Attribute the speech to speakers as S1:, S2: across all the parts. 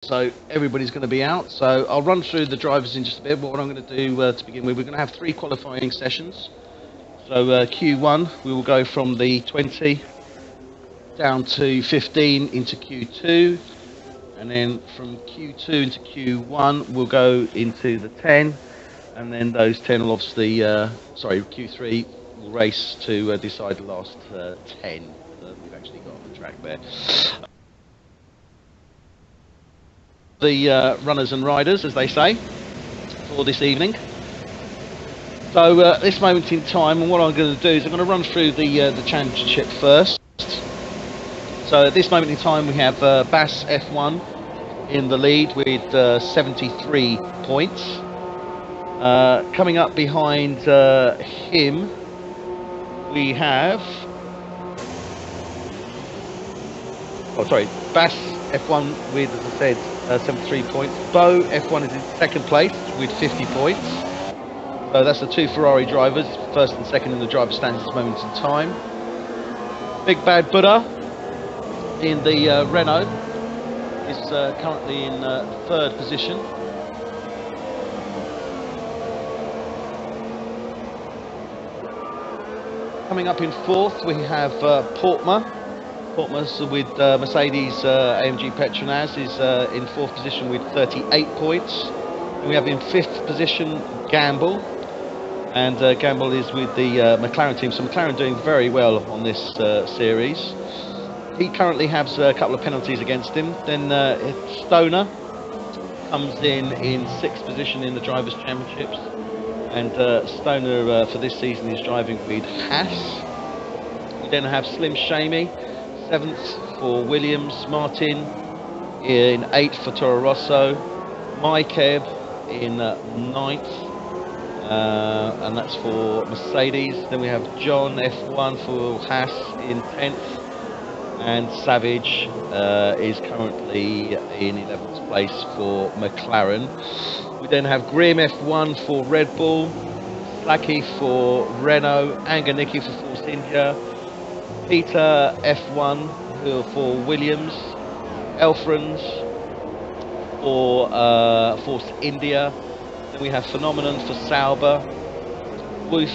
S1: So everybody's going to be out. So I'll run through the drivers in just a bit. What I'm going to do to begin with, we're going to have 3 qualifying sessions. So Q1, we will go from the 20 down to 15 into Q2. And then from Q2 into Q1, we'll go into the 10. And then those 10 will obviously, Q3 will race to decide the last 10 that we've actually got on the track there. The runners and riders, as they say, for this evening. So at this moment in time, and what I'm going to do is I'm going to run through the championship first. So at this moment in time, we have Bass F1 in the lead with 73 points. Coming up behind him, we have... Bass F1 with, as I said, 73 points. Bo F1 is in second place with 50 points. So that's the 2 Ferrari drivers, first and second in the driver's standings at this moment in time. Big Bad Buddha in the Renault is currently in third position. Coming up in fourth, we have Portma. Portman's with Mercedes AMG Petronas is in fourth position with 38 points. And we have in fifth position Gamble, and Gamble is with the McLaren team. So McLaren doing very well on this series. He currently has a couple of penalties against him. Then Stoner comes in sixth position in the Drivers' Championships, and Stoner for this season is driving with Haas. We then have Slim Shamey, 7th for Williams, Martin in 8th for Toro Rosso, Maikeb in 9th, and that's for Mercedes. Then we have John F1 for Haas in 10th, and Savage is currently in 11th place for McLaren. We then have Grim F1 for Red Bull, Slacky for Renault, Anganicki for Force India, Peter F1 for Williams, Elfrans for Force India. Then we have Phenomenon for Sauber, Wolf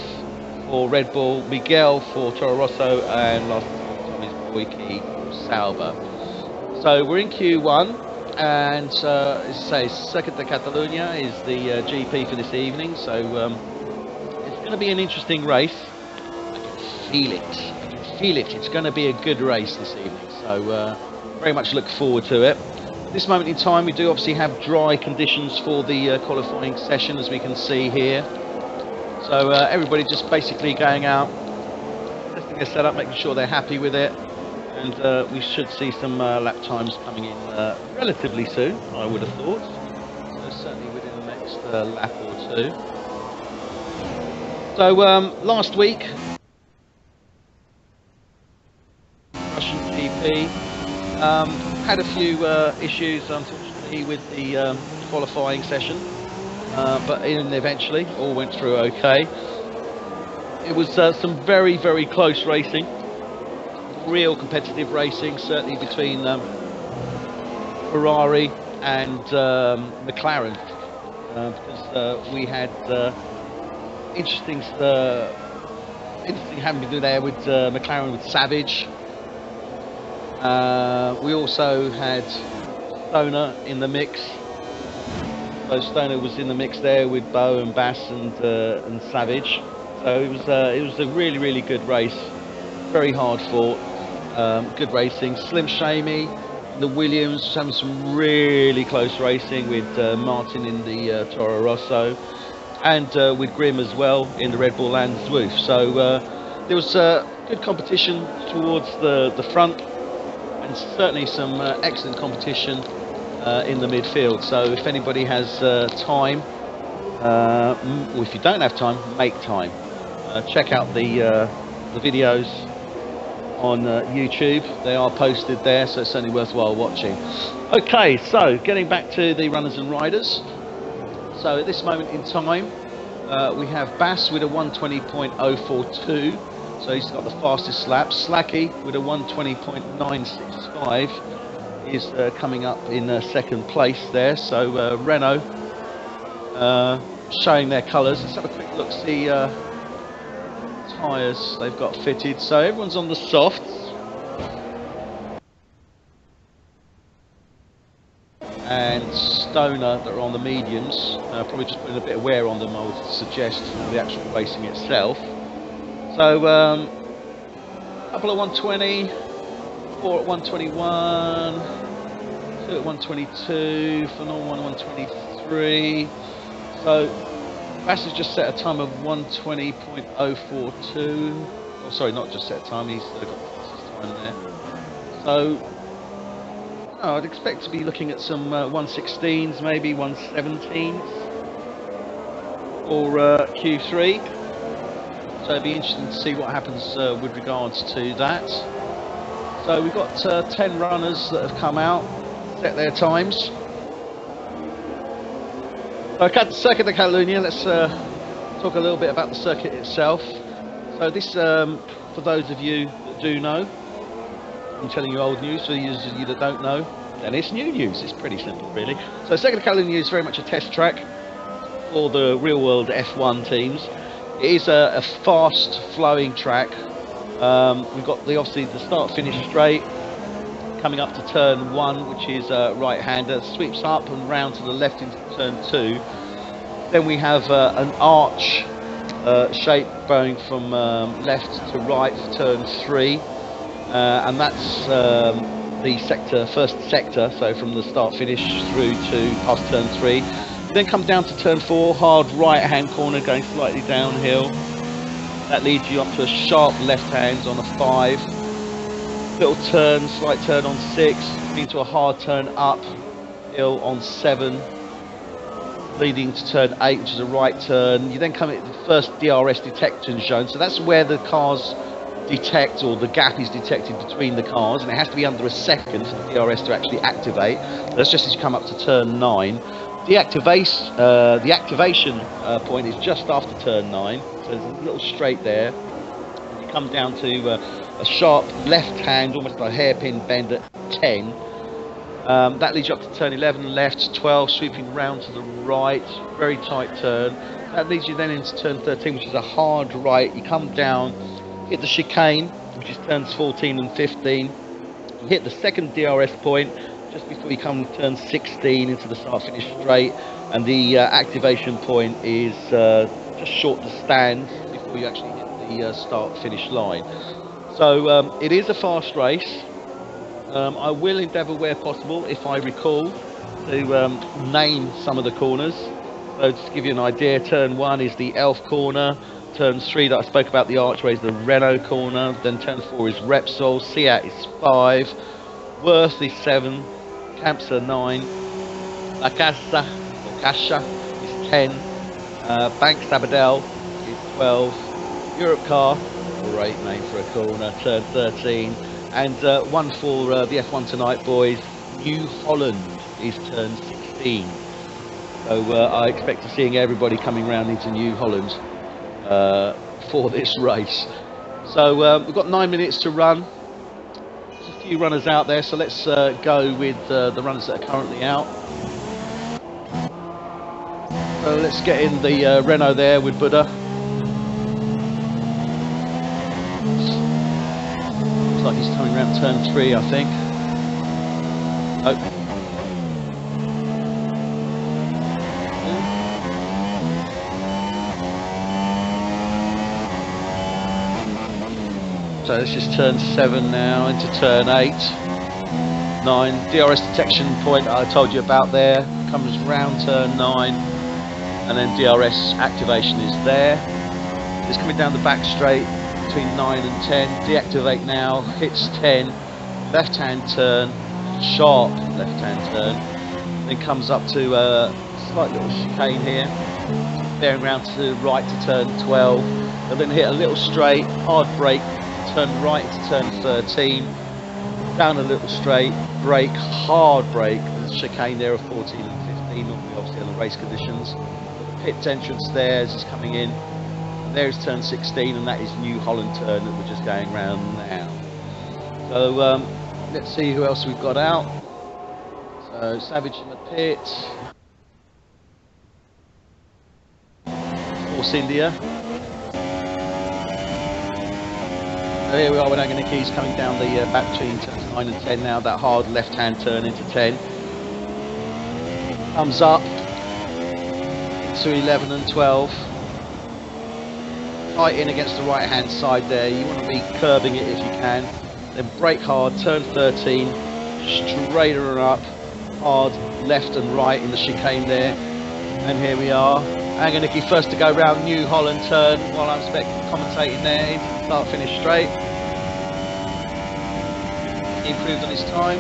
S1: for Red Bull, Miguel for Toro Rosso, and last but not least, Boyke for Sauber. So we're in Q1, and as I say, Circuit de Catalunya is the GP for this evening. So it's going to be an interesting race. I can feel it. It's going to be a good race this evening, so very much look forward to it. At this moment in time, we do obviously have dry conditions for the qualifying session, as we can see here. So everybody just basically going out, testing their setup, making sure they're happy with it, and we should see some lap times coming in relatively soon, I would have thought. So certainly within the next lap or two. So last week, had a few issues, unfortunately, with the qualifying session, but eventually all went through okay. It was some very, very close racing, real competitive racing, certainly between Ferrari and McLaren, because we had interesting happening there with McLaren with Savage. We also had Stoner in the mix. So Stoner was in the mix there with Bo and Bass and Savage. So it was a really, really good race. Very hard fought. Good racing. Slim Shamey, the Williams, was having some really close racing with Martin in the Toro Rosso, and with Grim as well in the Red Bull and Zwoof. So there was good competition towards the front, and certainly some excellent competition in the midfield. So if anybody has time, or if you don't have time, make time. Check out the videos on YouTube. They are posted there, so it's certainly worthwhile watching. Okay, so getting back to the runners and riders. So at this moment in time, we have Bass with a 120.042. So he's got the fastest lap. Slacky with a 120.965 is coming up in second place there. So Renault showing their colours. Let's have a quick look, see tyres they've got fitted. So everyone's on the softs. And Stoner that are on the mediums, probably just putting a bit of wear on them, I would suggest, for the actual racing itself. So a couple at 120, 4 at 121, 2 at 122, for normal 123. So Bass has just set a time of 120.042. Oh, sorry, not just set a time, he's got the fastest time there. So I'd expect to be looking at some 116s, maybe 117s for Q3. So it'd be interesting to see what happens with regards to that. So we've got 10 runners that have come out, set their times. Okay, Circuit de Catalunya, let's talk a little bit about the circuit itself. So this, for those of you that do know, I'm telling you old news. For those of you that don't know, then it's new news. It's pretty simple, really. So Circuit de Catalunya is very much a test track for the real-world F1 teams. It is a fast-flowing track. We've got obviously the start-finish straight, coming up to turn 1, which is right-hander, sweeps up and round to the left into turn 2. Then we have an arch shape going from left to right for turn 3. And that's the first sector, so from the start finish through to past turn 3. Then come down to turn 4, hard right hand corner going slightly downhill. That leads you up to a sharp left hand on a 5. Little turn, slight turn on 6, into a hard turn uphill on 7, leading to turn 8, which is a right turn. You then come at the first DRS detection zone, so that's where the cars detect, or the gap is detected between the cars, and it has to be under a second for the DRS to actually activate. That's just as you come up to turn 9. The activation point is just after turn 9, so there's a little straight there. You come down to a sharp left hand, almost a hairpin bend at 10. That leads you up to turn 11 left, 12 sweeping round to the right, very tight turn. That leads you then into turn 13, which is a hard right. You come down, hit the chicane, which is turns 14 and 15. You hit the second DRS point just before you come to turn 16 into the start finish straight, and the activation point is just short to stand before you actually hit the start finish line. So it is a fast race. I will endeavour where possible, if I recall, to name some of the corners. So just to give you an idea, turn 1 is the Elf corner. Turn 3 that I spoke about, the archway, is the Renault corner. Then turn 4 is Repsol. Seat is 5. Worth is 7. Campsa 9. La Casa, or Cascia, is 10. Bank Sabadell is 12. Europe Car, great name for a corner, turn 13. And one for the F1 Tonight boys, New Holland is turn 16. So I expect to seeing everybody coming round into New Holland for this race. So we've got 9 minutes to run. There's a few runners out there, so let's go with the runners that are currently out. So let's get in the Renault there with Buddha. Looks like he's coming around turn 3, I think. Oh. So this is turn 7 now, into turn 8. 9, DRS detection point I told you about there, comes round turn 9, and then DRS activation is there. It's coming down the back straight between 9 and 10, deactivate now, hits 10, left hand turn, sharp left hand turn, then comes up to a slight little chicane here, bearing round to the right to turn 12, and then hit a little straight, hard brake, turn right into turn 13, down a little straight, brake, hard brake, there's a chicane there of 14 and 15, obviously on the race conditions. The pit entrance there is just coming in, and there's turn 16, and that is New Holland turn that we're just going round now. So let's see who else we've got out. Savage in the pit. Force India. So here we are with Anganiki's coming down the back between turns 9 and 10 now. That hard left-hand turn into 10. Comes up to 11 and 12. Tight in against the right-hand side there. You want to be curbing it if you can. Then brake hard, turn 13, straighter and up, hard left and right in the chicane there. And here we are. Anganiki first to go round New Holland turn while I'm commentating there into the start finish straight. He improved on his time.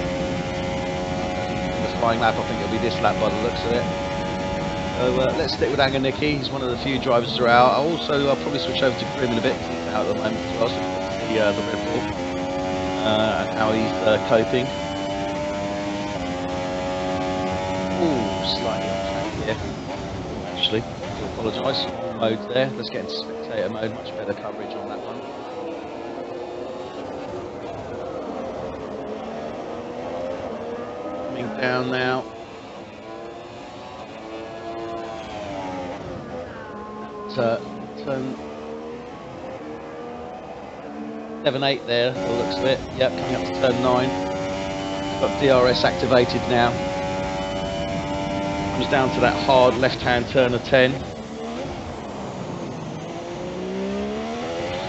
S1: The flying lap, I think it'll be this lap by the looks of it. So let's stick with Anganiki. He's one of the few drivers that are out. I'll probably switch over to Grim in a bit. He's out at the moment as well, so see the Red Bull and how he's coping. Ooh, slightly off track here. Actually, I do apologise. Mode there. Let's get into spectator mode. Much better coverage on that one. Coming down now. Turn 7-8 there, by the looks of it. Yep, coming up to turn 9. Got DRS activated now. Comes down to that hard left-hand turn of 10.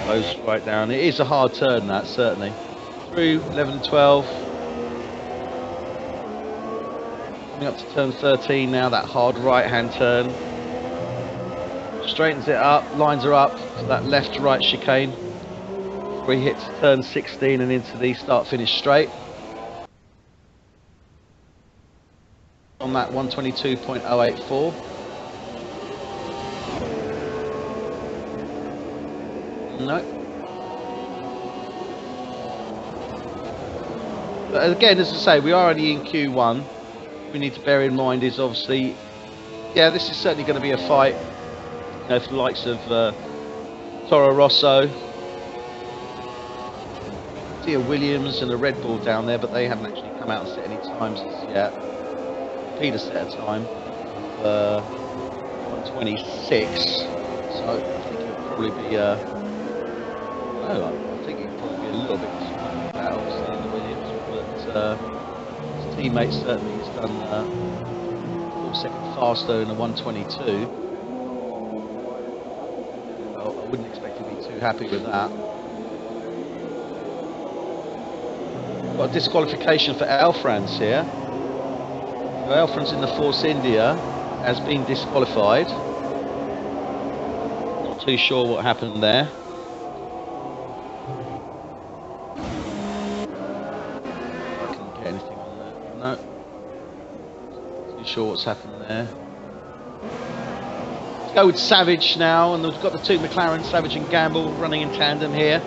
S1: Slows right down. It is a hard turn, that, certainly. Through 11 and 12. Coming up to turn 13 now, that hard right-hand turn. Straightens it up, lines are up to that left-right chicane. Where he hits turn 16 and into the start-finish straight. On that 122.084. No. But again, as I say, we are only in Q1. We need to bear in mind is obviously, yeah, this is certainly going to be a fight. You know, for the likes of Toro Rosso, see a Williams and a Red Bull down there, but they haven't actually come out and set any times as yet. Peter set a time of 126, so I think it'll probably be I think it'll probably be a little bit smaller than that, obviously, in the Williams, but his teammate certainly has done a full second faster in the 122. I wouldn't expect to be too happy with that. Got a disqualification for Alfrans here. So Alfrans in the Force India has been disqualified. Not too sure what happened there. I couldn't get anything on that. No. Not too sure what's happened there. Go with Savage now, and we've got the two McLaren, Savage and Gamble, running in tandem here.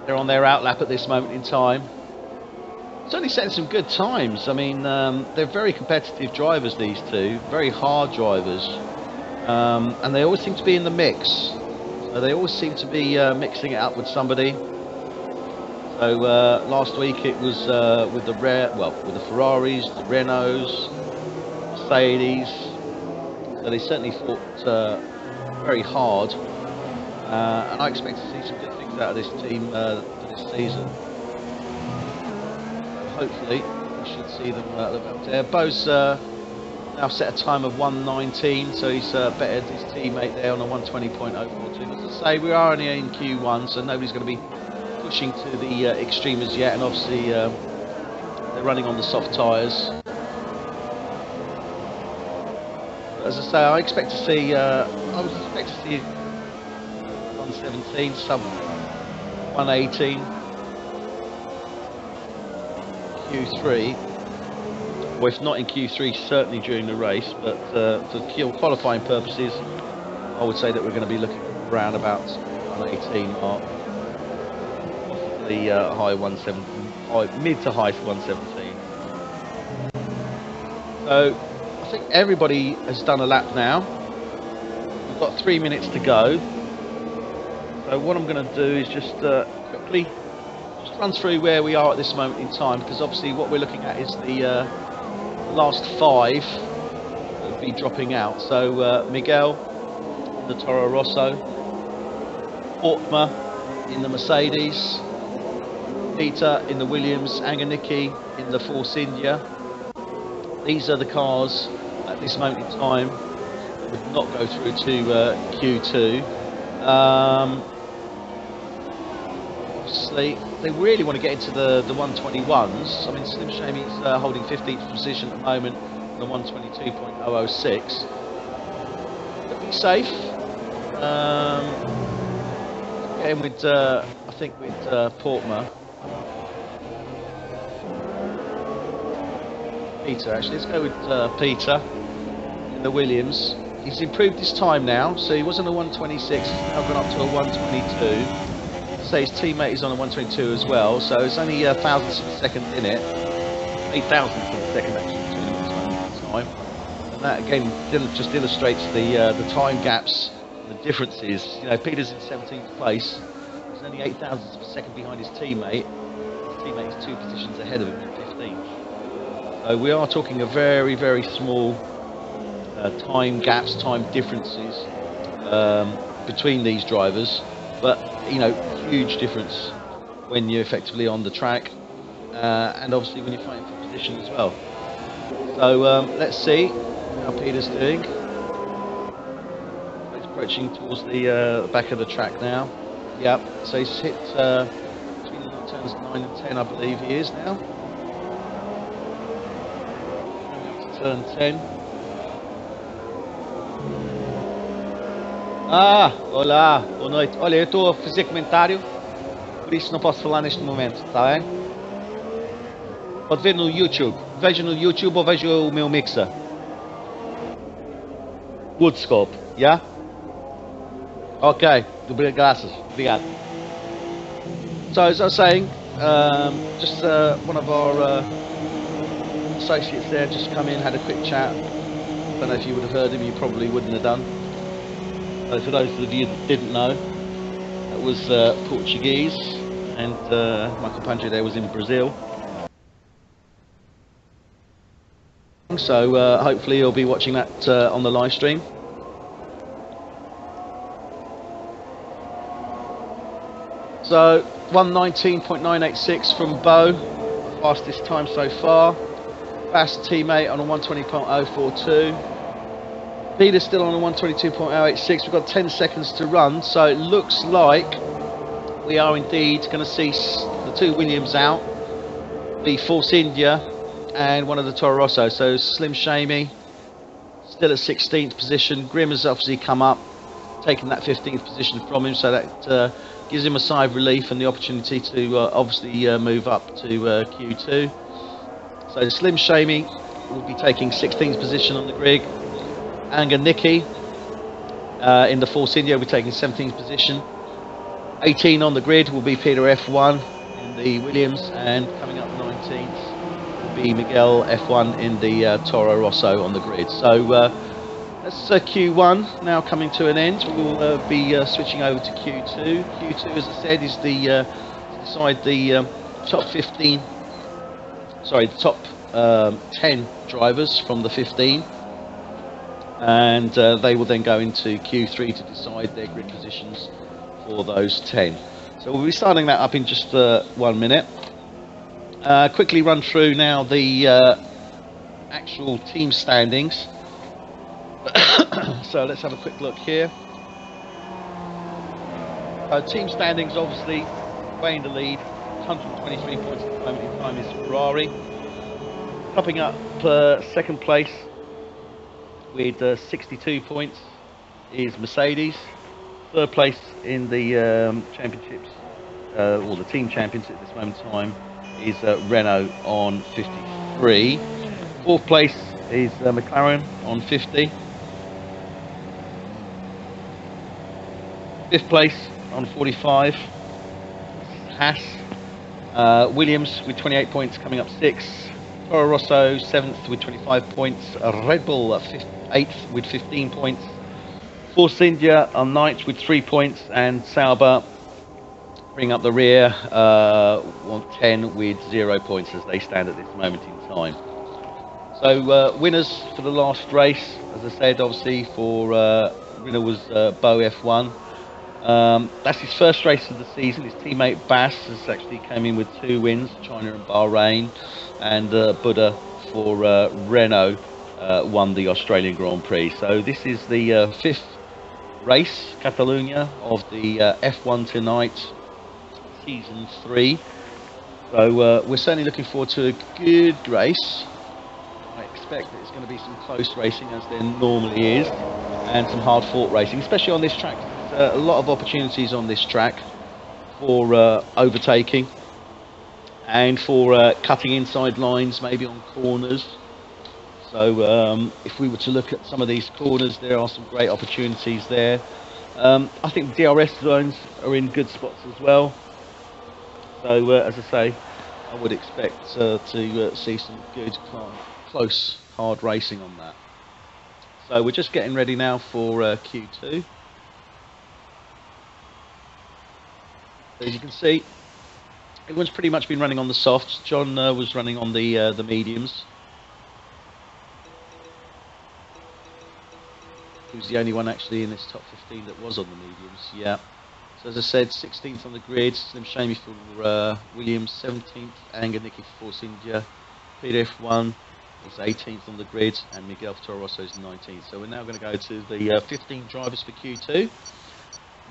S1: They're on their outlap at this moment in time. Certainly setting some good times. I mean, they're very competitive drivers, these two, very hard drivers, and they always seem to be in the mix. They always seem to be mixing it up with somebody. So last week it was with the Ferraris, the Renaults, Mercedes. So they certainly fought very hard, and I expect to see some good things out of this team for this season. Hopefully, we should see them up there. Bo's now set a time of 1:19, so he's bettered his teammate there on a 120.042. As I say, we are only in Q1, so nobody's going to be pushing to the extreme as yet, and obviously they're running on the soft tyres. As I say, I would expect to see 117, sub 118, Q3, or if not in Q3, certainly during the race, but for qualifying purposes, I would say that we're going to be looking around about 118 mark, possibly high 117, mid to high 117. So I think everybody has done a lap now. We've got 3 minutes to go. So what I'm going to do is just quickly run through where we are at this moment in time, because obviously what we're looking at is the last 5 that would be dropping out. So Miguel in the Toro Rosso, Ortma in the Mercedes, Peter in the Williams, Anganiki in the Force India. These are the cars at this moment in time that would not go through to Q2. Obviously, they really want to get into the 121s. I mean, Slim Shamey's holding 15th position at the moment, the 122.006. But be safe. Again with, I think with Portma. Peter, actually, let's go with Peter in the Williams. He's improved his time now, so he was on a 126, he's now gone up to a 122. Say his teammate is on a 122 as well, so it's only thousandths of a second in it. 8 thousandths of a second actually between them at time. And that again just illustrates the time gaps, the differences. You know, Peter's in 17th place. He's only 8 thousandths of a second behind his teammate. His teammate is 2 positions ahead of him in 15th. So we are talking a very, very small time gaps, time differences between these drivers, but you know, huge difference when you're effectively on the track, and obviously when you're fighting for position as well. So let's see how Peter's doing. He's approaching towards the back of the track now. Yep, so he's hit between turns 9 and 10, I believe he is now. Turn 10. Ah, olá, boa noite. Olha, eu estou a fazer comentário, por isso não posso falar neste momento, está bem? Pode ver no YouTube. Veja no YouTube ou veja o meu mixer. Woodscope, yeah? Ok, graças, obrigado. So as I was saying, just one of our associates there just come in, had a quick chat. I don't know if you would have heard him, you probably wouldn't have done. So for those of you that didn't know, that was Portuguese, and my compadre there was in Brazil. So hopefully you'll be watching that on the live stream. So 119.986 from Bo, fastest time so far. Fast teammate on a 120.042. Peter's still on a 122.086. We've got 10 seconds to run, so it looks like we are indeed going to see the 2 Williams out, the Force India, and one of the Toro Rosso. So Slim Shamey still at 16th position. Grimm has obviously come up, taken that 15th position from him, so that gives him a sigh of relief and the opportunity to obviously move up to Q2. So Slim Shamey will be taking 16th position on the grid. Anganiki in the Force India will be taking 17th position. 18 on the grid will be Peter F1 in the Williams, and coming up 19th will be Miguel F1 in the Toro Rosso on the grid. So that's Q1 now coming to an end. We'll be switching over to Q2. Q2, as I said, is the decide the top 15. Sorry, the top 10 drivers from the 15, and they will then go into Q3 to decide their grid positions for those 10. So we'll be starting that up in just 1 minute. Quickly run through now the actual team standings. So let's have a quick look here. Team standings, obviously, way in the lead. 123 points at the moment in time is Ferrari. Topping up second place with 62 points is Mercedes. Third place in the championships, or the team championships at this moment in time, is Renault on 53. Fourth place is McLaren on 50. Fifth place on 45, Haas. Williams with 28 points coming up 6th. Toro Rosso 7th with 25 points. Red Bull 8th with 15 points. Force India on 9th with 3 points. And Sauber bring up the rear, 10 with 0 points as they stand at this moment in time. So winners for the last race, as I said, obviously winner was Bo F1. That's his first race of the season. His teammate Bass has actually came in with 2 wins, China and Bahrain, and Buddha for Renault won the Australian Grand Prix. So this is the 5th race, Catalonia, of the F1 Tonight Season 3. So we're certainly looking forward to a good race. I expect that it's going to be some close racing, as there normally is, and some hard-fought racing, especially on this track. There's a lot of opportunities on this track for overtaking and for cutting inside lines, maybe on corners. So if we were to look at some of these corners, there are some great opportunities there. I think the DRS zones are in good spots as well. So as I say, I would expect to see some good, close, hard racing on that. So we're just getting ready now for Q2. As you can see, everyone's pretty much been running on the softs. John was running on the mediums. He was the only one actually in this top 15 that was on the mediums. Yeah. So as I said, 16th on the grid, Slim Shamey for Williams, 17th, Anger Nicky for Force India, Peter F1 is 18th on the grid, and Miguel Toro Rosso is 19th. So we're now going to go to the 15 drivers for Q2.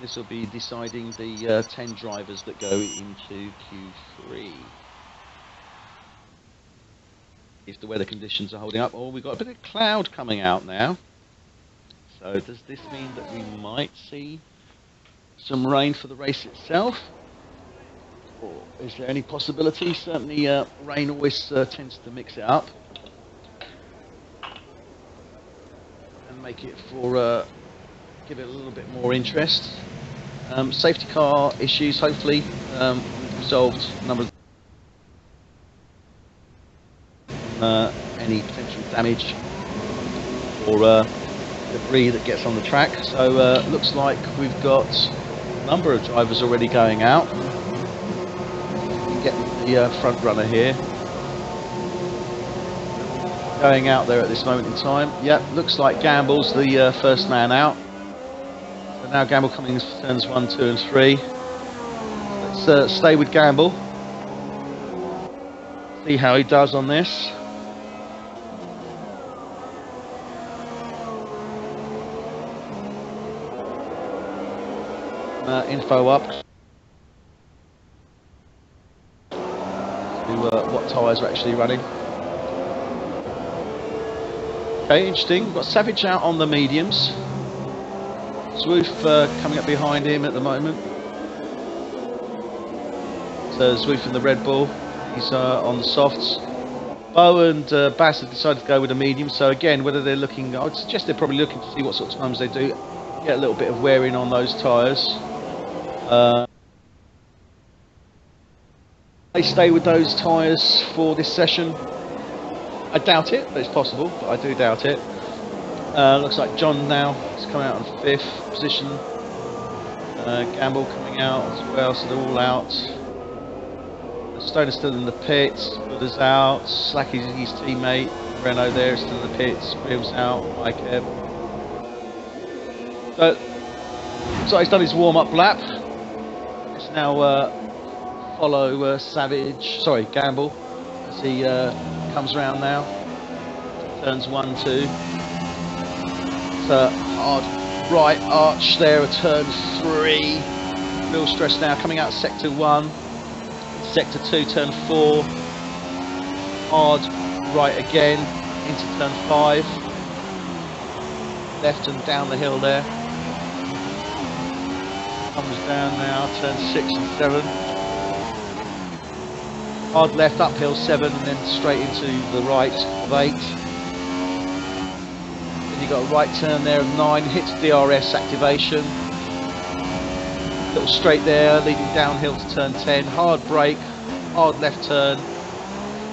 S1: This will be deciding the 10 drivers that go into Q3. If the weather conditions are holding up. Oh, we've got a bit of cloud coming out now. So does this mean that we might see some rain for the race itself? Or is there any possibility? Certainly rain always tends to mix it up and make it for give it a little bit more interest. Safety car issues, hopefully resolved. Number of any potential damage or debris that gets on the track. So looks like we've got a number of drivers already going out. You get the front runner here going out there at this moment in time. Yep, looks like Gamble's the first man out. So now Gamble coming in turns 1, 2 and 3. Let's stay with Gamble, see how he does on this. Info up to what tyres are actually running. Okay, interesting. We've got Savage out on the mediums. Zwoof coming up behind him at the moment. So Zwoof in the Red Bull. He's on the softs. Bo and Bass have decided to go with the medium. So again, whether they're looking, I would suggest they're probably looking to see what sort of times they do. Get a little bit of wear in on those tyres. They stay with those tyres for this session. I doubt it, but it's possible, but I do doubt it. Looks like John now is coming out on 5th position. Gamble coming out as well, so they're all out. Stoner's still in the pits, Buddha's out, Slacky's his teammate, Renault there is still in the pits, Graham's out, Mike Ebb. So he's done his warm-up lap. Let's now follow Gamble as he comes round now. Turns 1, 2. It's a hard right arch there, a turn 3. Real stress now, coming out sector 1. Sector 2, turn 4. Hard right again, into turn 5. Left and down the hill there. Comes down now, turn 6 and 7. Hard left, uphill 7, and then straight into the right of 8. Then you've got a right turn there of 9, hits DRS activation. Little straight there, leading downhill to turn 10. Hard brake, hard left turn,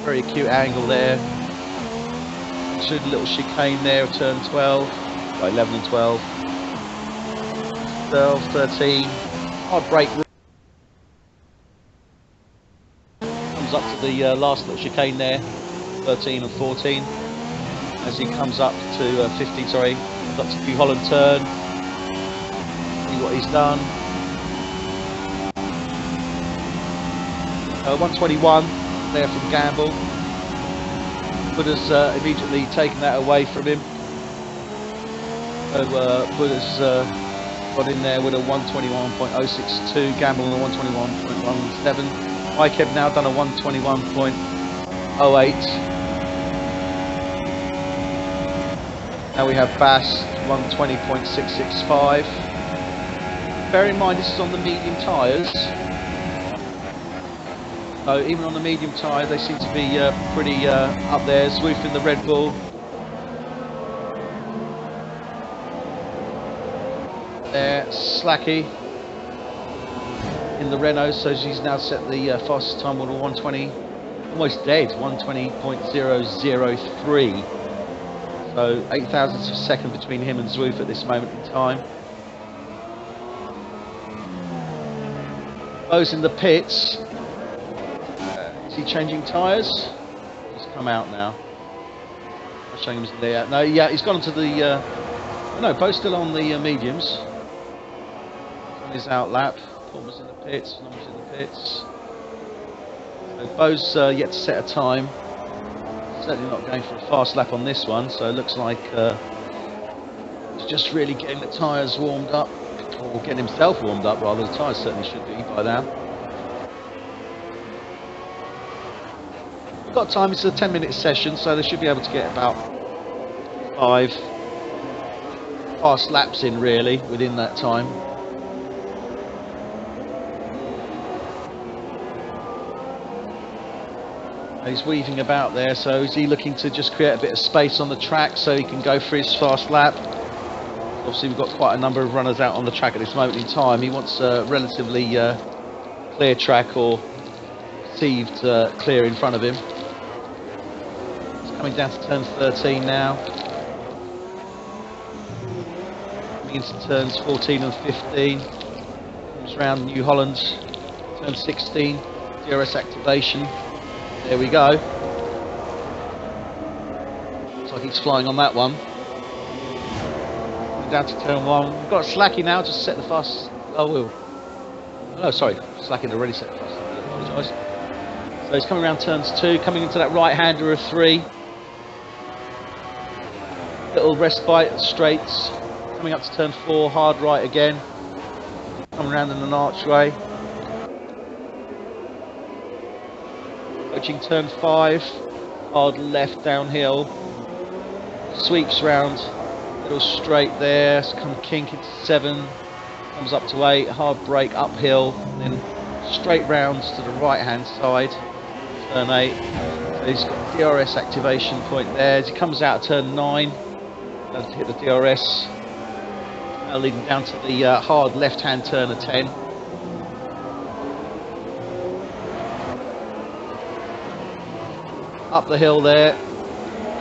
S1: very acute angle there. Through the little chicane there of turn 12, 11 and 12. 12, 13, hard brake the last little chicane there, 13 and 14. As he comes up to 15, sorry, up to New Holland turn. See what he's done. 121 there from Gamble. Buddha's immediately taken that away from him. So Buddha's got in there with a 121.062, Gamble on a 121.17. Ikeb now done a 121.08. Now we have Bass 120.665. Bear in mind this is on the medium tyres. So even on the medium tyre they seem to be pretty up there. Zwoof in the Red Bull. There, Slacky in the Renault, so she's now set the fastest time on a 120, almost dead, 120.003. So 8 thousandths of a second between him and Zwoof at this moment in time. Bo's in the pits. Is he changing tyres? He's come out now. I'm showing him there. No, yeah, he's gone to the. No, Bo's still on the mediums. On his out lap. Paul's in the pits. Norm's in the pits. So Bo's yet to set a time. Certainly not going for a fast lap on this one. So it looks like he's just really getting the tyres warmed up, or getting himself warmed up rather. The tyres certainly should be by now. Got time, it's a 10-minute session, so they should be able to get about 5 fast laps in really within that time. He's weaving about there, so is he looking to just create a bit of space on the track so he can go for his fast lap? Obviously we've got quite a number of runners out on the track at this moment in time. He wants a relatively clear track, or perceived clear in front of him. Coming down to turn 13 now. Coming into turns 14 and 15. Comes round New Holland. Turn 16. DRS activation. There we go. Looks like he's flying on that one. Coming down to turn 1. We've got Slacky now, just set the fast. Oh, well. No, sorry. Slacky had already set the fast. I apologise. So he's coming around turns 2, coming into that right-hander of 3. Little respite, straights. Coming up to turn 4, hard right again. Coming around in an archway. Approaching turn 5, hard left downhill. Sweeps round, little straight there. Come kink into 7. Comes up to 8, hard brake uphill. Then straight round to the right-hand side. Turn 8. So he's got DRS activation point there. As he comes out of turn 9. To hit the DRS, leading down to the hard left-hand turn of 10. Up the hill there,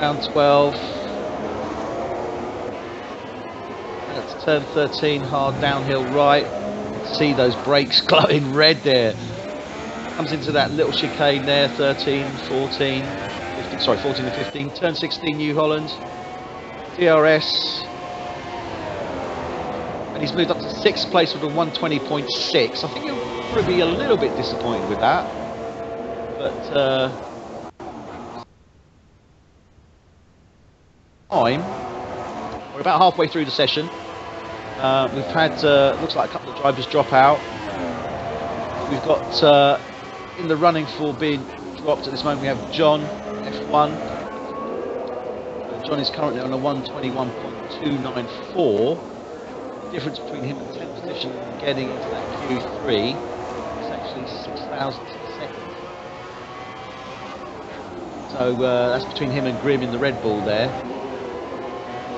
S1: round 12. And it's turn 13, hard downhill right. See those brakes glowing red there. Comes into that little chicane there, 13, 14, 15, sorry, 14 and 15. Turn 16, New Holland. DRS, and he's moved up to 6th place with a 120.6. I think he'll probably be a little bit disappointed with that, but time. We're about halfway through the session. We've had looks like a couple of drivers drop out. We've got in the running for being dropped at this moment. We have John F1. John is currently on a 121.294. The difference between him and 10th position and getting into that Q3 is actually 6 thousandths of a second. So that's between him and Grimm in the Red Bull there.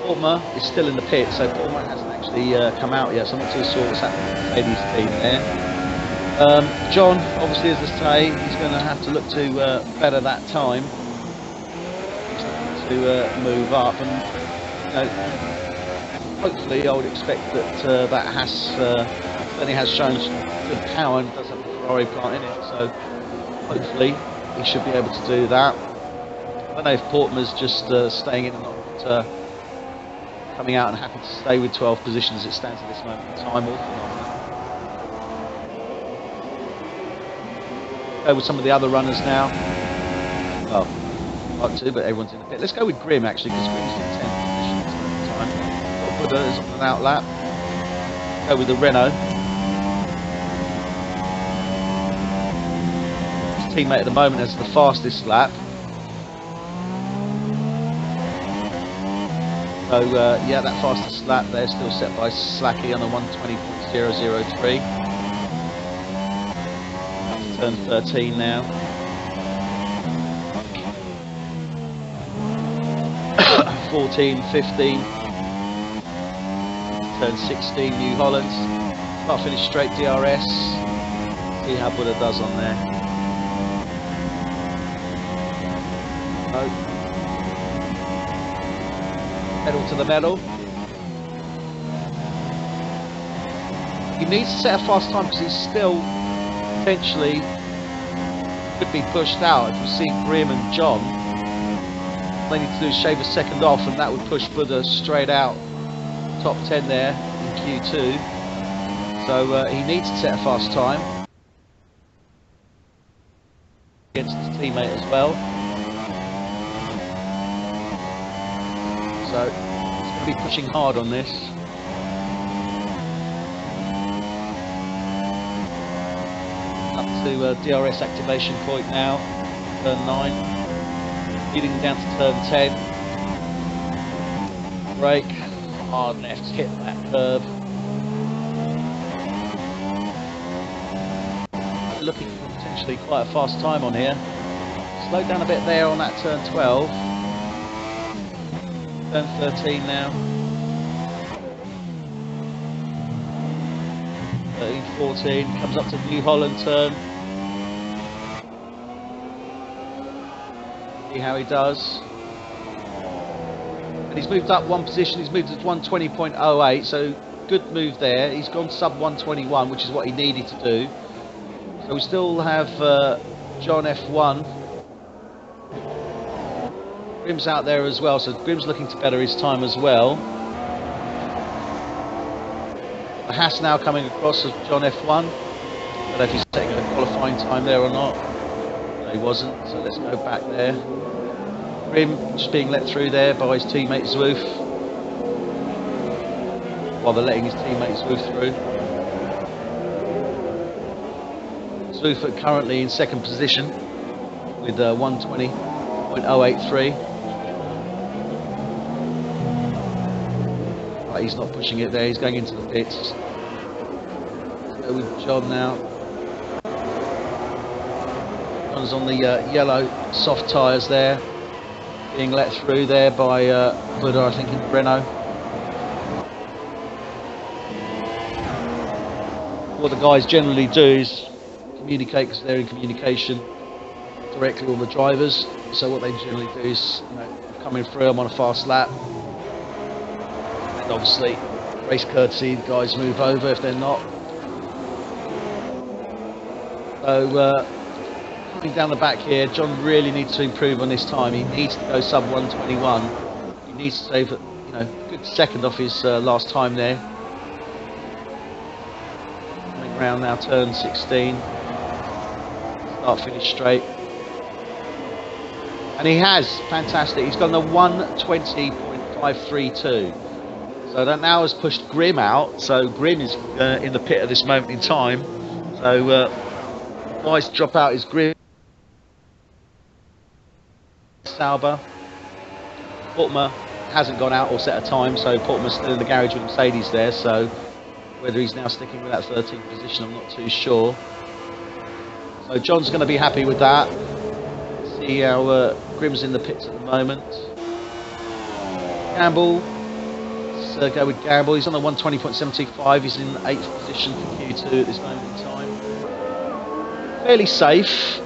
S1: Former is still in the pit, so Former hasn't actually come out yet, so I'm not too sure what's happening with the ladies team there. John, obviously, as I say, he's going to have to look to better that time. To move up, and hopefully I would expect that that has certainly has shown good power and does have the Ferrari plant in it, so hopefully he should be able to do that. I don't know if Portman's just staying in and not coming out and happy to stay with 12 positions as it stands at this moment in time. Or go with some of the other runners now. Well, not to, but everyone's in the pit. Let's go with Grim actually, because Grim's in 10th position at this moment in time. Buddha is on an outlap. Go with the Renault. His teammate at the moment has the fastest lap. So yeah, that fastest lap there still set by Slacky on a 1:20.003. Turn 13 now. 14, 15. Turn 16, New Holland. Start finish straight DRS. See how Buddha does on there. No. Pedal to the metal. He needs to set a fast time because he's still potentially could be pushed out. If you see Graham and John, all they need to do is shave a second off and that would push Buddha straight out top 10 there in Q2. So he needs to set a fast time against his teammate as well. So he's going to be pushing hard on this. Up to DRS activation point now, turn 9, leading down to turn 10. Brake, hard left, hit that curb. Looking for potentially quite a fast time on here. Slowed down a bit there on that turn 12. Turn 13 now. 13, 14, comes up to New Holland turn. See how he does. And he's moved up one position, he's moved to 1:20.08, so good move there. He's gone sub 1:21, which is what he needed to do. So we still have John F1. Grim's out there as well, so Grim's looking to better his time as well. The Haas now coming across of John F1. I don't know if he's taking a qualifying time there or not. No, he wasn't, so let's go back there. Grim just being let through there by his teammate Zwoof. While they're letting his teammate Zwoof through. Zwoof currently in second position with 1:20.083. Right, he's not pushing it there, he's going into the pits. Let's go with John now. John's on the yellow soft tyres there, being let through there by Buddha, I think, in Renault. What the guys generally do is communicate, because they're in communication directly with the drivers. So what they generally do is, you know, coming through, I'm on a fast lap, and obviously race courtesy, the guys move over if they're not. So coming down the back here, John really needs to improve on this time. He needs to go sub 1:21. He needs to save, you know, a good second off his last time there. Coming round now, turn 16. Start finish straight. And he has, fantastic. He's gone the 1:20.532. So that now has pushed Grim out. So Grim is in the pit at this moment in time. So nice drop out is Grim. Sauber. Portman hasn't gone out or set a time, so Portman's still in the garage with Mercedes there. So whether he's now sticking with that 13th position, I'm not too sure. So John's going to be happy with that. See how Grim's in the pits at the moment. Gamble. Let's go with Gamble. He's on the 1:20.75. He's in 8th position for Q2 at this moment in time. Fairly safe.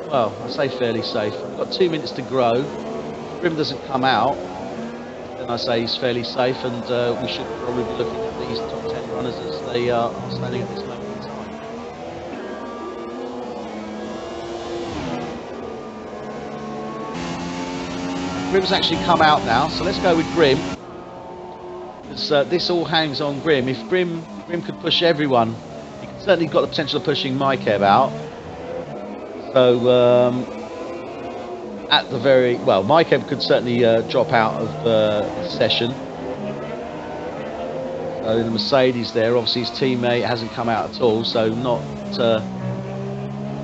S1: Well, I say fairly safe. We've got 2 minutes to grow. If Grim doesn't come out, then I say he's fairly safe, and we should probably be looking at these top 10 runners as they are standing at this moment in time. Grim's actually come out now, so let's go with Grim. This all hangs on Grim. If Grim could push everyone, he certainly got the potential of pushing Mykeb out. So at the very well, Mykeb could certainly drop out of the session. So the Mercedes there, obviously his teammate hasn't come out at all, so not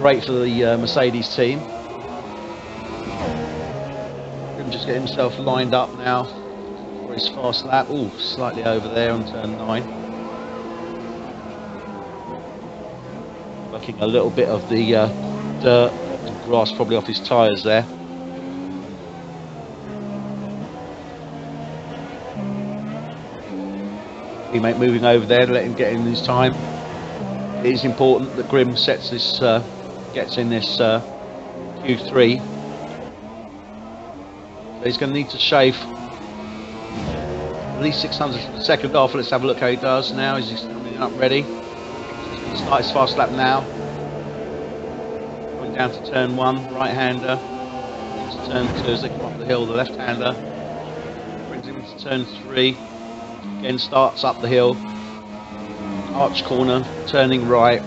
S1: great for the Mercedes team. Grim just getting himself lined up now for his fast lap. Oh, slightly over there on turn 9. Working a little bit of the dirt and grass probably off his tyres there. Teammate moving over there to let him get in his time. It is important that Grim sets this, gets in this Q3. So he's going to need to shave at least 600 a second off. Let's have a look how he does now. He's coming up ready. Start his fast lap now. Going down to turn 1, right-hander. Into turn 2 as they come up the hill, the left-hander. Brings him into turn 3. Again starts up the hill. Arch corner, turning right.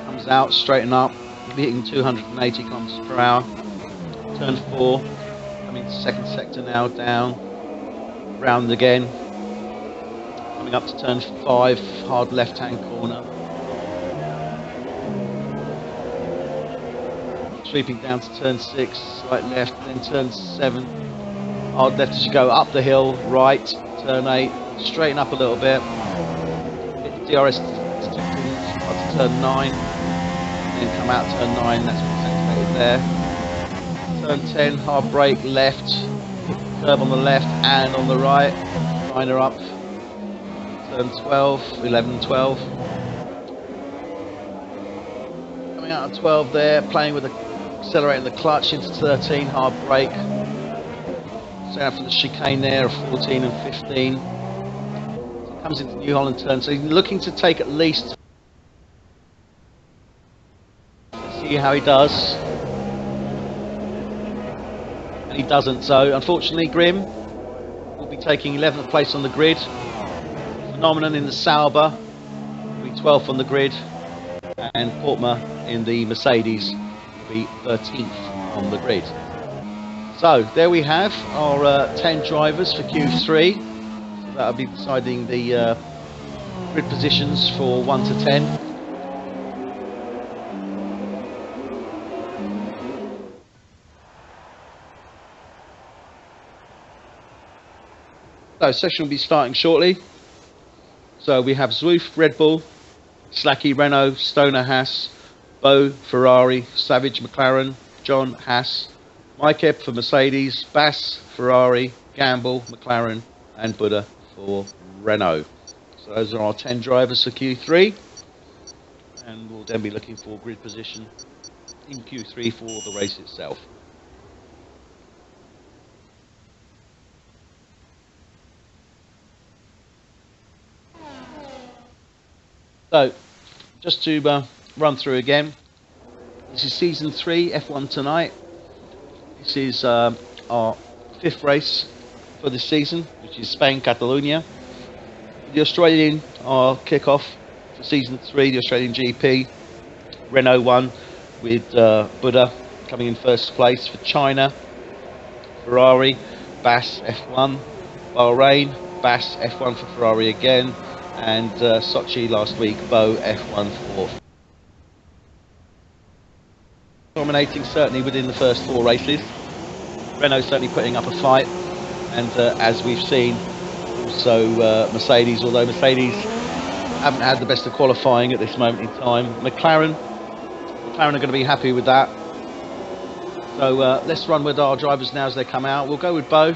S1: Comes out, straighten up. Hitting 280 kilometers per hour. Turn 4. Coming to second sector now, down. Round again. Coming up to turn 5, hard left-hand corner. Sweeping down to turn 6, right left, then turn 7. Hard left as you go up the hill, right, turn 8, straighten up a little bit. Hit the DRS to turn 9, then come out turn 9, that's what's activated there. Turn 10, hard brake, left, curb on the left and on the right, liner up. Turn 12, 11, 12. Coming out of 12 there, playing with the accelerating the clutch into 13, hard brake. So out for the chicane there of 14 and 15. So comes into New Holland turn, so he's looking to take at least. Let's see how he does. And he doesn't, so unfortunately Grim will be taking 11th place on the grid. Phenomenon in the Sauber will be 12th on the grid, and Portma in the Mercedes will be 13th on the grid. So there we have our 10 drivers for Q3. So that'll be deciding the grid positions for 1 to 10. So session will be starting shortly. So we have Zwoof, Red Bull, Slacky, Renault, Stoner, Haas, Bo, Ferrari, Savage, McLaren, John, Haas, Mykeb for Mercedes, Bass, Ferrari, Gamble, McLaren, and Buddha for Renault. So those are our 10 drivers for Q3, and we'll then be looking for grid position in Q3 for the race itself. So, just to run through again, this is season 3 F1 tonight. This is our 5th race for this season, which is Spain, Catalonia. The Australian, our kick-off for season 3, the Australian GP. Renault won with Buddha coming in first place. For China, Ferrari, Bass F1. Bahrain, Bass F1 for Ferrari again. And Sochi last week, Bo F1 4th. Dominating certainly within the first 4 races. Renault certainly putting up a fight, and as we've seen, also Mercedes, although Mercedes haven't had the best of qualifying at this moment in time. McLaren are going to be happy with that. So let's run with our drivers now as they come out. We'll go with Bo.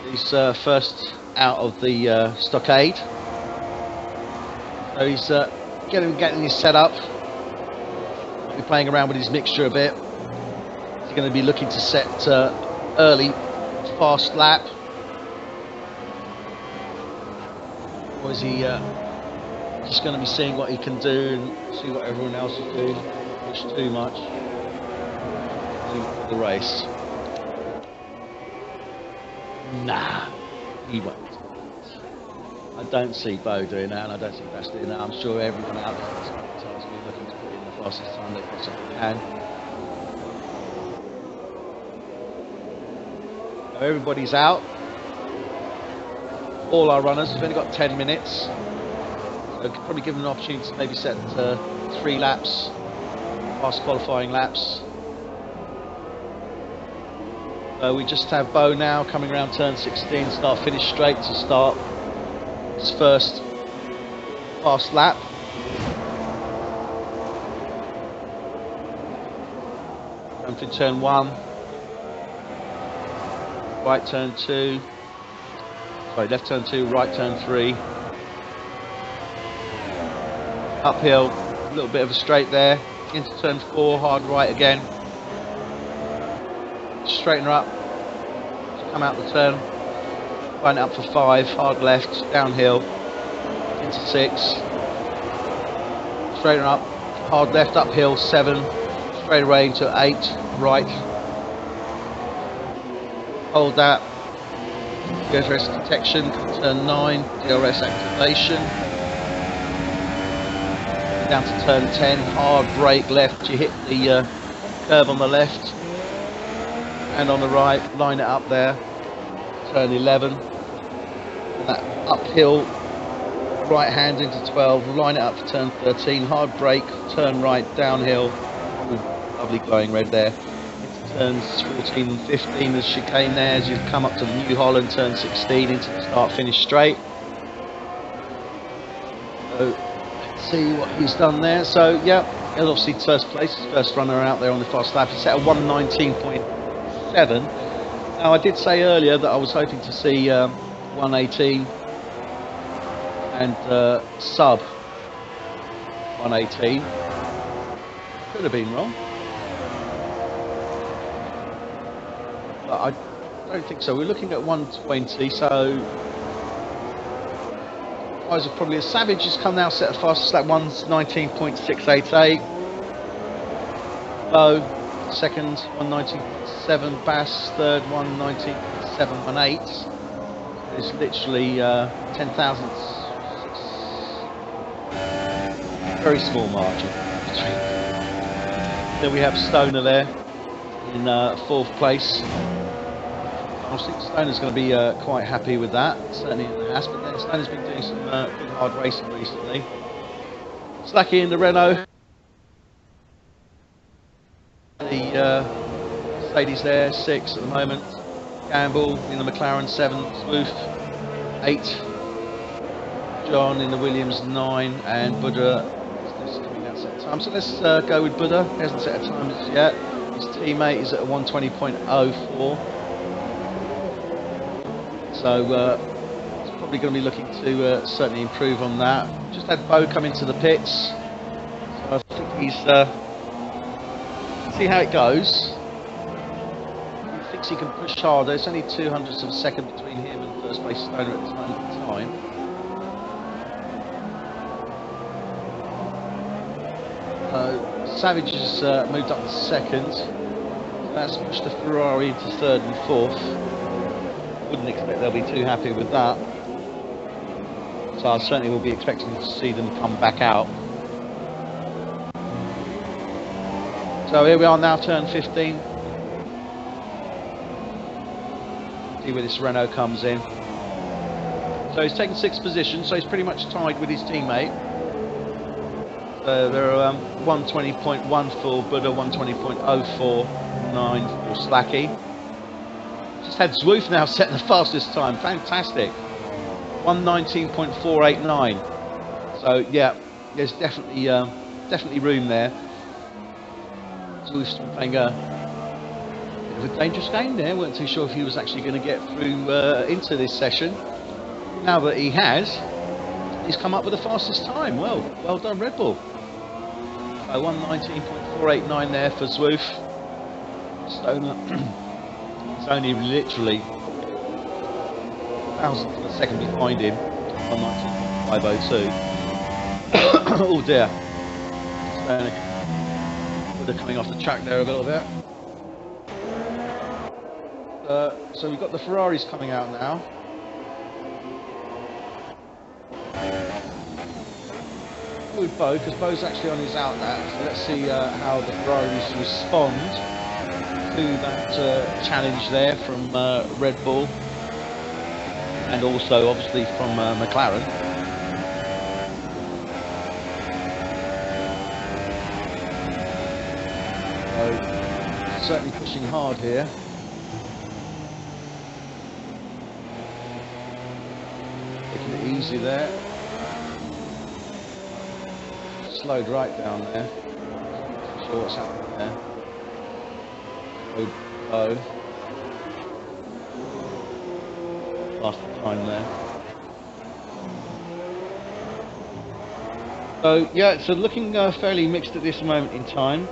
S1: He's first out of the stockade. So he's getting his setup. He'll be playing around with his mixture a bit. He's going to be looking to set early, fast lap. Or is he just going to be seeing what he can do and see what everyone else is doing? Push too much for the race. Nah, he won't. I don't see Bo doing that, and I don't see Bass doing that. I'm sure everyone out there is going to be looking to put in the fastest time they possibly can. Now everybody's out. All our runners have only got 10 minutes. So probably give them an opportunity to maybe set 3 laps, fast qualifying laps. We just have Bo now coming around turn 16, start finish straight to start his first fast lap. Going for turn 1, right turn 2, sorry, left turn 2, right turn 3. Uphill, a little bit of a straight there, into turn 4, hard right again. Straighten her up, come out the turn, line it up for 5, hard left, downhill, into 6, straighten her up, hard left, uphill, 7, straight away into 8, right, hold that, DRS detection, turn 9, DRS activation, down to turn 10, hard brake left, you hit the curve on the left, and on the right, line it up there, turn 11, and that uphill, right hand into 12, line it up for turn 13, hard brake, turn right, downhill, lovely glowing red there, into turns 14 and 15, there's chicane there as you've come up to the New Holland, turn 16, into the start finish straight. So, let's see what he's done there. So, yeah, obviously first place, first runner out there on the fast lap, he's set a 1:19.7. Now I did say earlier that I was hoping to see 1:18 and sub 1:18. Could have been wrong, but I don't think so. We're looking at 1:20, so guys are probably, Savage has come now, set a fastest lap 1:19.688. Low second 1:19.7, Bass third 1:19.718. It's literally 10 thousandths, very small margin between. Then we have Stoner there in 4th place. I think Stoner's going to be quite happy with that, certainly in the Haas, but then Stoner's been doing some good hard racing recently. Slacky in the Renault. The Mercedes there, 6 at the moment. Campbell in the McLaren, 7. Swoof, 8. John in the Williams, 9. And Buddha is coming out set a time. So let's go with Buddha. He hasn't set a time as yet. His teammate is at a 1:20.04. So he's probably going to be looking to certainly improve on that. Just had Bo come into the pits. So I think he's... see how it goes. He thinks he can push harder. It's only 200ths of a second between him and first place Stoner at this moment in time. Savage has moved up to 2nd. That's pushed the Ferrari into 3rd and 4th. Wouldn't expect they'll be too happy with that. So I certainly will be expecting to see them come back out. So here we are now, turn 15. See where this Renault comes in. So he's taken 6th position, so he's pretty much tied with his teammate. There are 1:20.1 for Buddha, 1:20.049 for Slacky. Just had Zwoof now setting the fastest time, fantastic. 1:19.489. So yeah, there's definitely room there. Zwoof's been playing a bit of a dangerous game there. Weren't too sure if he was actually going to get through into this session. Now that he has, he's come up with the fastest time. Well done, Red Bull. 1:19.489 there for Zwoof. Stoner is only literally 1,000th of a second behind him. 1:19.502. Oh dear. Stoner coming off the track there a little bit. So we've got the Ferraris coming out now. With Bo, because Bo's actually on his out lap. So let's see how the Ferraris respond to that challenge there from Red Bull, and also obviously from McLaren. So certainly pushing hard here. Taking it easy there. Slowed right down there. Not sure what's happening there. Good Bo. Lost the time there. So yeah, so looking fairly mixed at this moment in time.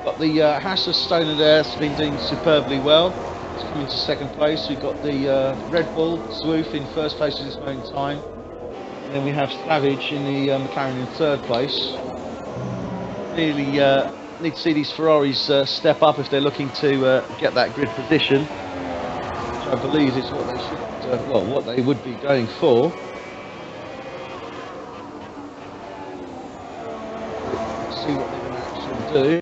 S1: Got the Haas of Stoner there, has been doing superbly well. It's coming to second place. We've got the Red Bull Zwoof in first place at this moment in time. And then we have Savage in the McLaren in third place. Really need to see these Ferraris step up if they're looking to get that grid position, which I believe is what they should, well, what they would be going for. Let's see what they're going to actually do.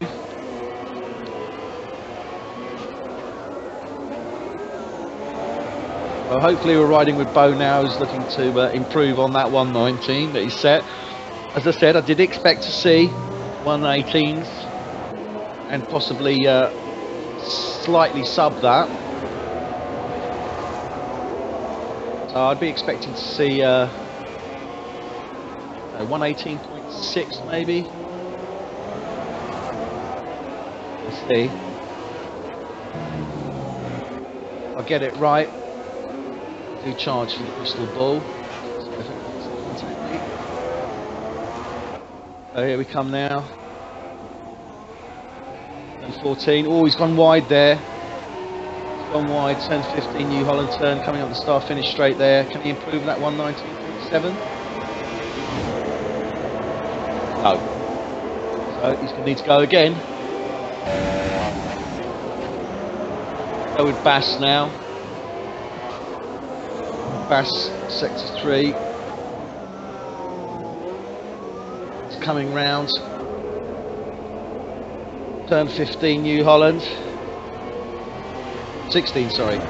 S1: Well, hopefully we're riding with Bo now, who's looking to improve on that 119 that he set. As I said, I did expect to see 118s and possibly slightly sub that. So I'd be expecting to see 118.6 maybe. We'll see. I'll get it right. Do charge for the crystal ball. So here we come now. And 14. Oh, he's gone wide there. He's gone wide. Turn 15. New Holland turn coming up the start finish straight there. Can he improve that 119.7? No. So he's going to need to go again. Go with Bass now. Bass, sector 3. It's coming round. Turn 15, New Holland. 16, sorry.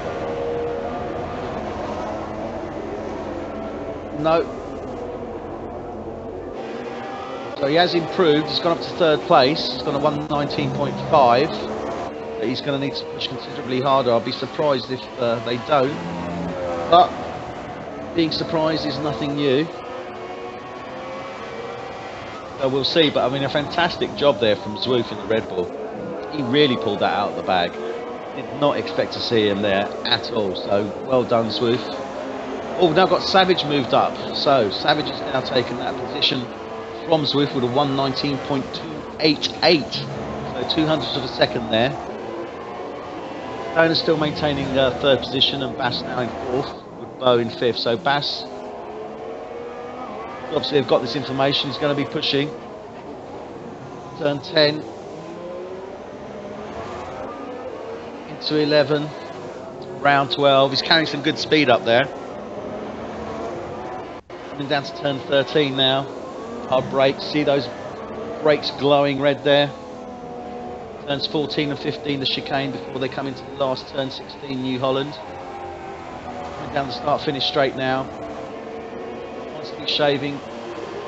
S1: No. So he has improved. He's gone up to third place. He's gone to 119.5. He's going to need to push considerably harder. I'll be surprised if they don't. But being surprised is nothing new. So we'll see, but I mean a fantastic job there from Zwoof in the Red Bull. He really pulled that out of the bag. Did not expect to see him there at all, so well done Zwoof. Oh, we've now got Savage moved up, so Savage has now taken that position from Zwoof with a 119.288, so 200ths of a second there. Stoner's still maintaining third position and Bass now in fourth. Bo in fifth, so Bass obviously have got this information. He's going to be pushing turn 10 into 11, round 12. He's carrying some good speed up there. Coming down to turn 13 now. Hard brakes, see those brakes glowing red there. Turns 14 and 15 the chicane before they come into the last turn 16 New Holland. Down the start finish straight now. Constantly shaving.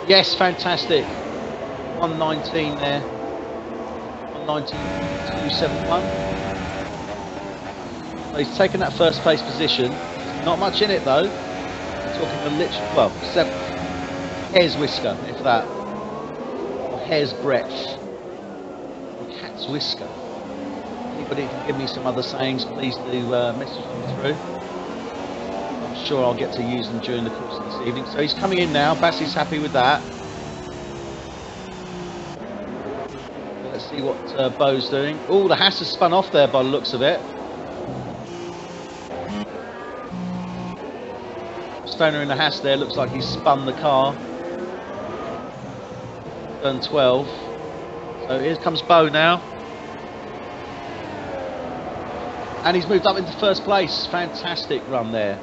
S1: Yes, fantastic. 119 there. 119.271. So he's taken that first place position. Not much in it though. Talking a literal, well, 7 hair's whisker, if that. Or hair's breadth. Or cat's whisker. Anybody can give me some other sayings, please do message them through. Sure I'll get to use them during the course of this evening. So he's coming in now. Bassie's happy with that. Let's see what Bo's doing. Oh, the Haas has spun off there by the looks of it. Stoner in the Haas there looks like he's spun the car. Turn 12. So here comes Bo now. And he's moved up into first place. Fantastic run there.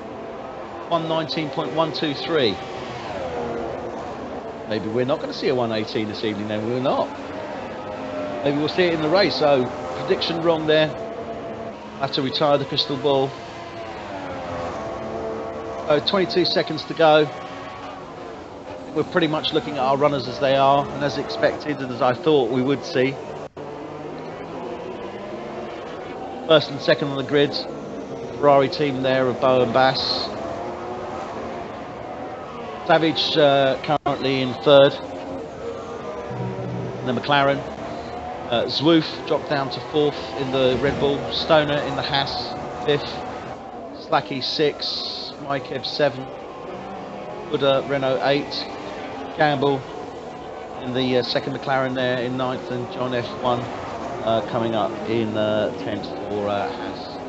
S1: 119.123. Maybe we're not going to see a 118 this evening then. We're not. Maybe we'll see it in the race. So, prediction wrong there. I have to retire the crystal ball. So 22 seconds to go. We're pretty much looking at our runners as they are, and as expected, and as I thought we would see. First and second on the grid. Ferrari team there of Bo and Bass. Savage currently in third. And the McLaren. Zwoof dropped down to fourth in the Red Bull. Stoner in the Haas, fifth. Slacky, sixth. Mikev, seventh. Buddha, Renault, eighth. Gamble in the second McLaren there in ninth. And John F1 coming up in 10th for Haas.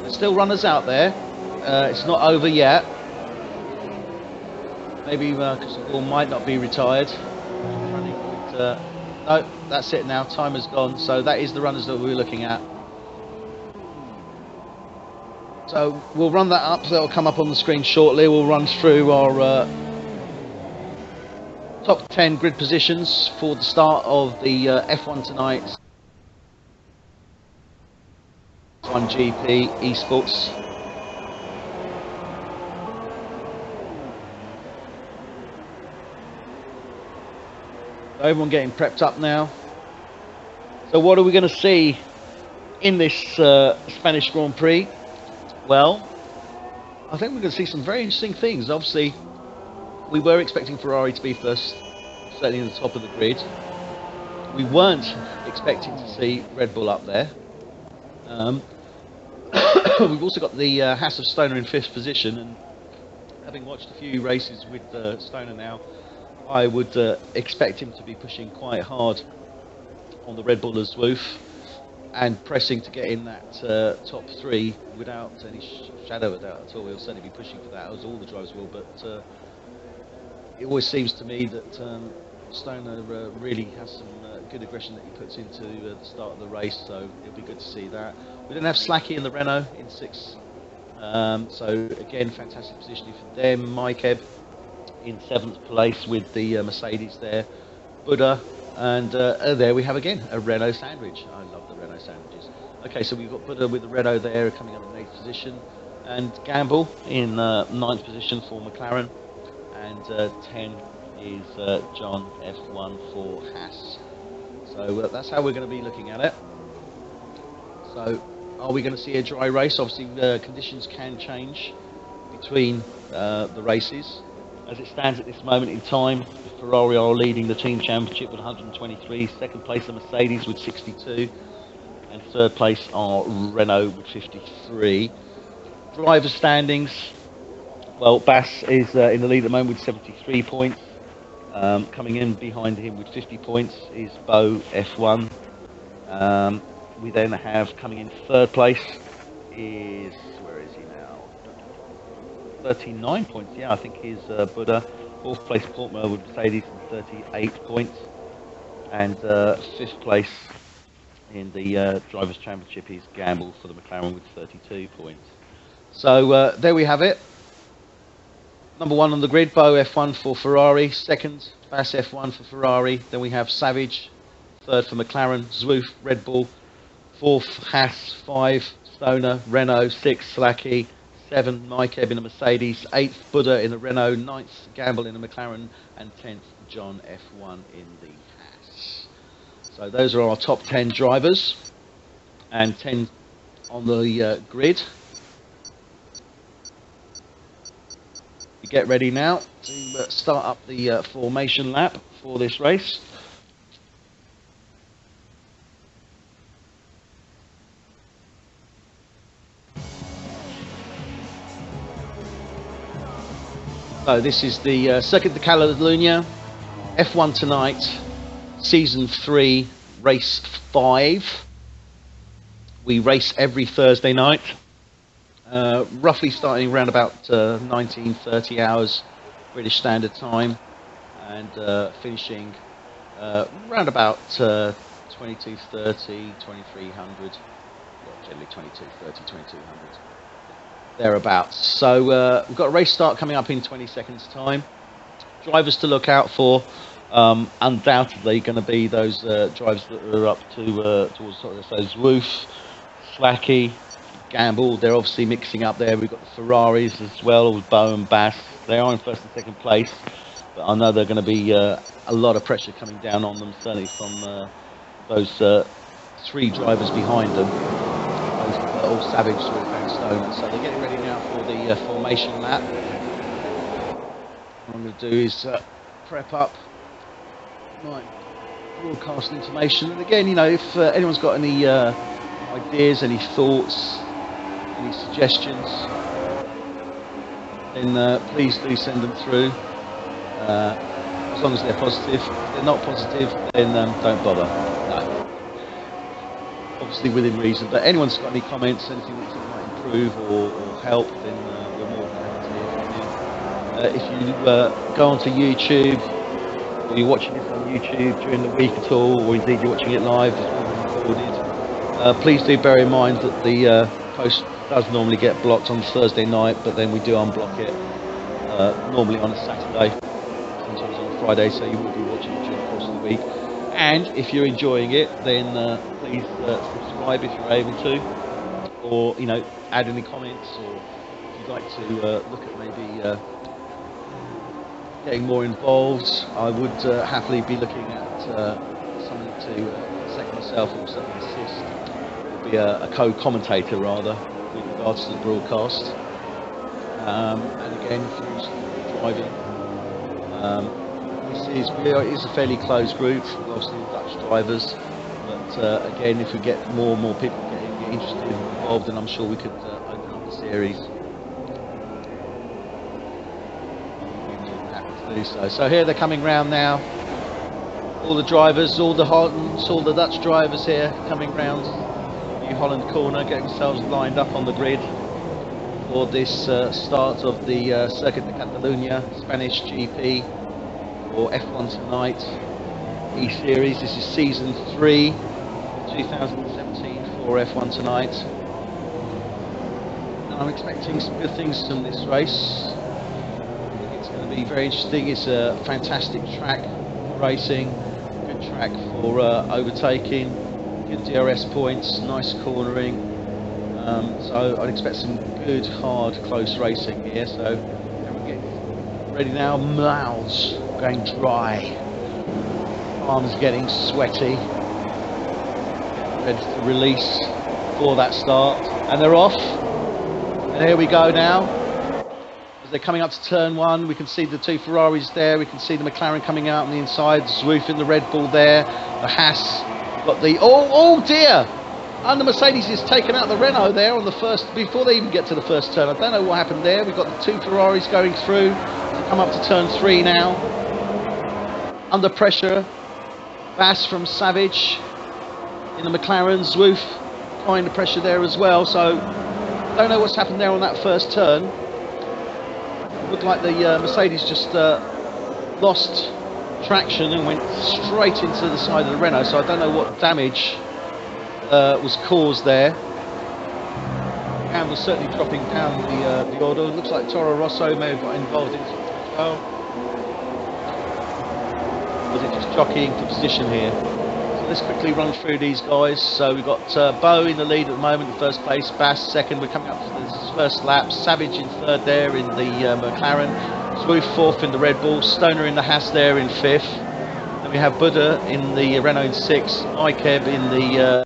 S1: There's still runners out there. It's not over yet. Maybe because the ball might not be retired. No, that's it now. Time has gone. So that is the runners that we're looking at. So we'll run that up. That will come up on the screen shortly. We'll run through our top 10 grid positions for the start of the F1 tonight. F1 GP Esports. So everyone getting prepped up now. So what are we going to see in this Spanish Grand Prix? Well, I think we're going to see some very interesting things. Obviously, we were expecting Ferrari to be first, certainly in the top of the grid. We weren't expecting to see Red Bull up there. We've also got the Haas of Stoner in fifth position, and having watched a few races with Stoner now, I would expect him to be pushing quite hard on the Red Bull as Zwoof and pressing to get in that top three without any shadow of doubt at all. He'll certainly be pushing for that, as all the drivers will, but it always seems to me that Stoner really has some good aggression that he puts into the start of the race, so it'll be good to see that. We then have Slacky and the Renault in sixth, so again fantastic positioning for them. Mikev in seventh place with the Mercedes there, Buddha, and there we have again a Renault sandwich. I love the Renault sandwiches. Okay, so we've got Buddha with the Renault there coming up in 8th position, and Gamble in 9th position for McLaren, and 10 is John F1 for Haas. So that's how we're going to be looking at it. So are we going to see a dry race? Obviously conditions can change between the races. As it stands at this moment in time, Ferrari are leading the team championship with 123. Second place are Mercedes with 62. And third place are Renault with 53. Driver standings. Well, Bass is in the lead at the moment with 73 points. Coming in behind him with 50 points is Bo F1. We then have coming in third place is, where is he now? 39 points, yeah, I think he's Buddha. Fourth place Portman with Mercedes with 38 points. And fifth place in the Drivers' Championship is Gamble for the McLaren with 32 points. So there we have it. Number one on the grid, Bo F1 for Ferrari. Second, Bass F1 for Ferrari. Then we have Savage. Third for McLaren. Zwoof, Red Bull. Fourth, Haas. 5, Stoner. Renault. 6, Slacky. 7, Mikev in the Mercedes. 8th, Buddha in the Renault. 9th, Gamble in the McLaren. And 10th, John F1 in the Haas. So those are our top 10 drivers. And 10 on the grid. Get ready now to start up the formation lap for this race. So this is the Circuit de Catalunya, F1 tonight, Season 3, Race 5. We race every Thursday night. Roughly starting around about 19:30 hours British Standard Time, and finishing around about 22:30, 2300. generally 2230, 2200, thereabouts. So we've got a race start coming up in 20 seconds time. Drivers to look out for, undoubtedly going to be those drivers that are up to towards sort of those Roof, Slacky, Gamble. They're obviously mixing up there. We've got the Ferraris as well with Bow and Bass. They are in first and second place, but I know they're going to be a lot of pressure coming down on them, certainly from those three drivers behind them. Those all Savage, Swift and Stone. So they're getting ready now for the formation lap. What I'm going to do is prep up my broadcast information. And again, you know, if anyone's got any ideas, any thoughts, any suggestions, then please do send them through. As long as they're positive. If they're not positive, then don't bother. No. Obviously within reason. But anyone's got any comments, anything that you think might improve or help, then we're more than happy to hear from you. If you go onto YouTube, or you're watching this on YouTube during the week at all, or indeed you're watching it live, it's recorded, please do bear in mind that the post does normally get blocked on Thursday night, but then we do unblock it normally on a Saturday, sometimes on a Friday, so you will be watching it during the course of the week. And if you're enjoying it, then please subscribe if you're able to, or you know, add any comments, or if you'd like to look at maybe getting more involved, I would happily be looking at something to second myself or certainly assist, be a co-commentator rather with regards to the broadcast. And again, if you're driving, it is a fairly closed group, obviously Dutch drivers, but again, if we get more and more people getting interested and involved, then I'm sure we could open up the series. So here they're coming round now. All the drivers, all the Hollands, all the Dutch drivers here coming round New Holland corner, getting themselves lined up on the grid for this start of the Circuit de Catalunya Spanish GP or F1 Tonight E-Series. This is season 3, 2017 for F1 Tonight. And I'm expecting some good things from this race. Be very interesting. It's a fantastic track for racing, good track for overtaking, good DRS points, nice cornering, so I'd expect some good hard close racing here. So we're getting ready now. Mouths going dry, arms getting sweaty, ready to release for that start, and they're off, and here we go now. They're coming up to turn 1. We can see the two Ferraris there. We can see the McLaren coming out on the inside. Zwoof in the Red Bull there. The Haas. We've got the oh dear! And the Mercedes is taken out the Renault there on the first, before they even get to the first turn. I don't know what happened there. We've got the two Ferraris going through. Come up to turn 3 now. Under pressure. Bass from Savage in the McLaren. Zwoof applying the pressure there as well. So don't know what's happened there on that first turn. Looked like the Mercedes just lost traction and went straight into the side of the Renault, so I don't know what damage was caused there. And was certainly dropping down the order. Looks like Toro Rosso may have got involved in it as well. Was it just jockeying for position here? So let's quickly run through these guys. So we've got Bow in the lead at the moment in first place, Bass second. We're coming up to this first lap. Savage in third there in the McLaren. Zwoof fourth in the Red Bull. Stoner in the Haas there in fifth. Then we have Buddha in the Renault in sixth. Ikeb in the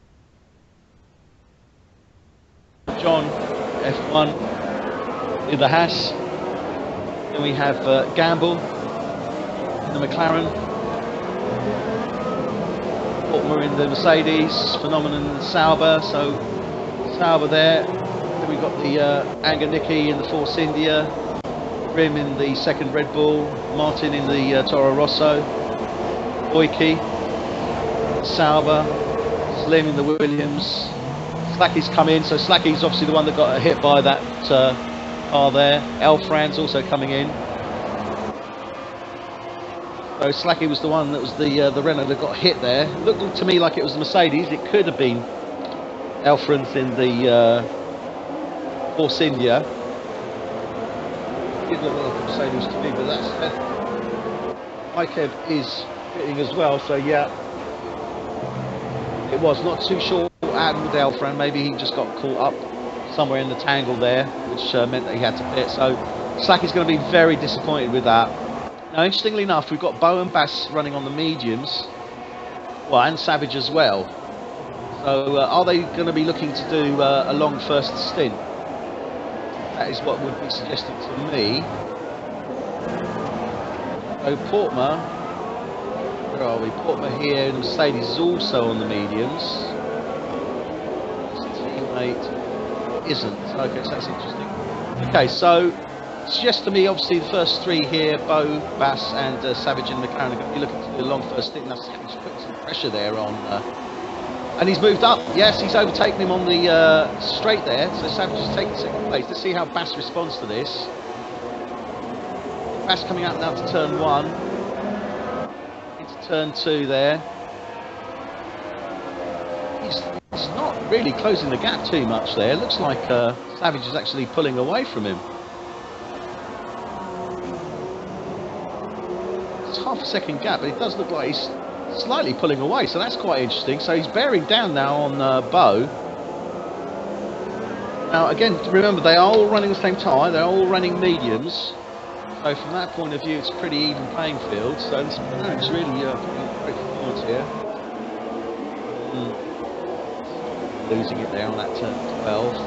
S1: John F1 in the Haas. Then we have Gamble in the McLaren. Portmer in the Mercedes. Phenomenon in the Sauber. So Sauber there. Then we've got the Anganiki in the Force India, Rim in the second Red Bull, Martin in the Toro Rosso, Boyke, Sauber, Slim in the Williams. Slacky's come in, so Slacky's obviously the one that got hit by that car there. Elfran's also coming in. So Slacky was the one that was the Renault that got hit there. Looked to me like it was the Mercedes. It could have been Elfrans in the Force India. Did look like a Mercedes to me, but that's Ikev is fitting as well, so yeah. It was not too sure what happened with Elfran. Maybe he just got caught up somewhere in the tangle there, which meant that he had to pit. So Slack is going to be very disappointed with that. Now, interestingly enough, we've got Bo and Bass running on the mediums, well, and Savage as well. So are they going to be looking to do a long first stint? That is what would be suggested to me. So Portma, where are we? Portma here, and Mercedes is also on the mediums. His teammate isn't. Okay, so that's interesting. Okay, so suggests to me, obviously, the first three here, Bo, Bass, and Savage and McLaren are going to be looking to do a long first stint. Now, Savage putting some pressure there on. And he's moved up. Yes, he's overtaken him on the straight there. So Savage is taking second place. Let's see how Bass responds to this. Bass coming out now to turn 1. Into turn 2 there. He's not really closing the gap too much there. It looks like Savage is actually pulling away from him. It's half a second gap, but it does look like he's slightly pulling away, so that's quite interesting. So he's bearing down now on Bo. Now again, remember, they are all running the same tyre, they're all running mediums, so from that point of view it's a pretty even playing field. So this is really putting great performance here. Losing it there on that turn 12.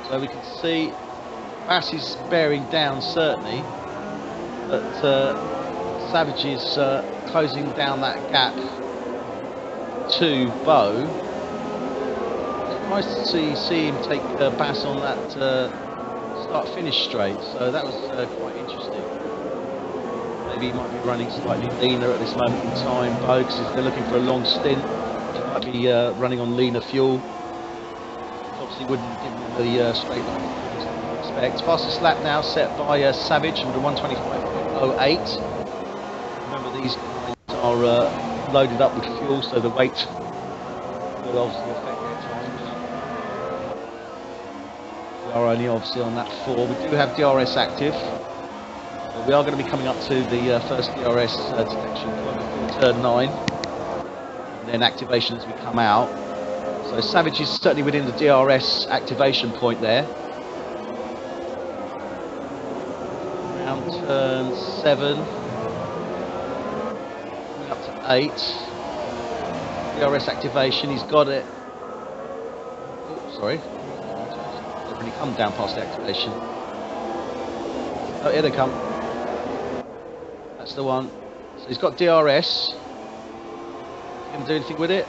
S1: So we can see Bass is bearing down certainly, but Savage is closing down that gap to Bo. Nice to see him take Bass on that start-finish straight, so that was quite interesting. Maybe he might be running slightly leaner at this moment in time, Bo, because if they're looking for a long stint, he might be running on leaner fuel. Obviously wouldn't give him the straight line expect. Fastest lap now set by Savage with a 125.08. Remember, these guys are loaded up with fuel, so the weight will obviously affect their times. We are only obviously on that 4. We do have DRS active. But we are going to be coming up to the first DRS detection point before turn 9. And then activation as we come out. So Savage is certainly within the DRS activation point there. Around turn 7. Coming up to 8. DRS activation, he's got it. Oh, sorry. They've already come down past the activation. Oh, here they come. That's the one. So he's got DRS. Can do anything with it?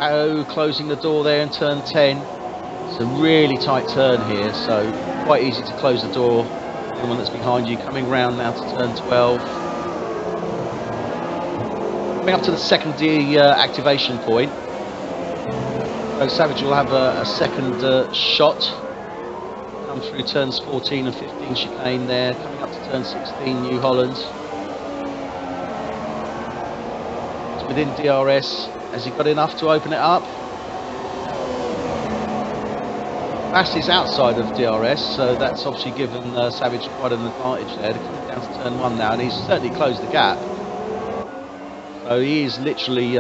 S1: Oh, closing the door there in turn 10. It's a really tight turn here, so quite easy to close the door. The one that's behind you, coming round now to turn 12. Coming up to the second activation point. So Savage will have a second shot. Come through turns 14 and 15 chicane there. Coming up to turn 16, New Holland. It's within DRS. Has he got enough to open it up? Bass is outside of DRS, so that's obviously given Savage quite an advantage there. They're coming down to turn 1 now, and he's certainly closed the gap. So he is literally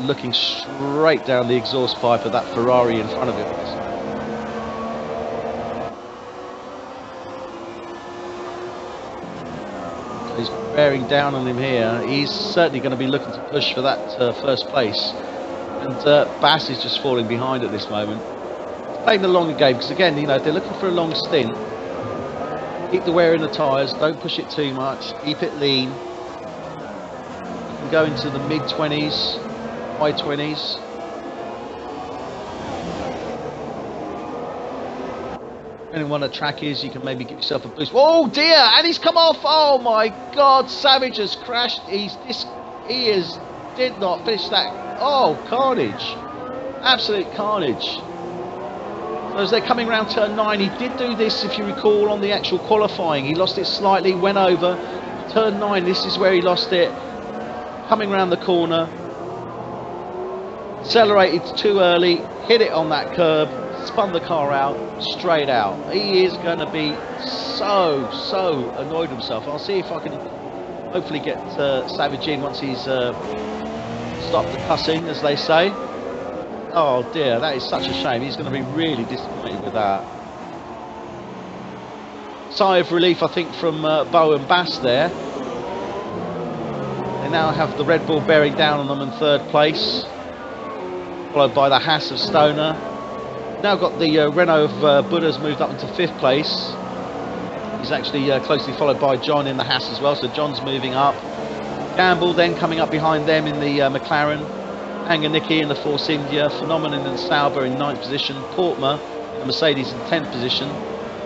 S1: looking straight down the exhaust pipe of that Ferrari in front of him. So he's bearing down on him here. He's certainly going to be looking to push for that first place. And Bass is just falling behind at this moment. Playing the longer game, because again, you know, if they're looking for a long stint, keep the wear in the tyres, don't push it too much, keep it lean. You can go into the mid-20s, high 20s. Depending on what the track is, you can maybe give yourself a boost. Oh dear, and he's come off. Oh my God, Savage has crashed. Did not finish that. Oh, carnage, absolute carnage. So as they're coming around turn 9, he did do this, if you recall, on the actual qualifying. He lost it slightly, went over. Turn 9, this is where he lost it. coming round the corner, accelerated too early, hit it on that curb, spun the car out, straight out. He is going to be so annoyed with himself. I'll see if I can hopefully get Savage in once he's stopped the cussing, as they say. Oh dear, that is such a shame. He's going to be really disappointed with that. Sigh of relief, I think, from Bo and Bass there. They now have the Red Bull bearing down on them in third place, followed by the Haas of Stoner. Now got the Renault of Buddha's moved up into fifth place. He's actually closely followed by John in the Haas as well, so John's moving up. Gamble then coming up behind them in the McLaren. Anganiki in the Force India. Phenomenon and Sauber in 9th position. Portma in the Mercedes in 10th position.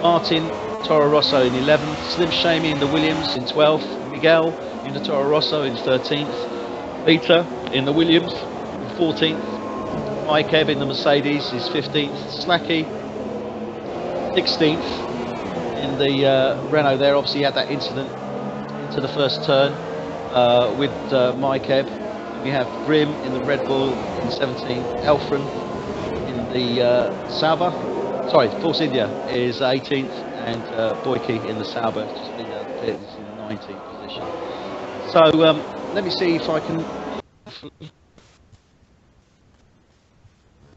S1: Martin, Toro Rosso in 11th. Slim Shamy in the Williams in 12th. Miguel in the Toro Rosso in 13th. Peter in the Williams in 14th. Mike Ebb in the Mercedes is 15th. Slacky 16th in the Renault there. Obviously he had that incident into the first turn with Mike Ebb. We have Grim in the Red Bull in 17th. Elfren in the Sauber. Sorry, Force India is 18th. And Boyke in the Sauber just in the 19th position. So let me see if I can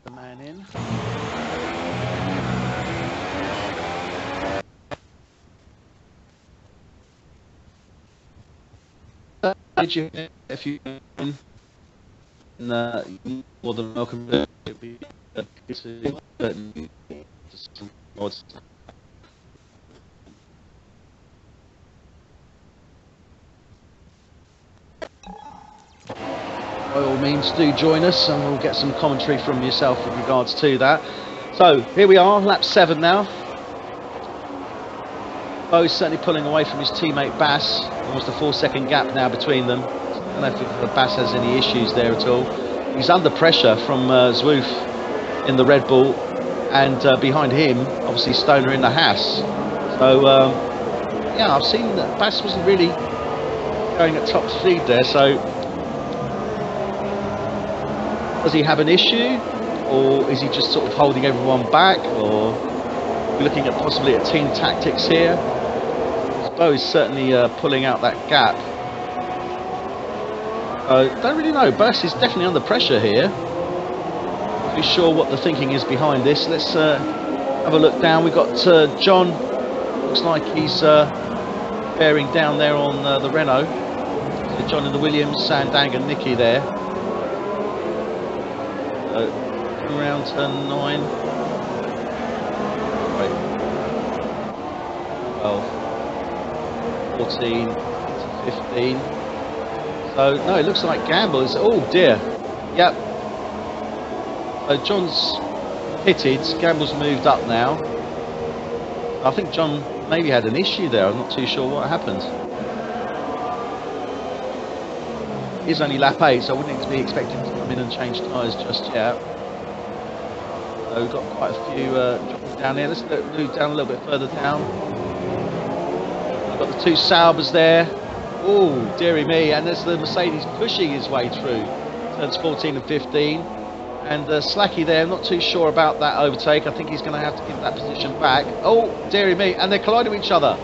S1: the man in. Did you, if you more than welcome to be to some odds. By all means, do join us and we'll get some commentary from yourself with regards to that. So here we are, lap 7 now. Bo's certainly pulling away from his teammate Bass. Almost a 4-second gap now between them. I don't know if Bass has any issues there at all. He's under pressure from Zwoof in the Red Bull, and behind him, obviously Stoner in the Haas. So yeah, I've seen that Bass wasn't really going at top speed there. So does he have an issue, or is he just sort of holding everyone back, or we're looking at possibly at team tactics here? Bo is certainly pulling out that gap. Don't really know. Bass is definitely under pressure here. Not too sure what the thinking is behind this. Let's have a look down. We've got John. Looks like he's bearing down there on the Renault. So John in the Williams, Sandang and Nicky there. Around turn 9. Right. 12, 14, 15. So no, it looks like Gamble is. Oh dear. Yep. So John's pitted. Gamble's moved up now. I think John maybe had an issue there. I'm not too sure what happened. It's only lap 8, so I wouldn't be expecting to come in and change tyres just yet. So we've got quite a few dropping down here. Let's move down a little bit further down. I've got the two Saubers there. Oh, dearie me. And there's the Mercedes pushing his way through turns 14 and 15. And Slacky there, I'm not too sure about that overtake. I think he's going to have to give that position back. Oh, dearie me. And they're colliding with each other.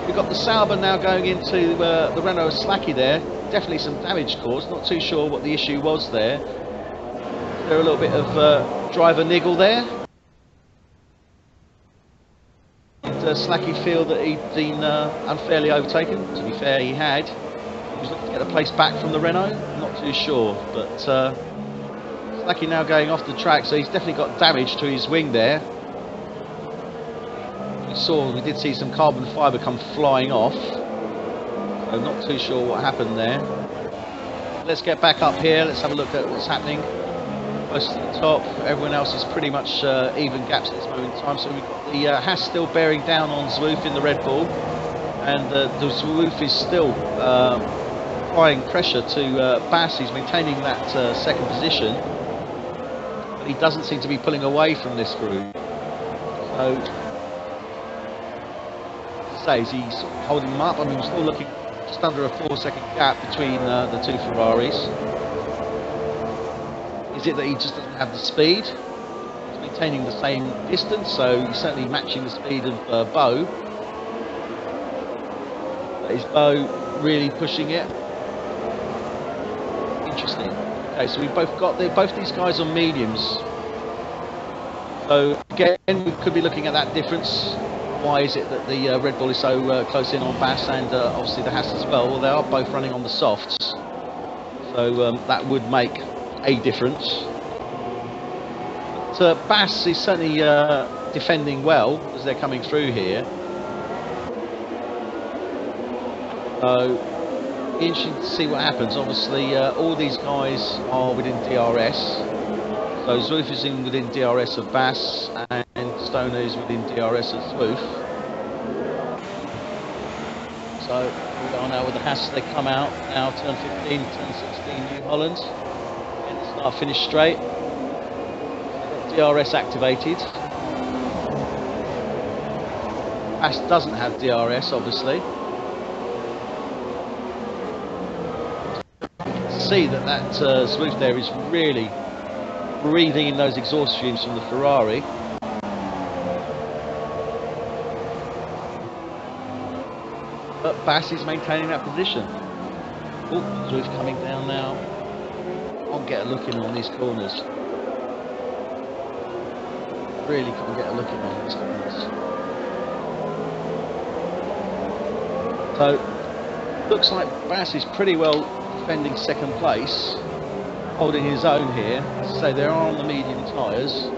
S1: We've got the Sauber now going into the Renault Slacky there. Definitely some damage caused. Not too sure what the issue was there. Is there a little bit of driver niggle there? Did Slacky feel that he'd been unfairly overtaken? To be fair, he had. He was looking to get the place back from the Renault. Not too sure, but Slacky now going off the track, so he's definitely got damage to his wing there. We did see some carbon fibre come flying off. I'm not too sure what happened there. Let's get back up here. Let's have a look at what's happening. Close to the top. Everyone else is pretty much even gaps at this moment in time. So we've got the Haas still bearing down on Zwoof in the Red Bull, and the Zwoof is still applying pressure to Bass. He's maintaining that second position, but he doesn't seem to be pulling away from this group. So, is he sort of holding them up? I mean, we're still looking just under a 4-second gap between the two Ferraris. Is it that he just doesn't have the speed? He's maintaining the same distance, so he's certainly matching the speed of Bo. But is Bo really pushing it? Interesting. Okay, so we've both got both these guys on mediums. So again, we could be looking at that difference. Why is it that the Red Bull is so close in on Bass and obviously the Haas as well? Well, they are both running on the softs, so that would make a difference. But Bass is certainly defending well as they're coming through here. So interesting to see what happens. Obviously, all these guys are within DRS. So Zwoof is in within DRS of Bass, and Stoner is within DRS of Zwoof. So we are now with the Haas. They come out now, turn 15, turn 16, New Holland. And start finish straight. DRS activated. Bass doesn't have DRS, obviously. See that Zwoof there is really breathing in those exhaust fumes from the Ferrari. But Bass is maintaining that position. Oh, Zwoof coming down now. Can't get a look in on these corners. Really can't get a look in on these corners. So, looks like Bass is pretty well defending second place, holding his own here. As I say, they are on the medium tyres.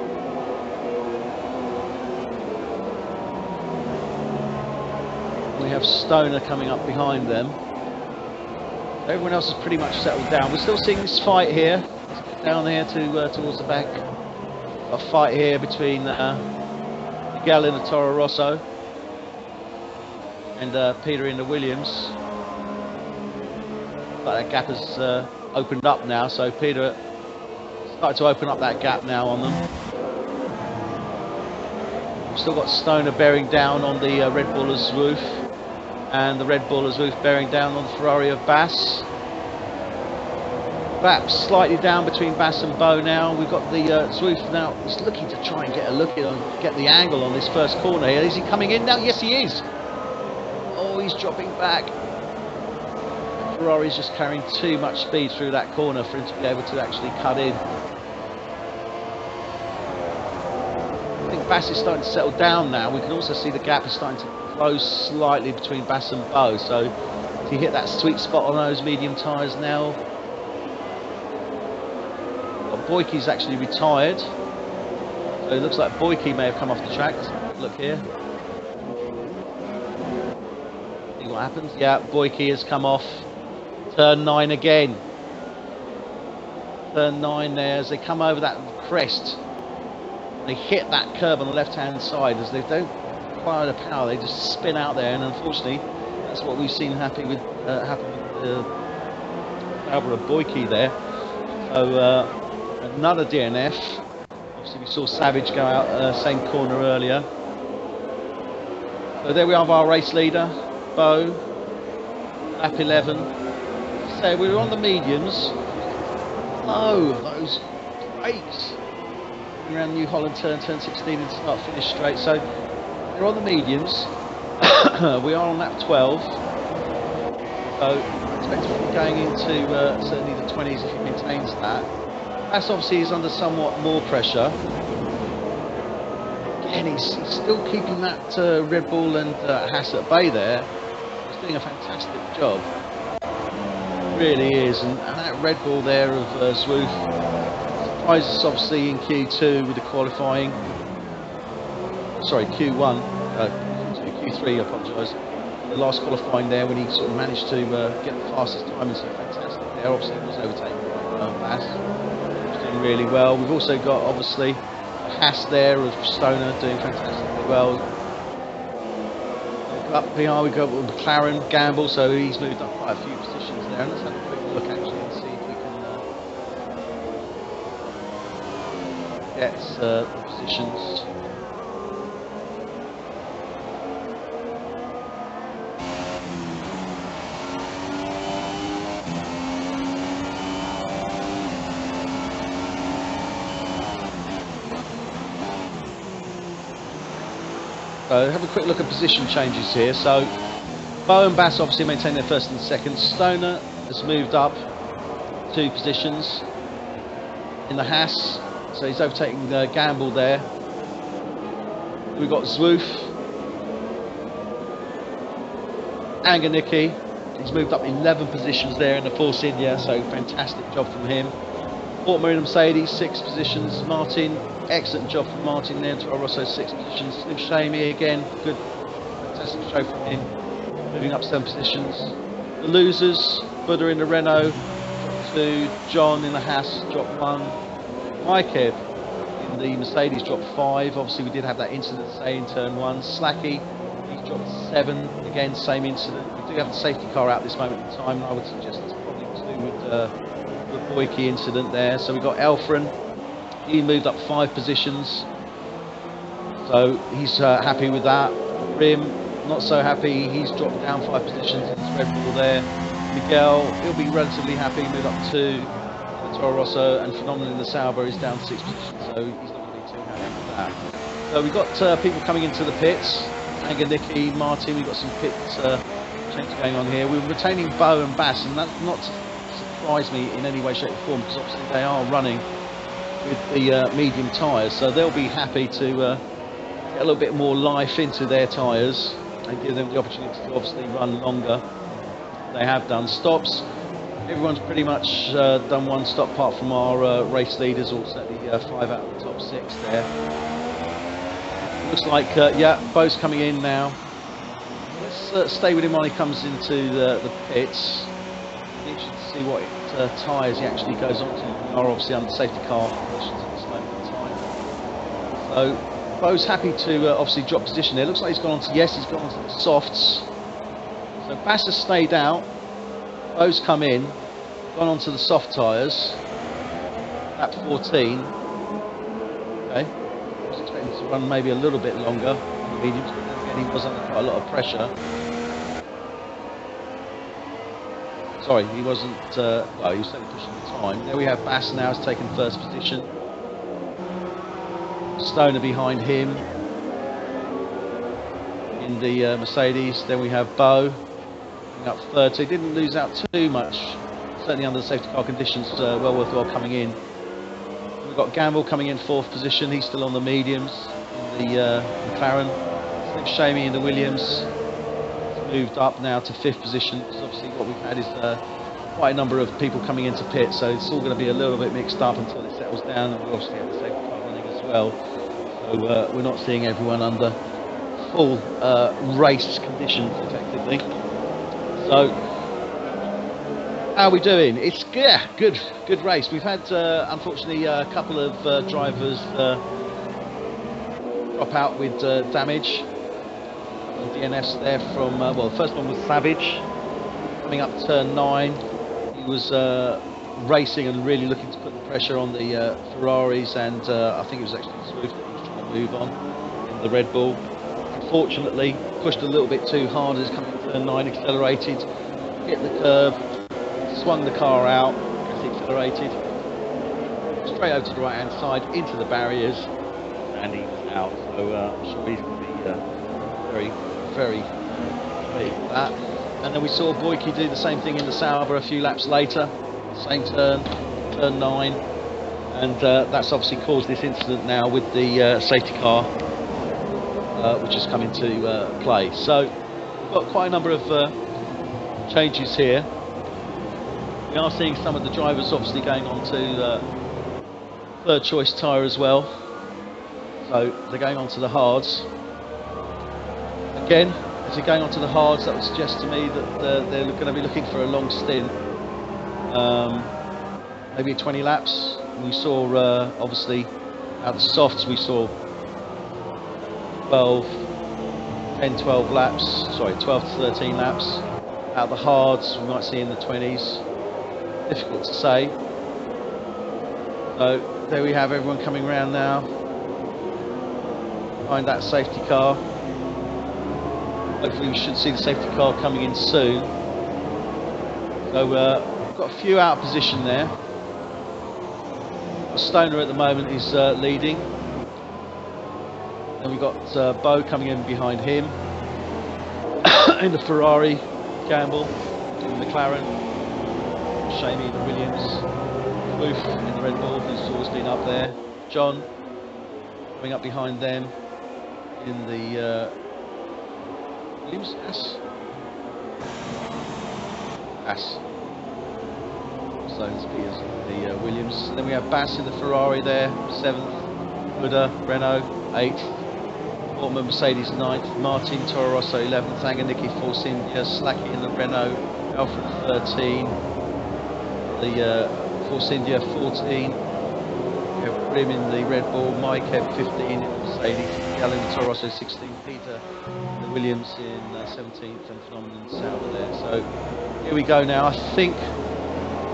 S1: We have Stoner coming up behind them. Everyone else is pretty much settled down. We're still seeing this fight here. Let's get down here to towards the back. A fight here between Miguel in the Toro Rosso and Peter in the Williams. But that gap has opened up now, so Peter started to open up that gap now on them. We've still got Stoner bearing down on the Red Bull of Zwoof, and the Red Bull of Zwoof bearing down on the Ferrari of Bass. Perhaps slightly down between Bass and Bo now. We've got the Zwoof now. He's looking to try and get a look at, get the angle on this first corner here. Is he coming in now? Yes, he is. Oh, he's dropping back. Ferrari's just carrying too much speed through that corner for him to be able to actually cut in. I think Bass is starting to settle down now. We can also see the gap is starting to close slightly between Bass and Bo. So if you hit that sweet spot on those medium tyres now. Boyke's actually retired. So it looks like Boyke may have come off the track. Let's look here. See what happens. Yeah, Boyke has come off. Turn 9 again. Turn 9 there as they come over that crest. They hit that curb on the left hand side. As they don't acquire the power, they just spin out there, and unfortunately that's what we've seen happen with Albert Boyke there. So another DNF. Obviously we saw Savage go out same corner earlier. So there we have our race leader, Bo, lap 11. So we were on the mediums. Oh, those brakes around New Holland turn 16 and start finish straight. So we're on the mediums. We are on lap 12. So expect to be going into certainly the 20s if he maintains that. Bass obviously is under somewhat more pressure. Again, he's still keeping that Red Bull and Haas at bay there. He's doing a fantastic job. Really is, and that Red Bull there of Zwoof surprised us obviously in Q2 with the qualifying. Sorry, Q1, Q3, I apologise. The last qualifying there when he sort of managed to get the fastest time, and so fantastic there. Obviously, he was overtaken by Bass, who's doing really well. We've also got obviously Haas there of Stoner doing fantastically well. Up behind we go with McLaren, Gamble, so he's moved up quite a few positions there. Let's have a quick look actually and see if we can get the positions. So have a quick look at position changes here. So Bow and Bass obviously maintain their first and second. Stoner has moved up 2 positions in the Haas, so he's overtaking Gamble there. We've got Zwoof, Anganiki, he's moved up 11 positions there in the Force India, so fantastic job from him. Portman and Mercedes, 6 positions. Martin, excellent job from Martin there. Toro Rosso, 6 positions. Slim Shamy again, good, fantastic show from him, moving up 7 positions. The losers, Buddha in the Renault, dropped 2, John in the Haas, dropped 1, Mikev in the Mercedes dropped 5. Obviously we did have that incident, say, in turn 1. Slacky, he dropped 7, again, same incident. We do have the safety car out this moment in time, and I would suggest it's probably to do with the Boyke incident there. So we've got Elfren, he moved up 5 positions, so he's happy with that. Rim, not so happy, he's dropped down 5 positions in his Red Bull there. Miguel, he'll be relatively happy, moved up 2. Toro Rosso, and Phenomenal in the Sauber is down 6 positions, so he's not going to be too happy with that. So we've got people coming into the pits. Anganiki, Martin, we've got some pit change going on here. We're retaining Bow and Bass, and that's not to surprise me in any way, shape or form, because obviously they are running with the medium tyres, so they'll be happy to get a little bit more life into their tyres and give them the opportunity to obviously run longer. They have done stops. Everyone's pretty much done 1 stop apart from our race leaders, all certainly 5 out of the top 6 there. Looks like, yeah, Bo's coming in now. Let's stay with him while he comes into the pits. Be interested to see what tyres he actually goes on to. We are obviously under safety car conditions at this moment in time. So Bo's happy to obviously drop position there. Looks like he's gone on to, yes, he's gone on to the softs. So Bass has stayed out. Bo's come in, gone on to the soft tyres, lap 14. Okay, I was expecting to run maybe a little bit longer on the mediums, but then again he was under quite a lot of pressure. Sorry, he wasn't, well, he was certainly pushing the time. There we have Bass now has taken first position. Stoner behind him in the Mercedes. Then we have Bo up third, so he didn't lose out too much, certainly under the safety car conditions, well worthwhile coming in. We've got Gamble coming in 4th position, he's still on the mediums in the McLaren. Slim Shamy in the Williams, he's moved up now to 5th position, because obviously what we've had is quite a number of people coming into pit, so it's all going to be a little bit mixed up until it settles down, and we obviously have the safety car running as well, so we're not seeing everyone under full race conditions effectively. So, how are we doing? It's, yeah, good race. We've had, unfortunately, a couple of drivers drop out with damage. DNFs there from, well, the first one was Savage, coming up turn 9. He was racing and really looking to put the pressure on the Ferraris, and I think it was actually Swift that he was trying to move on in the Red Bull. Unfortunately, pushed a little bit too hard as coming to turn 9, accelerated, hit the curb, swung the car out, accelerated, straight over to the right hand side, into the barriers, and he was out. So I'm sure he's going to be very, very happy with that. And then we saw Boyke do the same thing in the Sauber a few laps later, same turn, turn 9, and that's obviously caused this incident now with the safety car, which has come into play. So we've got quite a number of changes here. We are seeing some of the drivers obviously going on to third choice tyre as well. So they're going on to the hards. Again, as they're going on to the hards, that would suggest to me that they're going to be looking for a long stint. Maybe 20 laps. We saw obviously out the softs we saw 10-12 laps, sorry, 12 to 13 laps. Out the hards we might see in the 20s, difficult to say. So there we have everyone coming around now, behind that safety car. Hopefully we should see the safety car coming in soon. So we've got a few out of position there. Stoner at the moment is leading. Then we've got Bo coming in behind him. In the Ferrari, Campbell, in the McLaren, Shamey in the Williams, Woof in the Red Bull, who's always been up there, John coming up behind them in the Williams, Ass. Stones Peters in the Williams. And then we have Bass in the Ferrari there, 7th, Buddha, Renault, 8th. Portman, Mercedes 9th, Martin, Toro Rosso 11th, Anganiki, Force India, Slacky in the Renault, Alfred 13, the Force India 14, we have Grim in the Red Bull, Mike 15 in the Mercedes, Gal in the Toro Rosso 16, Peter in the Williams in 17th, and Phenomenon Sauber there. So here we go now. I think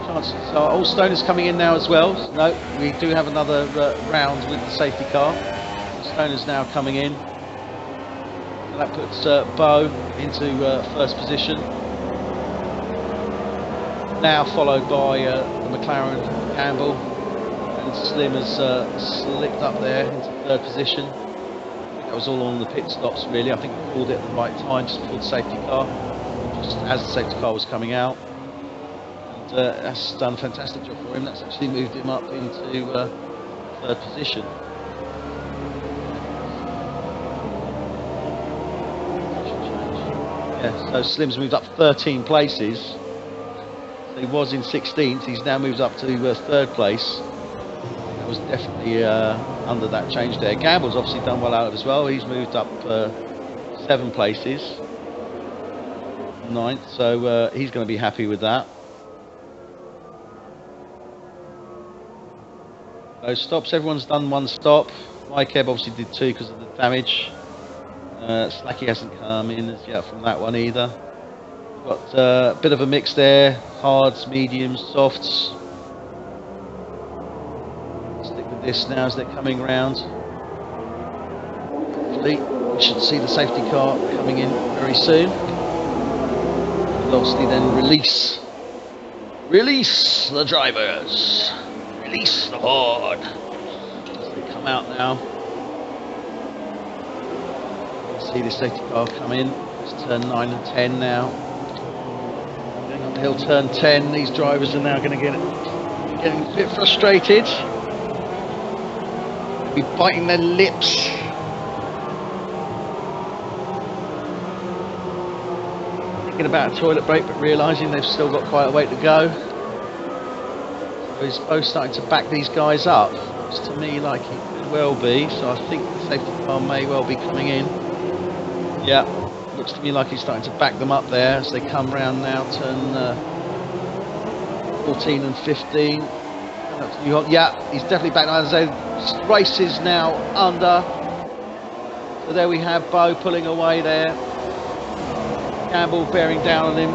S1: chances are all Stoners coming in now as well. No, we do have another round with the safety car. Stoners now coming in. And that puts Bo into first position. Now followed by the McLaren Campbell, and Slim has slipped up there into third position. That was all on the pit stops really. I think he called it at the right time just before the safety car, just as the safety car was coming out. And that's done a fantastic job for him. That's actually moved him up into third position. Yeah, so Slim's moved up 13 places. So he was in 16th, he's now moved up to third place. That was definitely under that change there. Gamble's obviously done well out of it as well. He's moved up 7 places. 9th, so he's going to be happy with that. So stops, everyone's done 1 stop. Mike Ebb obviously did 2 because of the damage. Slacky hasn't come in as yet from that one either. We've got a bit of a mix there, hards, mediums, softs. Stick with this now as they're coming round. Hopefully we should see the safety car coming in very soon. We'll obviously then release the drivers, release the horde as they come out now. See the safety car come in. It's turn 9 and 10 now. Going up the hill, turn 10. These drivers are now going to getting a bit frustrated. Be biting their lips. Thinking about a toilet break, but realising they've still got quite a way to go. So he's both starting to back these guys up. Looks to me like he could well be. So I think the safety car may well be coming in. Yeah, looks to me like he's starting to back them up there as they come round now, turn 14 and 15. Yeah, he's definitely back now. The race is now under. So there we have Bo pulling away there. Campbell bearing down on him.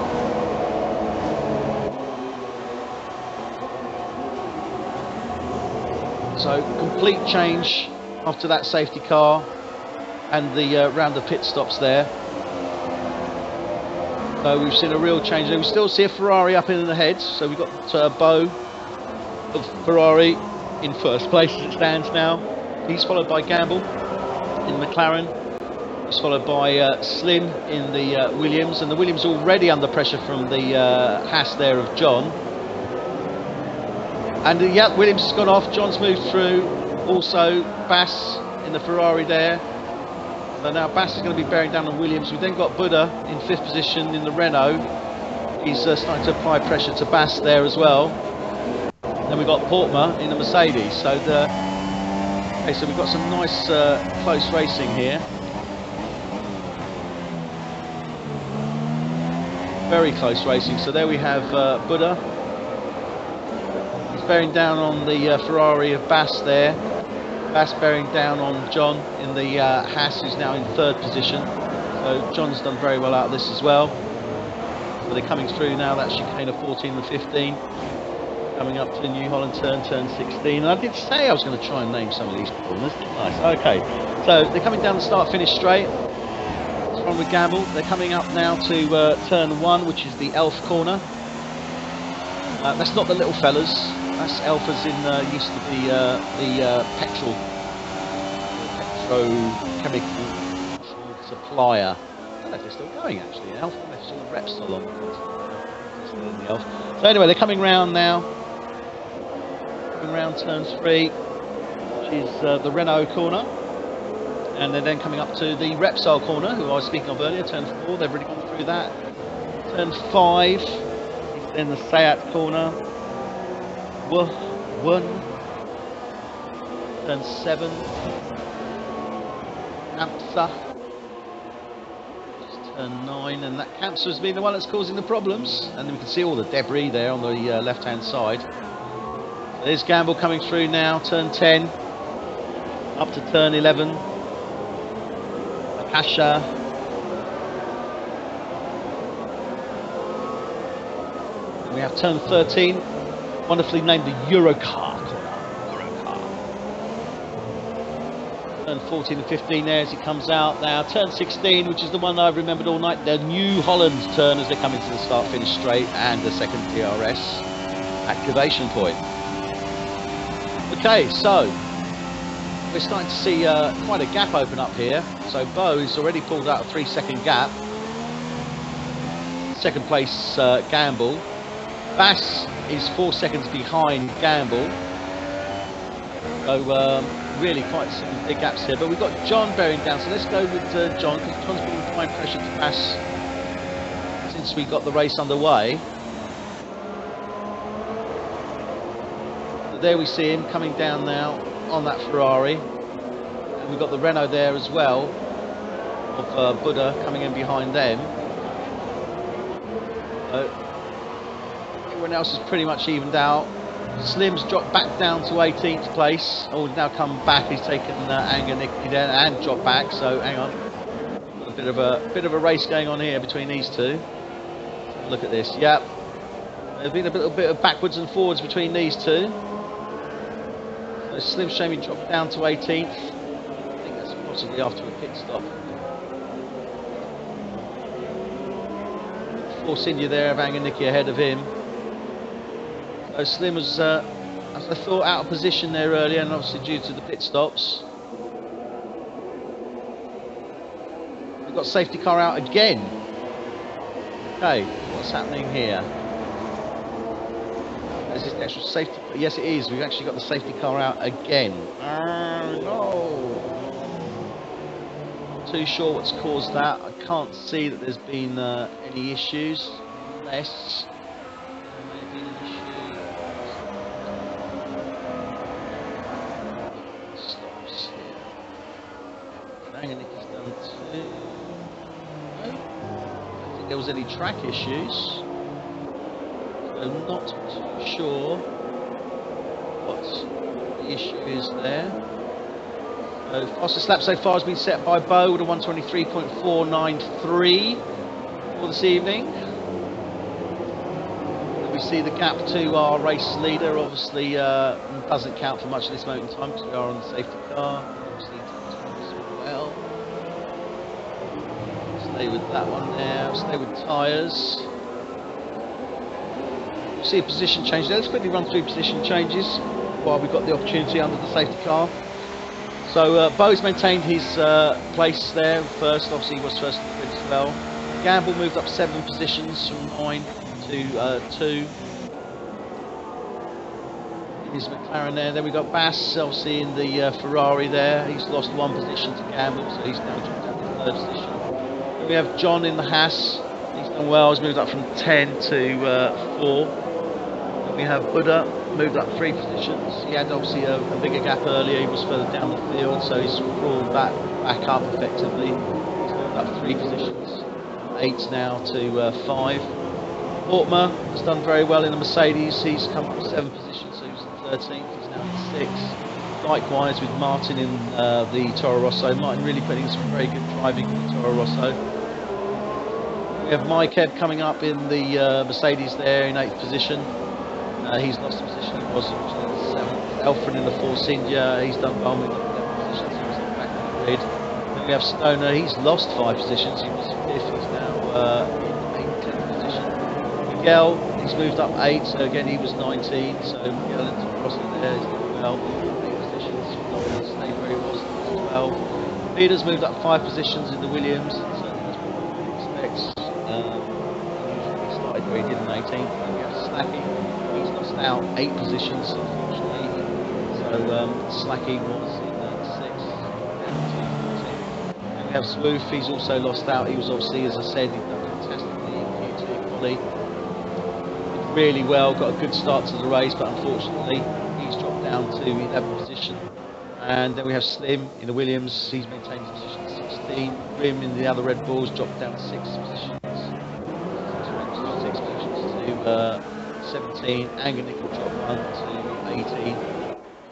S1: So complete change after that safety car and the round of pit stops there. So we've seen a real change there. We still see a Ferrari up in the head. So we've got Bo of Ferrari in first place as it stands now. He's followed by Gamble in McLaren. He's followed by Slim in the Williams. And the Williams already under pressure from the Haas there of John. And yeah, Williams has gone off. John's moved through. Also Bass in the Ferrari there. So now Bass is going to be bearing down on Williams. We've then got Buddha in 5th position in the Renault. He's starting to apply pressure to Bass there as well. Then we've got Portma in the Mercedes. So so we've got some nice close racing here. Very close racing. So there we have Buddha. He's bearing down on the Ferrari of Bass there. Bass bearing down on John in the Haas, who's now in 3rd position. So John's done very well out of this as well. So they're coming through now, that chicane of 14 and 15. Coming up to New Holland turn 16. And I did say I was going to try and name some of these corners. Nice, okay. So they're coming down the start-finish straight. It's on with Gamble. They're coming up now to turn 1, which is the Elf corner. That's not the little fellas. That's Alphas in used to be the petrol agrochemical supplier. I don't know if they're still going actually. Elf, they're still Repsol on. The Elf. So anyway, they're coming round now. Coming round turn 3, which is the Renault corner. And they're then coming up to the Repsol corner, who I was speaking of earlier, turn 4, they've already gone through that. Turn 5 is then the Seat corner. One. Turn 7, Campsa. Turn 9, and that Campsa has been the one that's causing the problems. And then we can see all the debris there on the left-hand side. There's Gamble coming through now, turn 10, up to turn 11. Akasha. And we have turn 13, wonderfully named the Eurocar. Turn 14 and 15 there as it comes out now. Turn 16, which is the one that I've remembered all night, the New Holland turn as they come into the start-finish straight, and the second DRS activation point. Okay, so we're starting to see quite a gap open up here. So Bo's already pulled out a 3-second gap. Second place Gamble. Bass is 4 seconds behind Gamble. So really quite some big gaps here. But we've got John bearing down. So let's go with John, because John's been applying pressure to Bass since we got the race underway. There we see him coming down now on that Ferrari, and we've got the Renault there as well of Buddha coming in behind them. Everyone else is pretty much evened out. Slim's dropped back down to 18th place. Oh, he's now come back. He's taken Anger Nicky there and dropped back. So hang on, a bit of a race going on here between these two. Look at this. Yep, there's been a little bit of backwards and forwards between these two. Slim Shady dropped down to 18th. I think that's possibly after a pit stop. Force India there, Anger Nicky ahead of him. So Slim was, as I thought, out of position there earlier, and obviously due to the pit stops. We've got safety car out again. Okay, what's happening here? Is this the actual safety? Yes, it is. We've actually got the safety car out again. No. Not too sure what's caused that. I can't see that there's been any issues. Unless there may have been an issue. Stops here. Hang on, Nicky's done 2. No. I don't think there was any track issues. I'm not too sure what the issue is there. So fastest lap so far has been set by Bo with a 123.493 for this evening. And we see the gap to our race leader obviously doesn't count for much at this moment in time because we are on the safety car. Obviously as well. Stay with that one there. Stay with tyres. See a position change there. Let's quickly run through position changes while we've got the opportunity under the safety car. So Bo's maintained his place there first. Obviously he was first in the grid as well. Gamble moved up 7 positions from 9 to 2. Here's McLaren there. Then we've got Bass obviously in the Ferrari there. He's lost 1 position to Gamble, so he's now dropped down to 3rd position. Then we have John in the Haas. He's done well. He's moved up from 10 to 4. We have Buddha, moved up 3 positions. He had obviously a bigger gap earlier, he was further down the field, so he's crawled back up effectively. He's moved up 3 positions, 8 now to 5. Ortmer has done very well in the Mercedes, he's come up 7 positions, so he was in 13th, he's now in 6th. Likewise with Martin in the Toro Rosso. Martin really putting some very good driving in the Toro Rosso. We have Mike Ebb coming up in the Mercedes there in 8th position. He's lost the position he was originally in 7th. Alfred in the Force India, he's done well with 11 positions, he was in the back of the grid. Then we have Stoner, he's lost 5 positions, he was 5th, he's now in 18th position. Miguel, he's moved up 8, so again he was 19, so Miguel into crossing there, he's done well, 8 positions, not going to stay where he was as well. himself. Leader's moved up 5 positions in the Williams, and certainly that's what one would expect. Usually he started where he did in 18th. Then we have Slacky. He's lost out 8 positions, unfortunately. So Slacky was in 6th, down to 14th. Then we have Swoof. He's also lost out. He was obviously, as I said, he'd done fantastically in Q2 quali. Did really well, got a good start to the race, but unfortunately he's dropped down to 11th position. And then we have Slim in the Williams. He's maintained his position at 16. Grim in the other Red Bulls dropped down 6 positions. 6 positions to 17. Anganico dropped 1 to 18.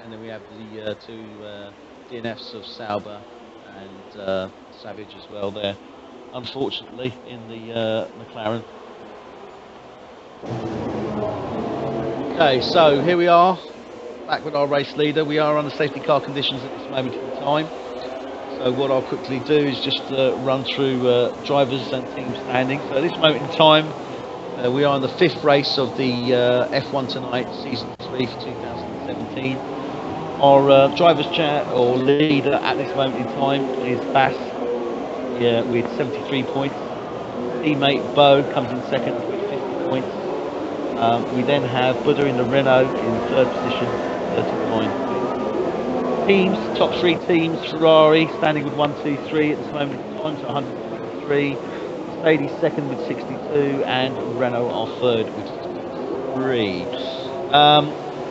S1: And then we have the 2 DNFs of Sauber and Savage as well there, unfortunately, in the McLaren. Okay, so here we are, back with our race leader. We are under safety car conditions at this moment in time. So what I'll quickly do is just run through drivers and team standing. So at this moment in time, we are in the 5th race of the F1 Tonight Season 3 for 2017. Our driver's chat or leader at this moment in time is Bass with 73 points. Teammate Bo comes in 2nd with 50 points. We then have Buddha in the Renault in 3rd position, 39 points. Teams, top 3 teams, Ferrari standing with 1, 2, 3 at this moment in time, so 123. Mercedes 2nd with 62, and Renault are 3rd with 53.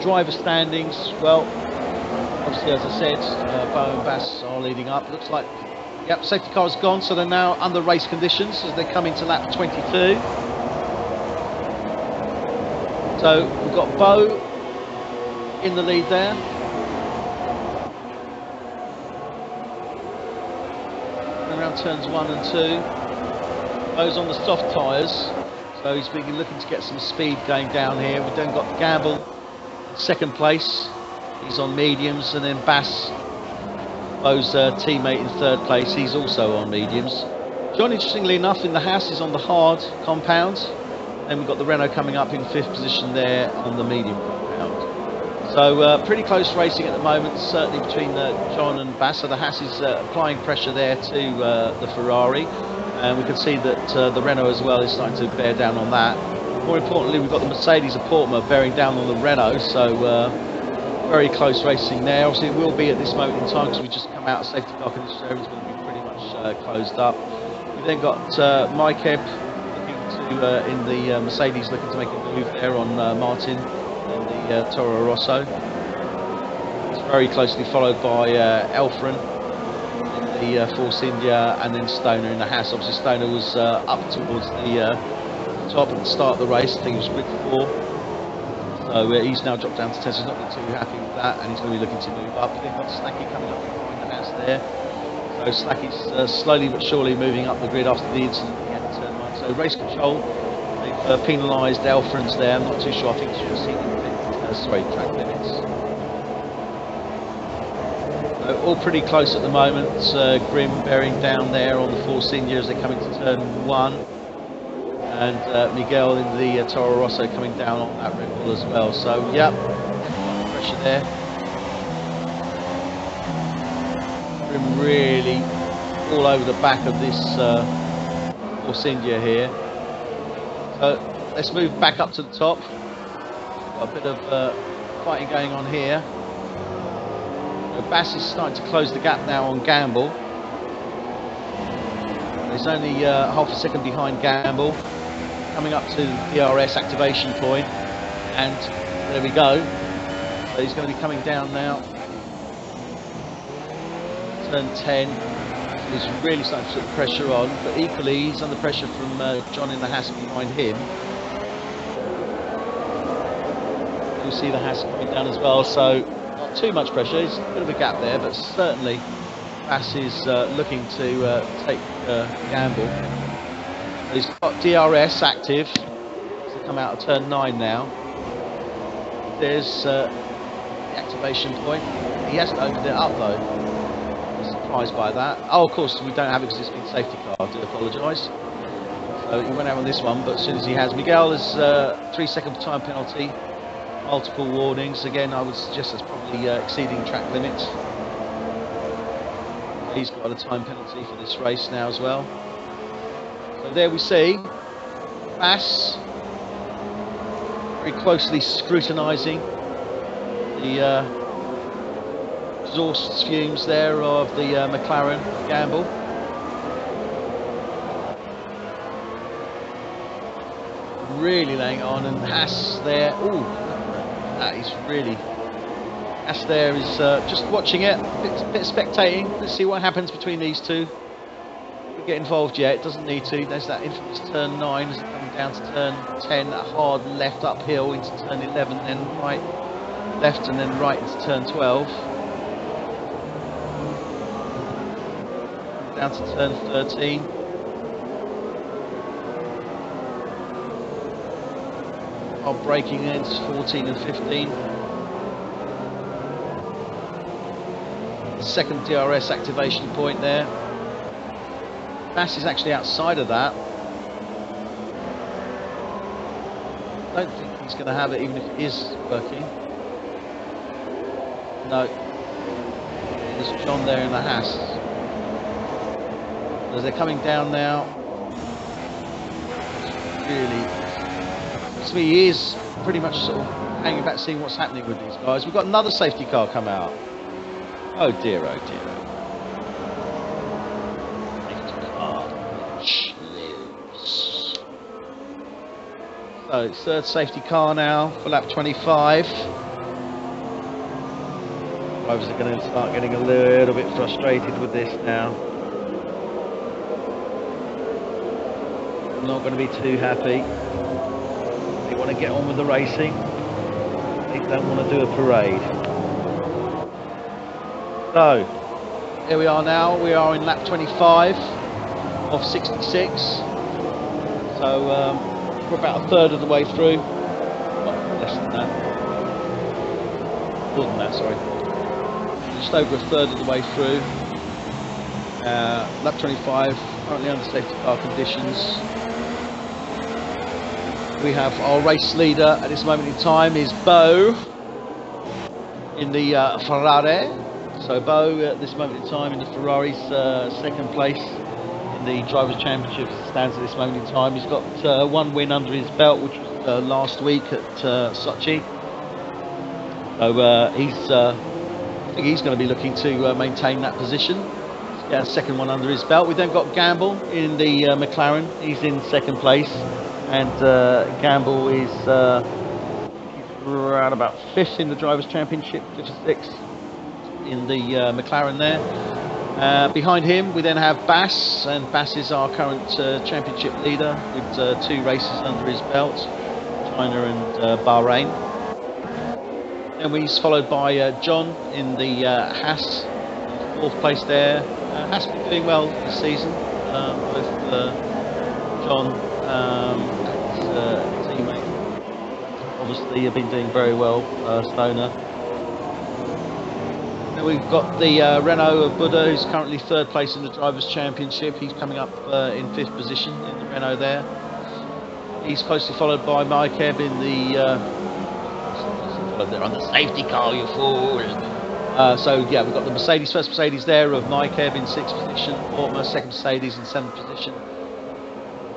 S1: Driver standings, well, obviously as I said, Bo and Bass are leading up. Looks like, yep, safety car is gone, so they're now under race conditions as they come into lap 22. So we've got Bo in the lead there. And around turns 1 and 2. Bo's on the soft tyres, so he's been looking to get some speed going down here. We've then got Gamble in 2nd place. He's on mediums, and then Bass, Bo's teammate, in 3rd place. He's also on mediums. John, interestingly enough, in the Haas is on the hard compound. Then we've got the Renault coming up in 5th position there on the medium compound. So pretty close racing at the moment, certainly between John and Bass. So the Haas is applying pressure there to the Ferrari. And we can see that the Renault as well is starting to bear down on that. More importantly, we've got the Mercedes of Portma bearing down on the Renault. So very close racing there. Obviously it will be at this moment in time because we just come out of safety car conditions. Everything's going to be pretty much closed up. We've then got Maikeb in the Mercedes looking to make a move there on Martin in the Toro Rosso. It's very closely followed by Elfren in the Force India, and then Stoner in the Haas. Obviously Stoner was up towards the top at the start of the race. I think he was grid 4. So he's now dropped down to 10, so he's not been too happy with that, and he's going to be looking to move up. They've got Slacky coming up behind the Haas there. So Slacky's slowly but surely moving up the grid after the incident at the end of turn 1. So race control, they've penalised Elfrens there. I'm not too sure. I think it's your seat, track limits. So all pretty close at the moment. Grim bearing down there on the Force India as they come into turn 1, and Miguel in the Toro Rosso coming down on that Red Bull as well. So yep, pressure there. Grim really all over the back of this Force India here. So let's move back up to the top. Got a bit of fighting going on here. Bass is starting to close the gap now on Gamble. He's only half a second behind Gamble. Coming up to DRS activation point, and there we go. So he's going to be coming down now. Turn 10. He's really starting to put the pressure on, but equally he's under pressure from John in the Haas behind him. You see the Haas coming down as well, so not too much pressure. There's a bit of a gap there, but certainly Bass is looking to take Gamble. He's got DRS active to come out of turn 9 now. There's the activation point. He hasn't opened it up though. I'm surprised by that. Oh, of course we don't have it because it's been safety car. I do apologise. So he went out on this one, but as soon as he has, Miguel is 3-second time penalty, multiple warnings. Again, I would suggest that's probably exceeding track limits. He's got a time penalty for this race now as well. So there we see Bass very closely scrutinising the exhaust fumes there of the McLaren Gamble. Really laying on, and Haas there. Ooh, that is really. Haas there is just watching it, a bit spectating. Let's see what happens between these two. Don't get involved yet, it doesn't need to. There's that infamous turn 9 as it comes down to turn 10, that hard left uphill into turn 11, then right, left, and then right into turn 12. Down to turn 13. Are braking against 14 and 15. Second DRS activation point there. Bass is actually outside of that. Don't think he's going to have it even if it is working. No. There's John there in the Haas. As they're coming down now, really, to me, he is pretty much sort of hanging back, seeing what's happening with these guys. We've got another safety car come out. Oh dear, oh dear. So it's third safety car now for lap 25. Drivers are going to start getting a little bit frustrated with this now. Not going to be too happy. They want to get on with the racing. They don't want to do a parade. So, here we are now. We are in lap 25 of 66. So, we're about a third of the way through. Well, less than that. More than that, sorry. Just over a third of the way through. Lap 25, currently under safety car conditions. We have our race leader at this moment in time is Bo in the Ferrari. So Bo at this moment in time in the Ferrari's second place in the Drivers' Championship stands at this moment in time. He's got one win under his belt, which was last week at Sochi. So I think he's going to be looking to maintain that position. Get a second one under his belt. We then got Gamble in the McLaren. He's in second place. And Gamble is around about 5th in the Drivers' Championship, 5th or 6th in the McLaren there. Behind him we then have Bass, and Bass is our current championship leader with 2 races under his belt, China and Bahrain. Then he's followed by John in the Haas, 4th place there. Haas been doing well this season, both John teammate obviously have been doing very well, Stoner. Then we've got the Renault of Buddha, who's currently 3rd place in the Drivers' Championship. He's coming up in 5th position in the Renault there. He's closely followed by Mike Ebb in the followed there on the safety car, you fool. So yeah, we've got the Mercedes, first Mercedes there of Mike Ebb in 6th position, Portmer, second Mercedes in 7th position.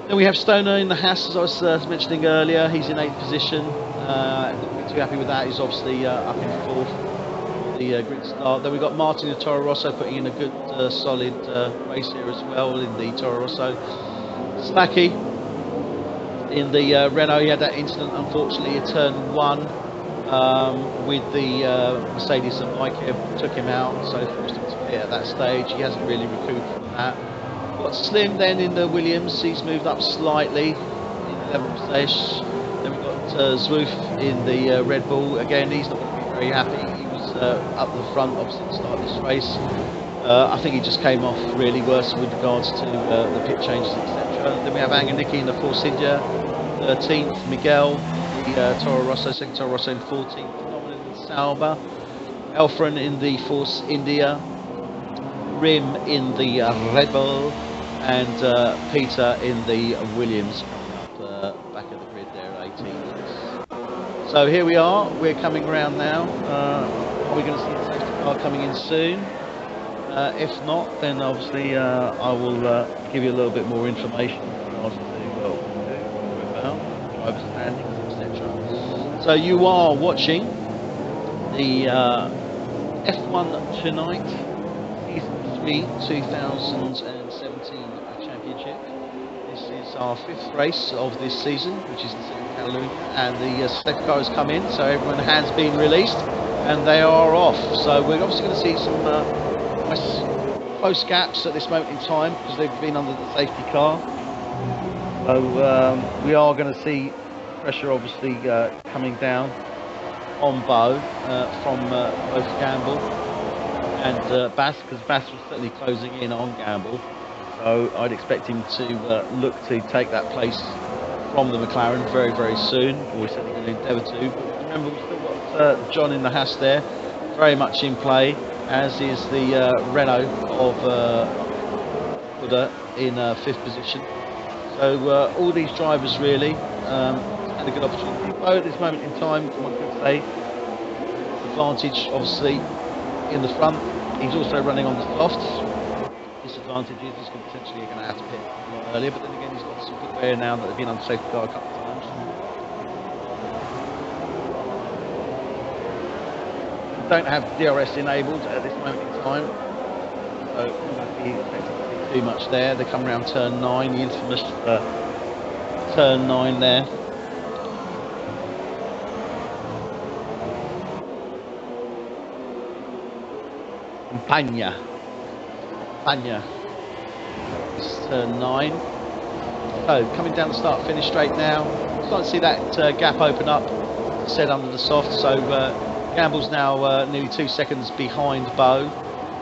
S1: Then we have Stoner in the Haas, as I was mentioning earlier. He's in 8th position. Not too happy with that. He's obviously up in 4th. The grid start. Then we've got Martin in Toro Rosso putting in a good solid race here as well in the Toro Rosso. Slacky in the Renault. He had that incident, unfortunately, at turn 1 with the Mercedes, and Mike took him out, so forced him to pit at that stage. He hasn't really recouped from that. Got Slim then in the Williams. He's moved up slightly in 11th place. Then we've got Zwoof in the Red Bull. Again, he's not going to be very happy. He was up the front, obviously, at the start of this race. I think he just came off really worse with regards to the pit changes, etc. Then we have Anganiki in the Force India, 13th. Miguel, the Toro Rosso, second Toro Rosso in 14th. Phenomenal in Sauber. Elfren in the Force India. Rim in the Red Bull. And Peter in the Williams, coming up back at the grid there at 18th. So here we are, we're coming around now. Are we going to see the safety car coming in soon? If not, then obviously I will give you a little bit more information in regards to what we're about, driver standings, etc. So you are watching the F1 Tonight Season 3 2017 Championship. This is our 5th race of this season, which is the second Catalunya, and the safety car has come in, so everyone has been released, and they are off. So we're obviously going to see some nice close gaps at this moment in time, because they've been under the safety car. So we are going to see pressure obviously coming down on Bo from both Gamble and Bass, because Bass was certainly closing in on Gamble. So I'd expect him to look to take that place from the McLaren very, very soon, or we're certainly going to endeavour to. But remember, we've still got John in the Haas there, very much in play, as is the Renault of Buddha in 5th position. So all these drivers really had a good opportunity. Bo at this moment in time, one could say, advantage obviously in the front. He's also running on the softs. Disadvantage is he's potentially going to have to pit a lot earlier, but then again he's got some good wear now that they've been on the safety car a couple of times. Don't have DRS enabled at this moment in time, so we won't be expecting to see too much there. They come around turn 9, the infamous turn 9 there. Spanje. This is turn 9. So coming down the start finish straight now. Starting to see that gap open up, said under the soft. So Gamble's now nearly 2 seconds behind Bo.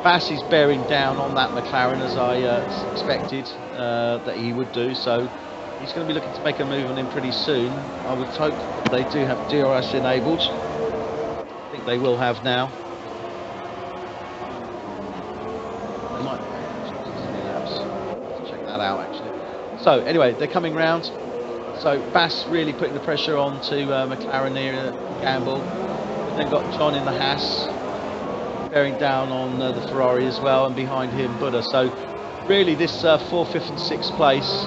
S1: Bass is bearing down on that McLaren, as I expected that he would do. So he's going to be looking to make a move on him pretty soon. I would hope that they do have DRS enabled. I think they will have now. They might check that out actually. So anyway, they're coming round. So Bass really putting the pressure on to McLaren near Gamble. We've then got John in the Haas, bearing down on the Ferrari as well, and behind him Buddha. So really this 4th, 5th and 6th place,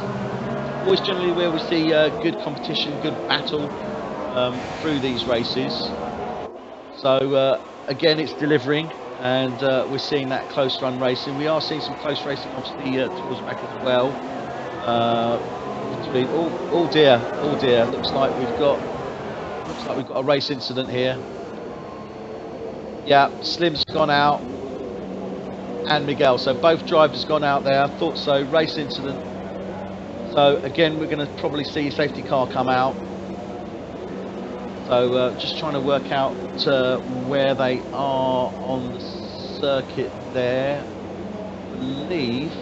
S1: always generally where we see good competition, good battle through these races. So again, it's delivering, and we're seeing that close run racing. We are seeing some close racing obviously towards the back as well. Between oh dear, looks like we've got a race incident here. Yeah, Slim's gone out and Miguel, so both drivers gone out there. I thought so. Race incident. So again, we're going to probably see a safety car come out. So just trying to work out where they are on the circuit there. I believe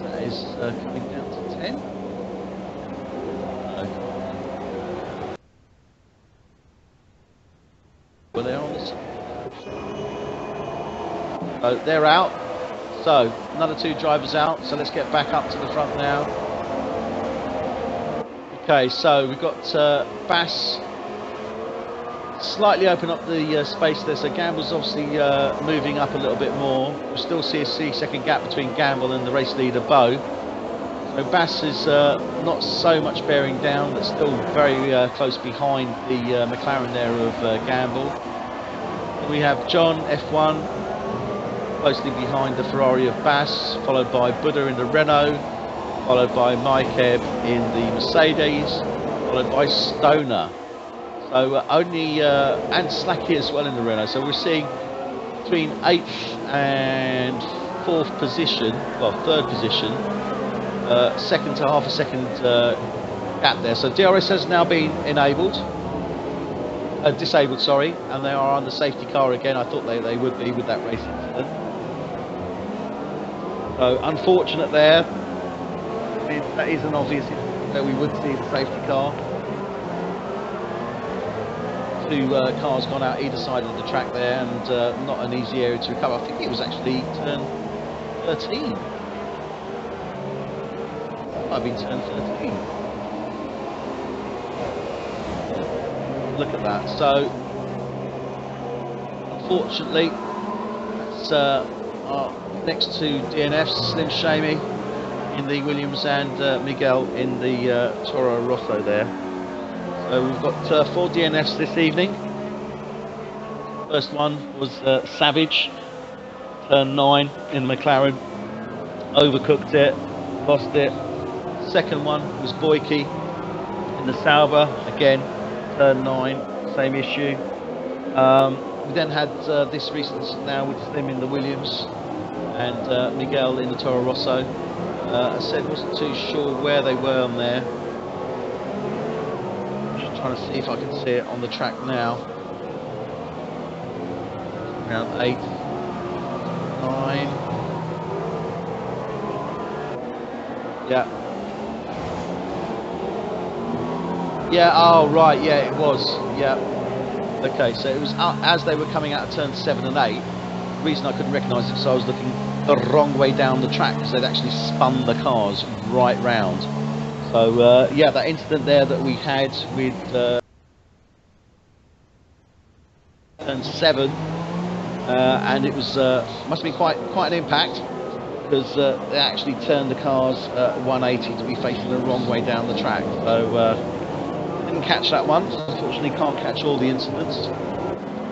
S1: that is coming down to 10. Well, they're on the circuit. So they're out. So another 2 drivers out. So let's get back up to the front now. Okay, so we've got Bass slightly open up the space there. So Gamble's obviously moving up a little bit more. We'll still see a 3-second gap between Gamble and the race leader Bo. So Bass is not so much bearing down, but still very close behind the McLaren there of Gamble. And we have John F1 closely behind the Ferrari of Bass, followed by Buddha in the Renault, followed by Mike Ebb in the Mercedes, followed by Stoner. So only and Slacky as well in the Renault. So we're seeing between 8th and 4th position, well 3rd position, second to half a second gap there. So DRS has now been disabled, sorry, and they are on the safety car again. I thought they would be with that race incident. So unfortunate there. That is an obvious where we would see the safety car. 2 cars gone out either side of the track there, and not an easy area to recover. I think it was actually turn 13. I've been turn 13. Look at that. So unfortunately, that's are next to DNFs, Slim Shamey in the Williams and Miguel in the Toro Rosso there. So we've got 4 DNFs this evening. First one was Savage, turn 9 in McLaren, overcooked it, lost it. Second one was Boyke in the Sauber, again, turn 9, same issue. We then had this recent now with Slim in the Williams and Miguel in the Toro Rosso. I said wasn't too sure where they were on there. Just trying to see if I can see it on the track now. Round 8, 9. Yeah. Yeah, oh right, yeah, it was. Yeah. Okay, so it was as they were coming out of turn 7 and 8. The reason I couldn't recognise it because I was looking the wrong way down the track because they'd actually spun the cars right round. So yeah, that incident there that we had with turn 7, and it was must have been quite an impact because they actually turned the cars 180 to be facing the wrong way down the track. So didn't catch that one. Unfortunately, can't catch all the incidents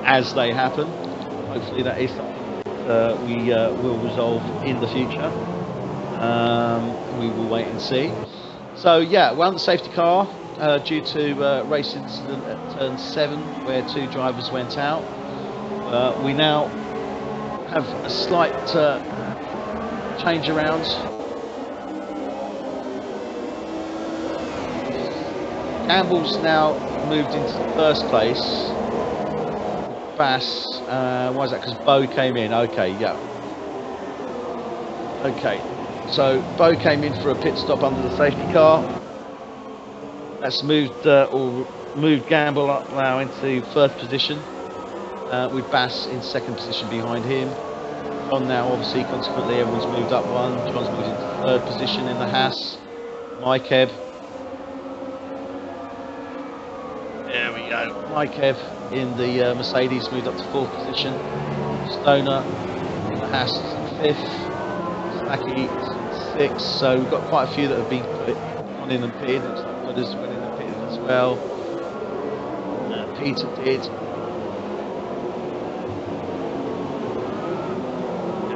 S1: as they happen. Hopefully, that is something we will resolve in the future. We will wait and see. So yeah, we're on the safety car due to race incident at turn 7 where 2 drivers went out. We now have a slight change around. Campbell's now moved into the first place. Bass, why is that? Because Bo came in. Okay, yeah. Okay, so Bo came in for a pit stop under the safety car. That's moved moved Gamble up now into first position, with Bass in second position behind him. John now, obviously, consequently, everyone's moved up one. John's moved into third position in the Haas. Mikev. There we go. Mikev in the Mercedes moved up to fourth position. Stoner in the Haas fifth. Slacky sixth. So we've got quite a few that have been put on in and pitted. Looks like Buddha's went in and pitted as well. Peter did.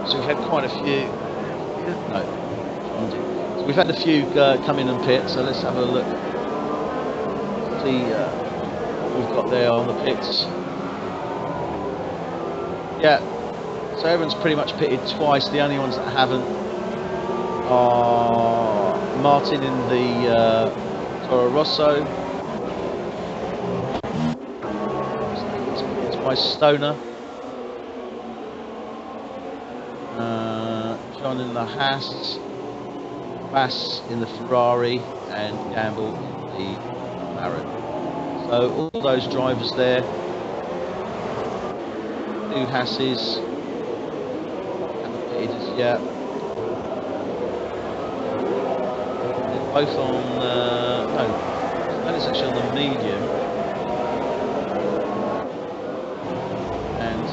S1: So we've had quite a few. No, so we've had a few come in and pit. So let's have a look. See what we've got there on the pits. Yeah. So everyone's pretty much pitted twice. The only ones that haven't are Martin in the Toro Rosso. It's by Stoner. John in the Haas, Bass in the Ferrari, and Gamble in the McLaren. So all those drivers there, 2 Hasses, haven't pitted as yet. They're both on, no, that is actually on the medium. And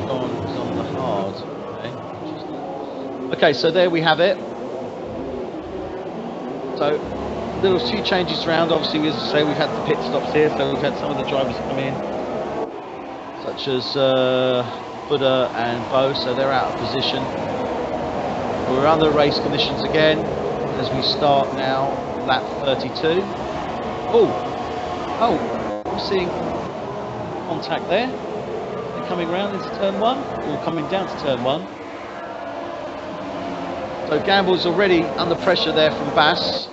S1: John is on the hard. Okay, so there we have it. So there were a few changes around. Obviously, as I say, we've had the pit stops here, so we've had some of the drivers come in, such as Buddha and Bo, so they're out of position. We're under race conditions again as we start now, lap 32. Oh, I'm seeing contact there. They're coming round into turn 1, or coming down to turn 1. So Gamble's already under pressure there from Bass,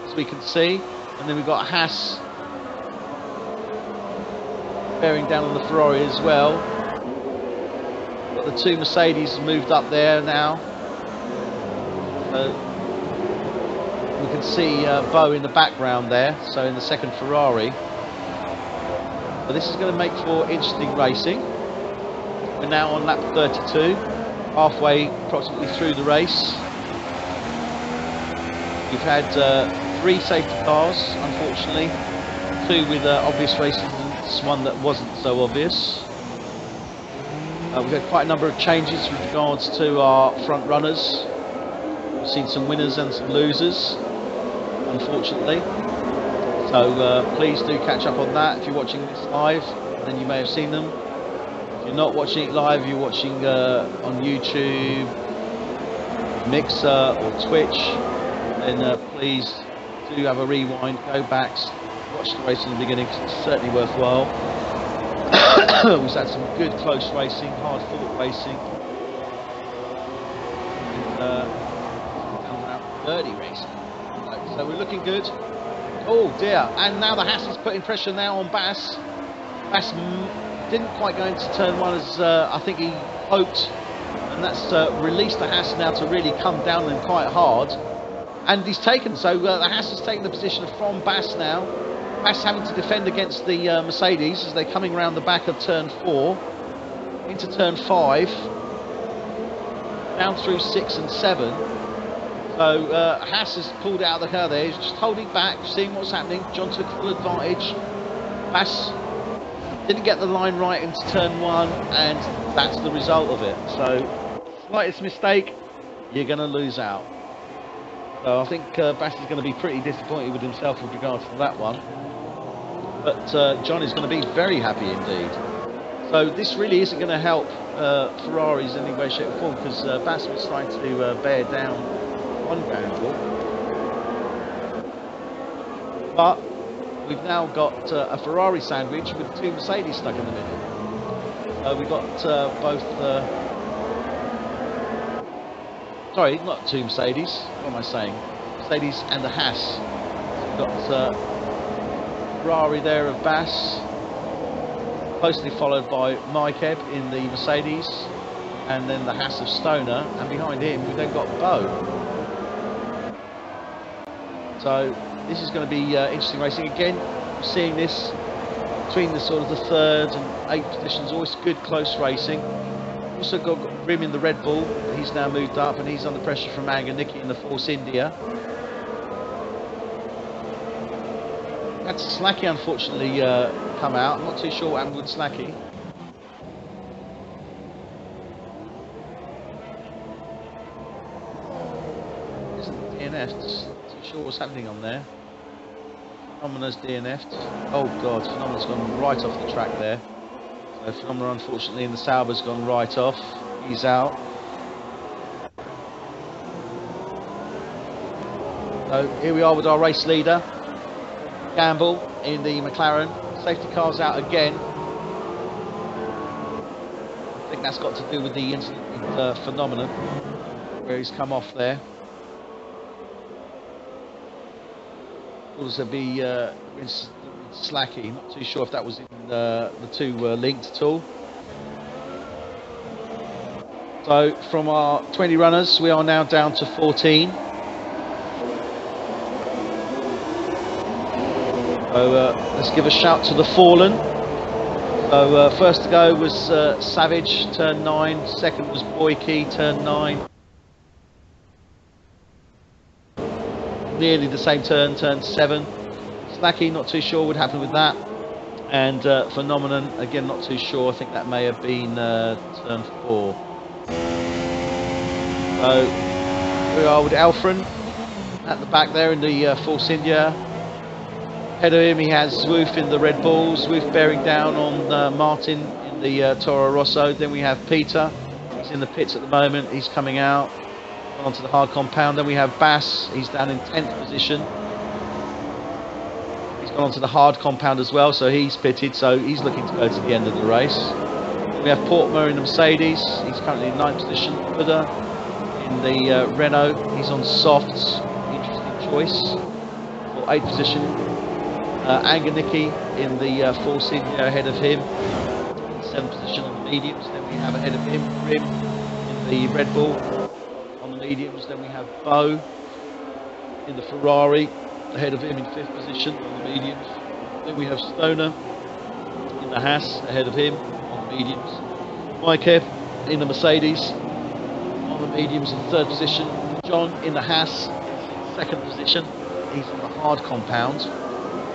S1: as we can see, and then we've got Haas bearing down on the Ferrari as well. Got the 2 Mercedes moved up there now. We can see Bo in the background there, so in the second Ferrari. So this is going to make for interesting racing. We're now on lap 32. Halfway approximately through the race. We've had 3 safety cars, unfortunately, 2 with obvious race incidents, 1 that wasn't so obvious. We've had quite a number of changes with regards to our front runners. We've seen some winners and some losers, unfortunately. So please do catch up on that. If you're watching this live, then you may have seen them. If you're not watching it live, you're watching on YouTube, Mixer or Twitch, then please do have a rewind, go back, watch the race in the beginning, 'cause it's certainly worthwhile. We've had some good close racing, hard fought racing, and birdie racing. So we're looking good. Oh dear, and now the Haas is putting pressure now on Bass. Bass didn't quite go into turn one as I think he hoped, and that's released the Haas now to really come down them quite hard. And he's taken, so the Haas has taken the position from Bass now. Bass having to defend against the Mercedes as they're coming around the back of turn 4 into turn 5, down through 6 and 7. So Haas has pulled out of the car there. He's just holding back, seeing what's happening. John took full advantage. Bass didn't get the line right into turn 1, and that's the result of it. So slightest mistake, you're going to lose out. So I think Bass is going to be pretty disappointed with himself with regards to that one. But John is going to be very happy indeed. So this really isn't going to help Ferraris in any way, shape or form, because Bass was trying to bear down on Gamble. But we've now got a Ferrari sandwich with 2 Mercedes stuck in the middle. We've got both... sorry, not 2 Mercedes. What am I saying? Mercedes and the Haas. We've got Ferrari there of Bass, closely followed by Mike in the Mercedes, and then the Haas of Stoner, and behind him we've then got Bo. So this is going to be interesting racing again. We're seeing this between the sort of the 3rd and 8th positions, always good close racing. Also got Rim in the Red Bull. He's now moved up and he's under pressure from Nicky in the Force India. Had Slacky unfortunately come out. I'm not too sure what happened with Slacky. Isn't DNF? Not too sure what's happening on there. Phenomena's DNF'd. Oh god, Phenomena's gone right off the track there. So Phenomena unfortunately in the Sauber's gone right off. He's out. So here we are with our race leader, Gamble in the McLaren. Safety car's out again. I think that's got to do with the incident with Phenomenon, where he's come off there. Will also be Slacky. Not too sure if that was in the 2 linked at all. So from our 20 runners, we are now down to 14. So let's give a shout to the Fallen. So first to go was Savage, turn 9. Second was Boyke, turn 9. Nearly the same turn 7. Slacky, not too sure what happened with that. And Phenomenon, again, not too sure. I think that may have been turn 4. So we are with Alfred at the back there in the Force India. Ahead of him he has Zwoof in the Red Bull, Zwoof bearing down on Martin in the Toro Rosso. Then we have Peter, he's in the pits at the moment, he's coming out onto the hard compound. Then we have Bass, he's down in 10th position. He's gone onto the hard compound as well, so he's pitted, so he's looking to go to the end of the race. Then we have Portmer in the Mercedes, he's currently in 9th position. Buddha in the Renault, he's on softs, interesting choice, for 8th position. Nicky in the Force India ahead of him, 7th position on the mediums. Then we have ahead of him Rim in the Red Bull on the mediums. Then we have Bo in the Ferrari ahead of him in 5th position on the mediums. Then we have Stoner in the Haas ahead of him on the mediums. Mike in the Mercedes on the mediums in 3rd position. John in the Haas 2nd position. He's on the hard compound.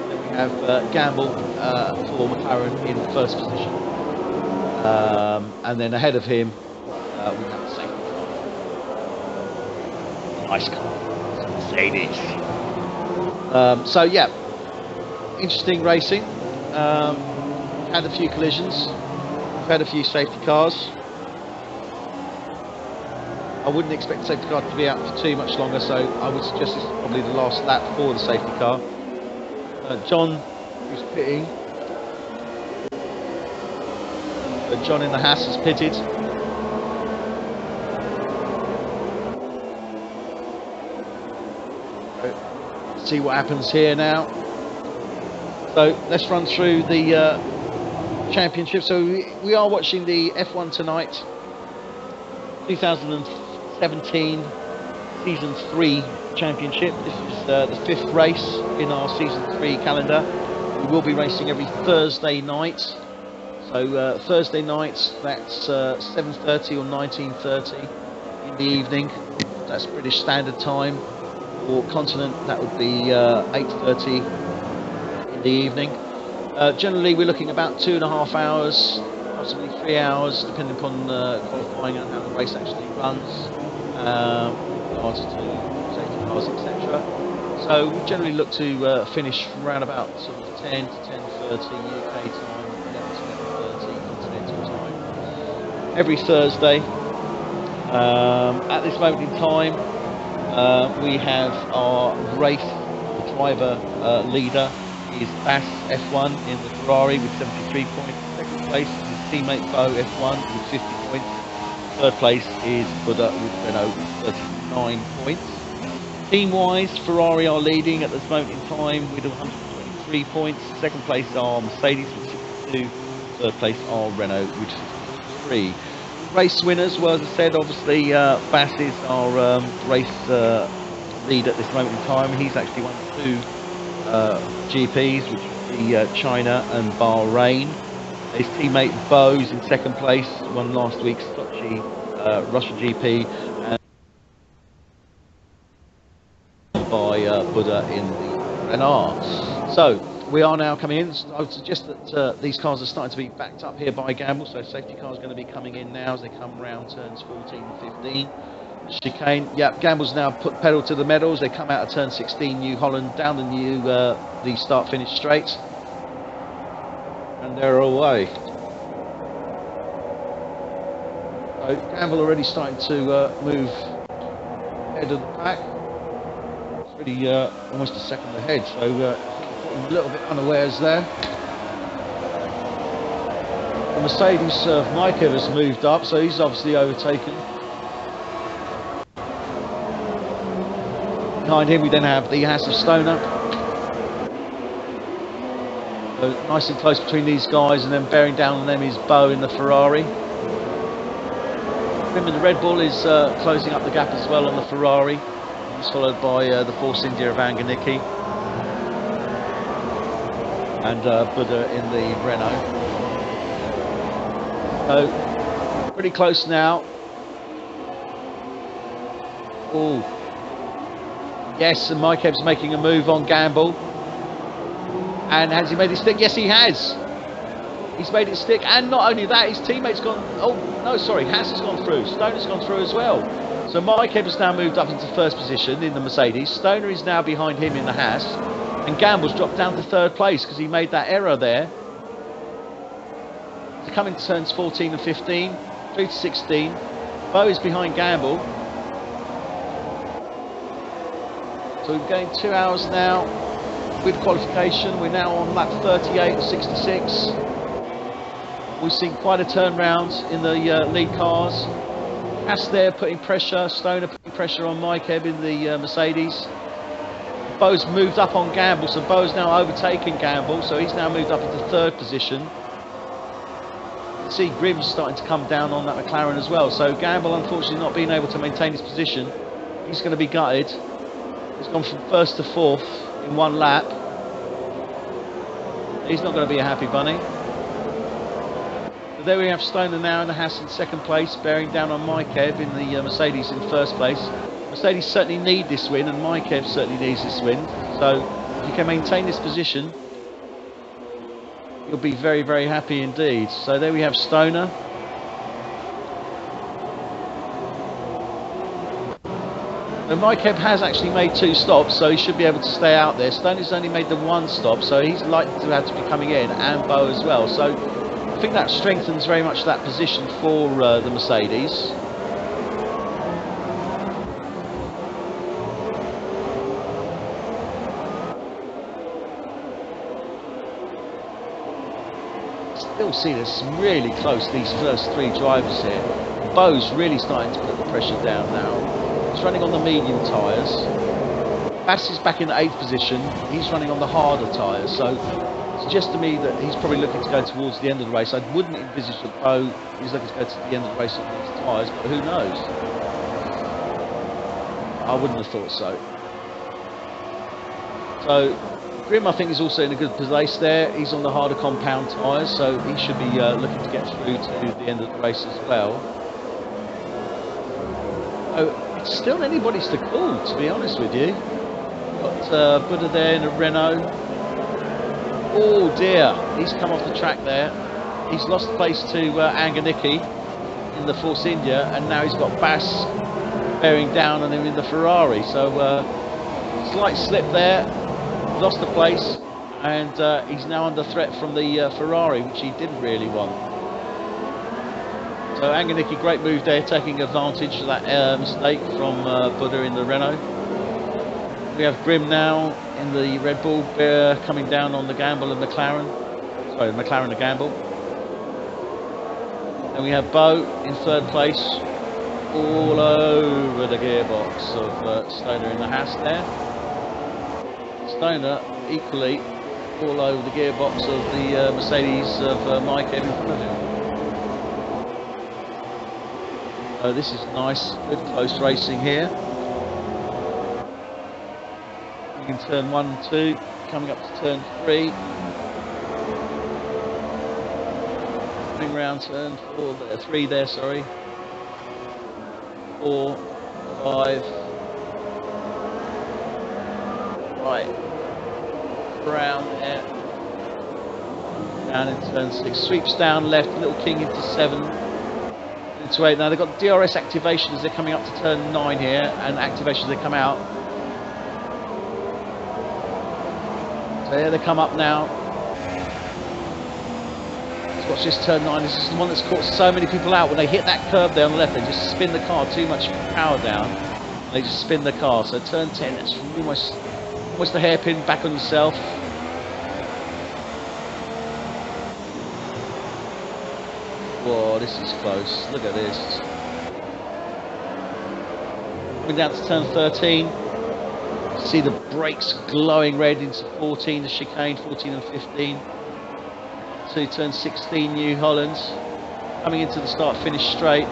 S1: Then we have Gamble for McLaren in 1st position. And then ahead of him, we have the safety car. Nice car. Mercedes. So yeah, interesting racing. Had a few collisions. We've had a few safety cars. I wouldn't expect the safety car to be out for too much longer, so I would suggest this is probably the last lap for the safety car. John, who's pitting. John in the Haas has pitted. See what happens here now. So let's run through the championship. So we are watching the F1 tonight, 2017 season 3 championship. This is the 5th race in our season 3 calendar. We will be racing every Thursday night. So Thursday nights, that's 7:30 or 19:30 in the evening. That's British Standard Time. Or continent, that would be 8:30 in the evening. Generally, we're looking about 2.5 hours, possibly 3 hours, depending upon qualifying and how the race actually runs, with regards to safety cars, etc. So we generally look to finish around about sort of 10 to 10:30 UK time, 11 to 11:30 continental time, every Thursday. At this moment in time, we have our race, the driver leader is Bass F1 in the Ferrari with 73 points. Second place is his teammate Bo F1 with 50 points. Third place is Buddha with Renault with 39 points. Team-wise, Ferrari are leading at this moment in time with 123 points. Second place are Mercedes with 62. Third place are Renault with 53. Race winners, well, as I said, obviously Bass is our race lead at this moment in time. He's actually won 2 GPs, which would be China and Bahrain. His teammate Bo's in second place, won last week's Sochi Russia GP, and by Buddha in the Renault. So we are now coming in. I would suggest that these cars are starting to be backed up here by Gamble, so safety cars are going to be coming in now as they come round turns 14 and 15. Chicane, yeah, Gamble's now put pedal to the metal as they come out of turn 16, New Holland, down the start-finish straight, and they're away. So Gamble already starting to move ahead of the pack. It's really almost a second ahead, so a little bit unawares there. The Mercedes of Mike has moved up, so he's obviously overtaken. Behind him we then have the Haas of Stoner. So nice and close between these guys, and then bearing down on them is Bo in the Ferrari. Remember the Red Bull is closing up the gap as well on the Ferrari. He's followed by the Force India of Anganiki. And Buddha in the Renault. So pretty close now. Oh, yes, and Mike Ebb's making a move on Gamble. And has he made it stick? Yes, he has. He's made it stick, and not only that, his teammate's gone. Oh no, sorry, Haas has gone through. Stoner's gone through as well. So Mike Ebb has now moved up into first position in the Mercedes. Stoner is now behind him in the Haas. And Gamble's dropped down to third place because he made that error there. To come into turns 14 and 15, through to 16. Bo is behind Gamble. So we've gained 2 hours now with qualification. We're now on lap 38 or 66. We've seen quite a turnaround in the lead cars. Haas there putting pressure, Stoner putting pressure on Mike Ebb in the Mercedes. Bo's moved up on Gamble, so Bo's now overtaken Gamble, so he's now moved up into third position. You can see Grimm's starting to come down on that McLaren as well, so Gamble unfortunately not being able to maintain his position. He's going to be gutted. He's gone from first to fourth in one lap. He's not going to be a happy bunny. So there we have Stoner now in the Haas in second place, bearing down on Mike Ebb in the Mercedes in first place. Mercedes certainly need this win, and Mike Ebb certainly needs this win. So if he can maintain this position, you'll be very, very happy indeed. So there we have Stoner. And Mikev has actually made 2 stops, so he should be able to stay out there. Stoner's only made the 1 stop, so he's likely to have to be coming in, and Bo as well. So I think that strengthens very much that position for the Mercedes. Still see this really close, these first 3 drivers here. Bo's really starting to put the pressure down now. He's running on the medium tyres. Bass is back in the 8th position. He's running on the harder tyres. So it suggests to me that he's probably looking to go towards the end of the race. I wouldn't envisage that Bo is looking to go to the end of the race on these tyres, but who knows? I wouldn't have thought so. So Grim, I think, is also in a good place there. He's on the harder compound tyres, so he should be looking to get through to the end of the race as well. So it's still anybody's to call, to be honest with you. Got Buddha there in a Renault. Oh dear, he's come off the track there. He's lost place to Anganicki in the Force India, and now he's got Bass bearing down on him in the Ferrari. So slight slip there, lost the place, and he's now under threat from the Ferrari, which he didn't really want. So Anganicki, great move there, taking advantage of that mistake from Buddha in the Renault. We have Grim now in the Red Bull, coming down on the Gamble and McLaren. Sorry, McLaren and Gamble. And we have Bo in 3rd place, all over the gearbox of Stoner in the Haas there. Stoner equally all over the gearbox of the Mercedes of Mike in front of him. So this is nice, good close racing here. In turn 1 and 2, coming up to turn 3. Coming round turn 4 there, 3 there, sorry. 4, 5. Right. Round there. Down in turn 6. Sweeps down left, Little King into 7. Into 8. Now they've got DRS activation as they're coming up to turn 9 here, and activation as they come out. So here they come up now. Let's watch this turn 9. This is the one that's caught so many people out. When they hit that curb there on the left, they just spin the car, too much power down. They just spin the car. So turn 10, that's almost a hairpin back on yourself. Whoa, this is close. Look at this. Coming down to turn 13. See the brakes glowing red into 14, the chicane, 14 and 15. To turn 16, New Holland. Coming into the start-finish straight.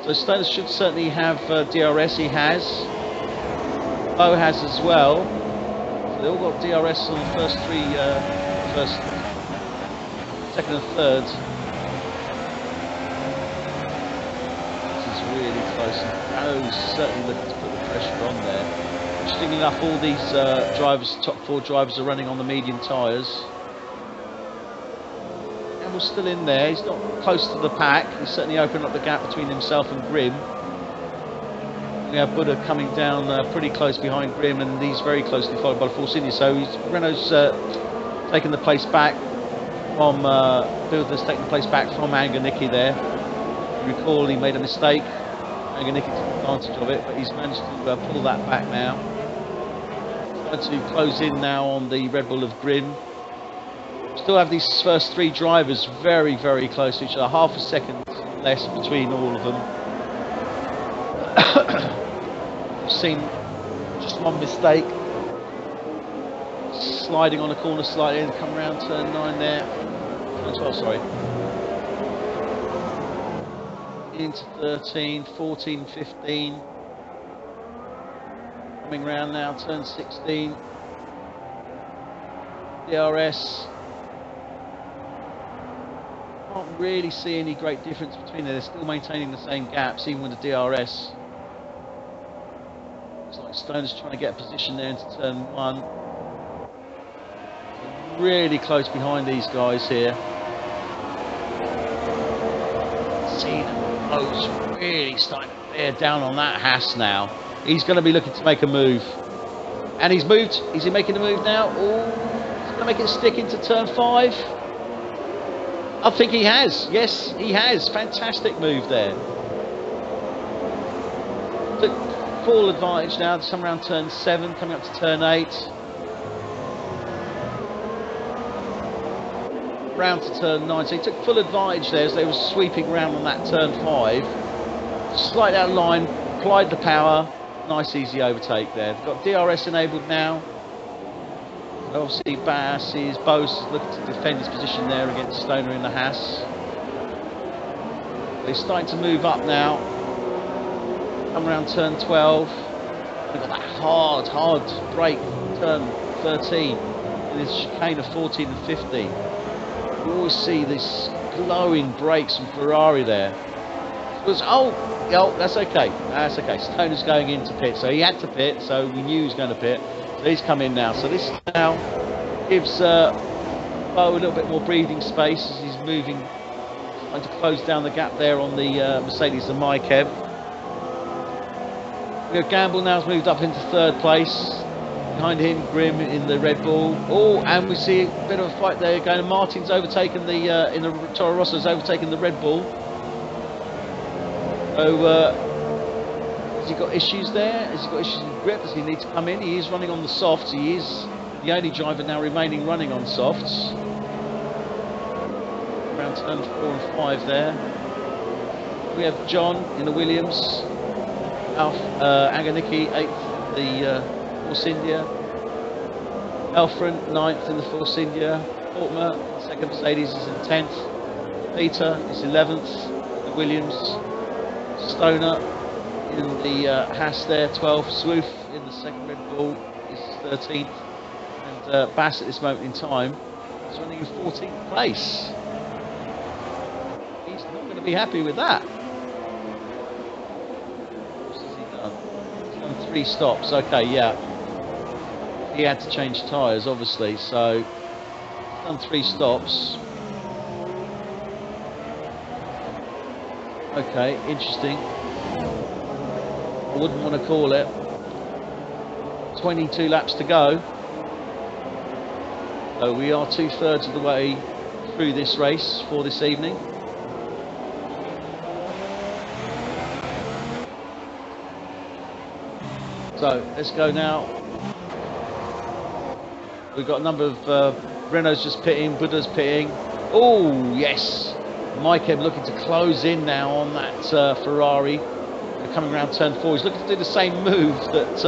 S1: So Stoner should certainly have DRS, he has. Bo has as well. So they all got DRS on the first 3, second and third. This is really close. Bo's certainly looking to put the pressure on there. Interestingly enough, all these top 4 drivers are running on the medium tyres. Gamble's still in there. He's not close to the pack. He's certainly opened up the gap between himself and Grim. We have Buddha coming down pretty close behind Grim, and he's very closely followed by Force India. So Renault's taken the place back from Builder's taken the place back from Anganicki there. You recall he made a mistake. Anganicki took advantage of it, but he's managed to pull that back now. Trying to close in now on the Red Bull of Grim. Still have these first 3 drivers very, very close to each other. Half a second less between all of them. We've seen just one mistake. Sliding on a corner slightly and come around turn 9 there. Turn 12, sorry. Into 13, 14, 15. Coming round now, turn 16. DRS. Can't really see any great difference between them. They're still maintaining the same gaps even with the DRS. Looks like Stoner's trying to get a position there into turn 1. really close behind these guys here. See the Bo's really starting to bear down on that Haas now. He's going to be looking to make a move. And he's moved. Is he making a move now? Oh, he's going to make it stick into turn 5. I think he has. Yes, he has. Fantastic move there. Took full advantage now. Some around turn 7, coming up to turn 8. Round to turn 9. So he took full advantage there as they were sweeping round on that turn 5. Slightly out of line, applied the power. Nice easy overtake there. They've got DRS enabled now. Obviously Bo's looking to defend his position there against Stoner in the Haas. They're starting to move up now. Come around turn 12. They've got that hard break, turn 13. In this chicane of 14 and 15. You always see this glowing brakes from Ferrari there. It was, oh, that's okay. That's okay. Stoner's going into pit, so he had to pit, so we knew he was going to pit. So he's come in now. So this now gives Bo a little bit more breathing space as he's moving, trying to close down the gap there on the Mercedes and Maikev. Gamble now has moved up into 3rd place. Behind him, Grimm in the Red Bull. Oh, and we see a bit of a fight there going. Martin's overtaken the in the Toro Rosso's overtaken the Red Bull. So has he got issues there? Has he got issues with grip? Does he need to come in? He is running on the softs. He is the only driver now remaining running on softs. Around turn 4 and 5 there. We have John in the Williams. Aganiki 8th, the Force India. Elfren 9th in the Force India. Portmer, 2nd Mercedes, is in 10th. Peter is 11th, the Williams. Stoner in the Haas there, 12th. Swoof in the 2nd Red Bull is 13th. And Bass at this moment in time is running in 14th place. He's not going to be happy with that. What has he done? He's done 3 stops. Okay, yeah. He had to change tyres, obviously, so he's done 3 stops. Okay, interesting. I wouldn't want to call it. 22 laps to go. So we are 2/3 of the way through this race for this evening. So let's go now. We've got a number of Renault's just pitting, Buddha's pitting. Oh yes, Maikev looking to close in now on that Ferrari. They're coming around turn 4. He's looking to do the same move that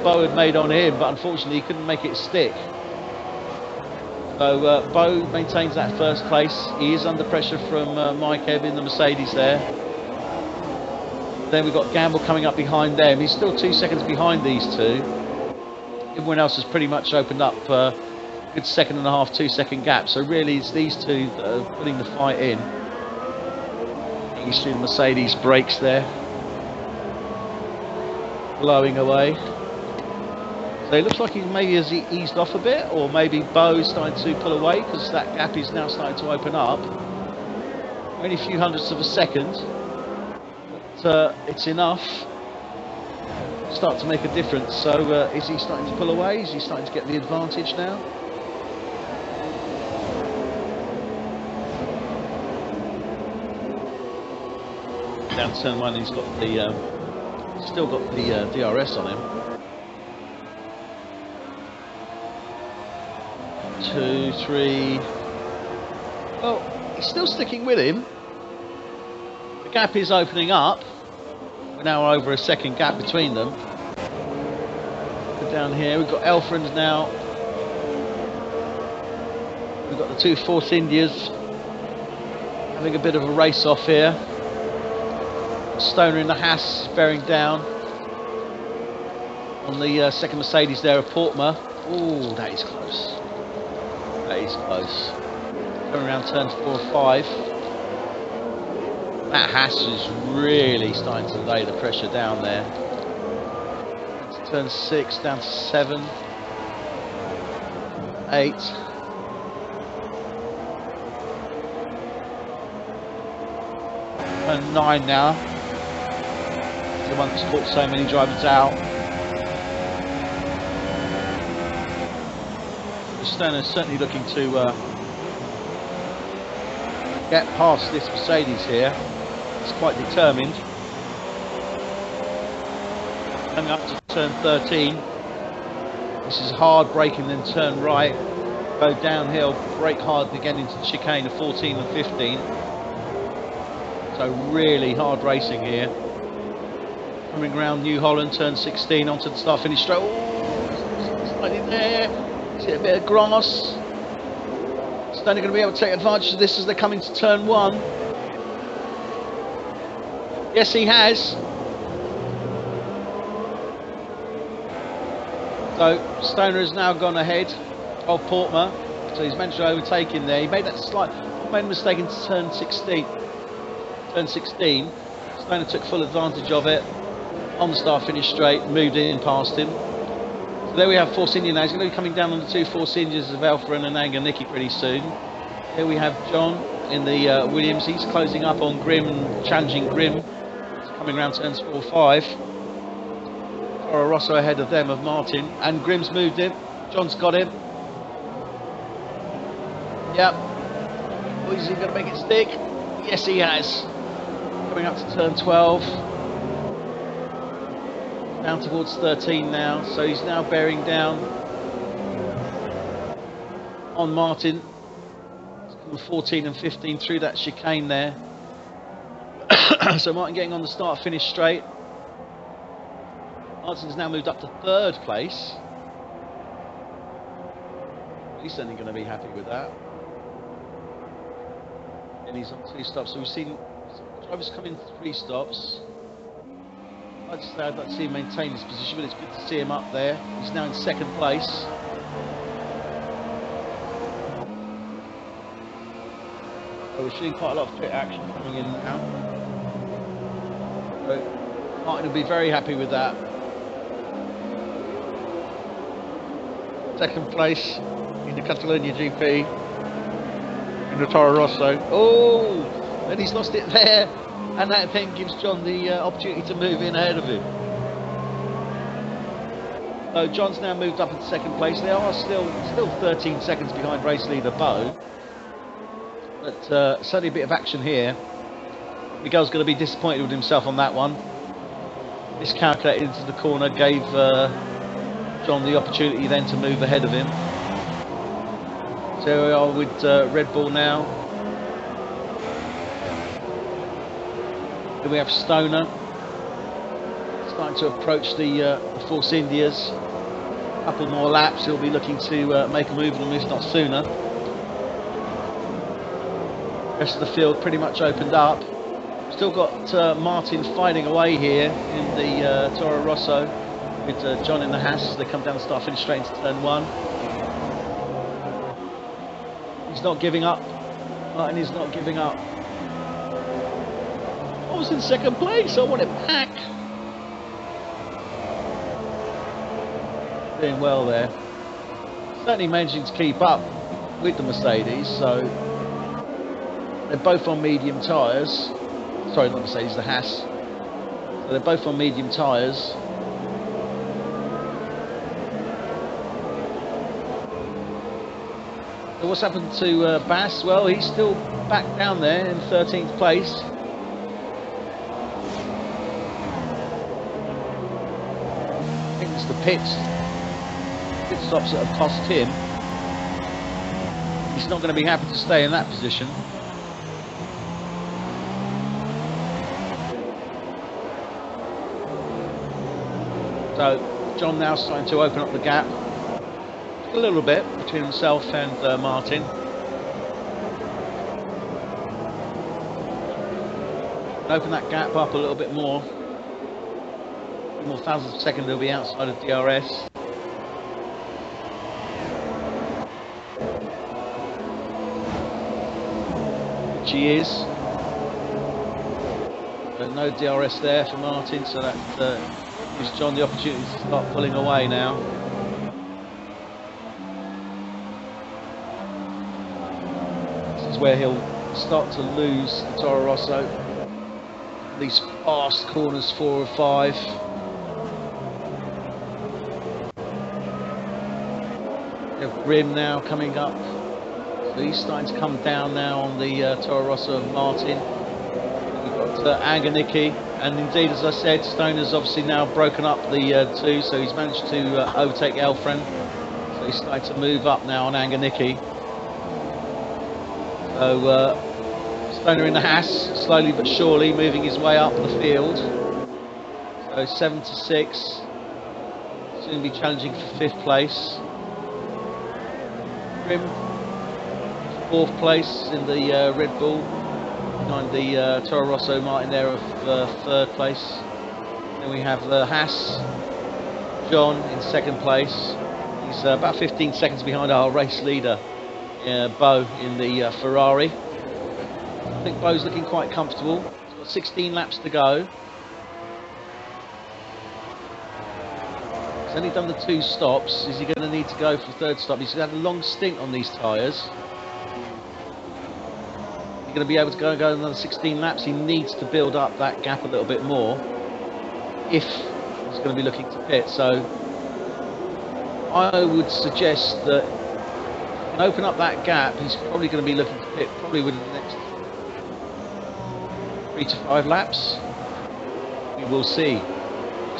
S1: Bo had made on him, but unfortunately he couldn't make it stick. So Bo maintains that 1st place. He is under pressure from Maikev in the Mercedes there. Then we've got Gamble coming up behind them. He's still 2 seconds behind these two. Everyone else has pretty much opened up a good 1.5, 2-second gap. So really it's these two that are putting the fight in. You see the Mercedes brakes there, blowing away. So it looks like he maybe has eased off a bit, or maybe Bo's starting to pull away because that gap is now starting to open up. Only a few hundredths of a second, but it's enough to start to make a difference. So is he starting to pull away? Is he starting to get the advantage now? Down turn 1, he's got the still got the DRS on him. 2, 3. Well, he's still sticking with him. The gap is opening up. We're now over a 2nd gap between them. Down here, we've got Elfrand now. We've got the 2 Force Indias having a bit of a race off here. Stoner in the Haas bearing down on the 2nd Mercedes there of Portmer. Oh, that is close. That is close. Coming around turn 4 or 5. That Haas is really starting to lay the pressure down there. It's turn 6 down to 7. 8. And 9 now. The one that's caught so many drivers out. Stoner's certainly looking to get past this Mercedes here. It's quite determined. Coming up to turn 13. This is hard braking, then turn right, go downhill, brake hard again into the chicane of 14 and 15. So really hard racing here. Coming around New Holland, turn 16 onto the start finish straight. Oh, slightly there. See a bit of grass. Stoner going to be able to take advantage of this as they're coming to turn 1. Yes, he has. So Stoner has now gone ahead of Portma. So he's managed to overtake him there. He made that made a mistake into turn 16. Turn 16. Stoner took full advantage of it. On the start finish straight, moved in past him. So there we have Force India now. He's going to be coming down on the 2 Force Indias of Alpha and Ananga Nicky pretty soon. Here we have John in the Williams. He's closing up on Grim and challenging Grim. He's coming around turns 4 5. Toro Rosso ahead of them, of Martin. And Grim's moved in. John's got him. Yep. Oh, is he going to make it stick? Yes, he has. Coming up to turn 12. Down towards 13 now, so he's now bearing down on Martin. 14 and 15 through that chicane there. So Martin getting on the start finish straight. Martin's now moved up to 3rd place. He's certainly going to be happy with that. And he's on 2 stops, so we've seen drivers come in 3 stops. I'd like to see him maintain his position, but it's good to see him up there. He's now in 2nd place. So we're seeing quite a lot of pit action coming in now. So Martin will be very happy with that. 2nd place in the Catalonia GP in the Toro Rosso. Oh, and he's lost it there. And that then gives John the opportunity to move in ahead of him. So John's now moved up into 2nd place. They are still 13 seconds behind race leader Bo. But certainly a bit of action here. Miguel's going to be disappointed with himself on that one. Miscalculated into the corner, gave John the opportunity then to move ahead of him. So here we are with Red Bull now. Then we have Stoner starting to approach the Force Indias. A couple more laps, he'll be looking to make a move on them, if not sooner. Rest of the field pretty much opened up. Still got Martin fighting away here in the Toro Rosso with John in the Haas as they come down the start finish straight into turn 1. He's not giving up. Martin is not giving up. I was in 2nd place, I want it back. Doing well there. Certainly managing to keep up with the Mercedes, so they're both on medium tyres. Sorry, not Mercedes, the Haas. So they're both on medium tyres. So what's happened to Bass? Well, he's still back down there in 13th place. The pit stops that have cost him. He's not going to be happy to stay in that position. So John now starting to open up the gap a little bit between himself and Martin. Open that gap up a little bit more. More thousandths of a second, they'll be outside of DRS. Which he is. But no DRS there for Martin, so that gives John the opportunity to start pulling away now. is where he'll start to lose the Toro Rosso. These fast corners 4 and 5. We have Grim now coming up. So he's starting to come down now on the Toro Rosso of Martin. We've got Anganiki, and indeed, as I said, Stoner's obviously now broken up the two, so he's managed to overtake Elfren. So he's starting to move up now on Anganiki. So Stoner in the Haas, slowly but surely moving his way up the field. So 7 to 6, soon be challenging for 5th place. Grim, 4th place in the Red Bull, behind the Toro Rosso Martin there of 3rd place. Then we have Haas, John in 2nd place. He's about 15 seconds behind our race leader, Bo, in the Ferrari. I think Bo's looking quite comfortable. He's got 16 laps to go. He's only done the 2 stops. Is he going to need to go for the 3rd stop? He's had a long stint on these tyres. He's going to be able to go another 16 laps. He needs to build up that gap a little bit more if he's going to be looking to pit. So I would suggest that and open up that gap. He's probably going to be looking to pit probably within the next 3 to 5 laps. We will see.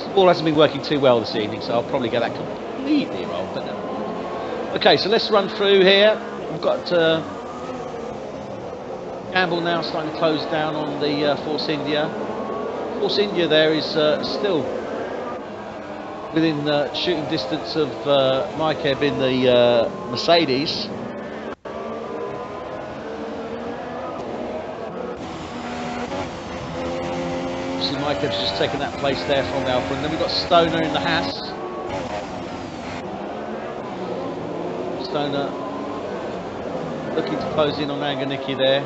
S1: The ball hasn't been working too well this evening, so I'll probably get that completely wrong, but never mind. Okay, so let's run through here. We've got Gamble now starting to close down on the Force India. Force India there is still within shooting distance of Maikeb in the Mercedes. Maikeb's just taken that place there from Alpha, and then we've got Stoner in the Haas. Stoner looking to close in on Anganiki there.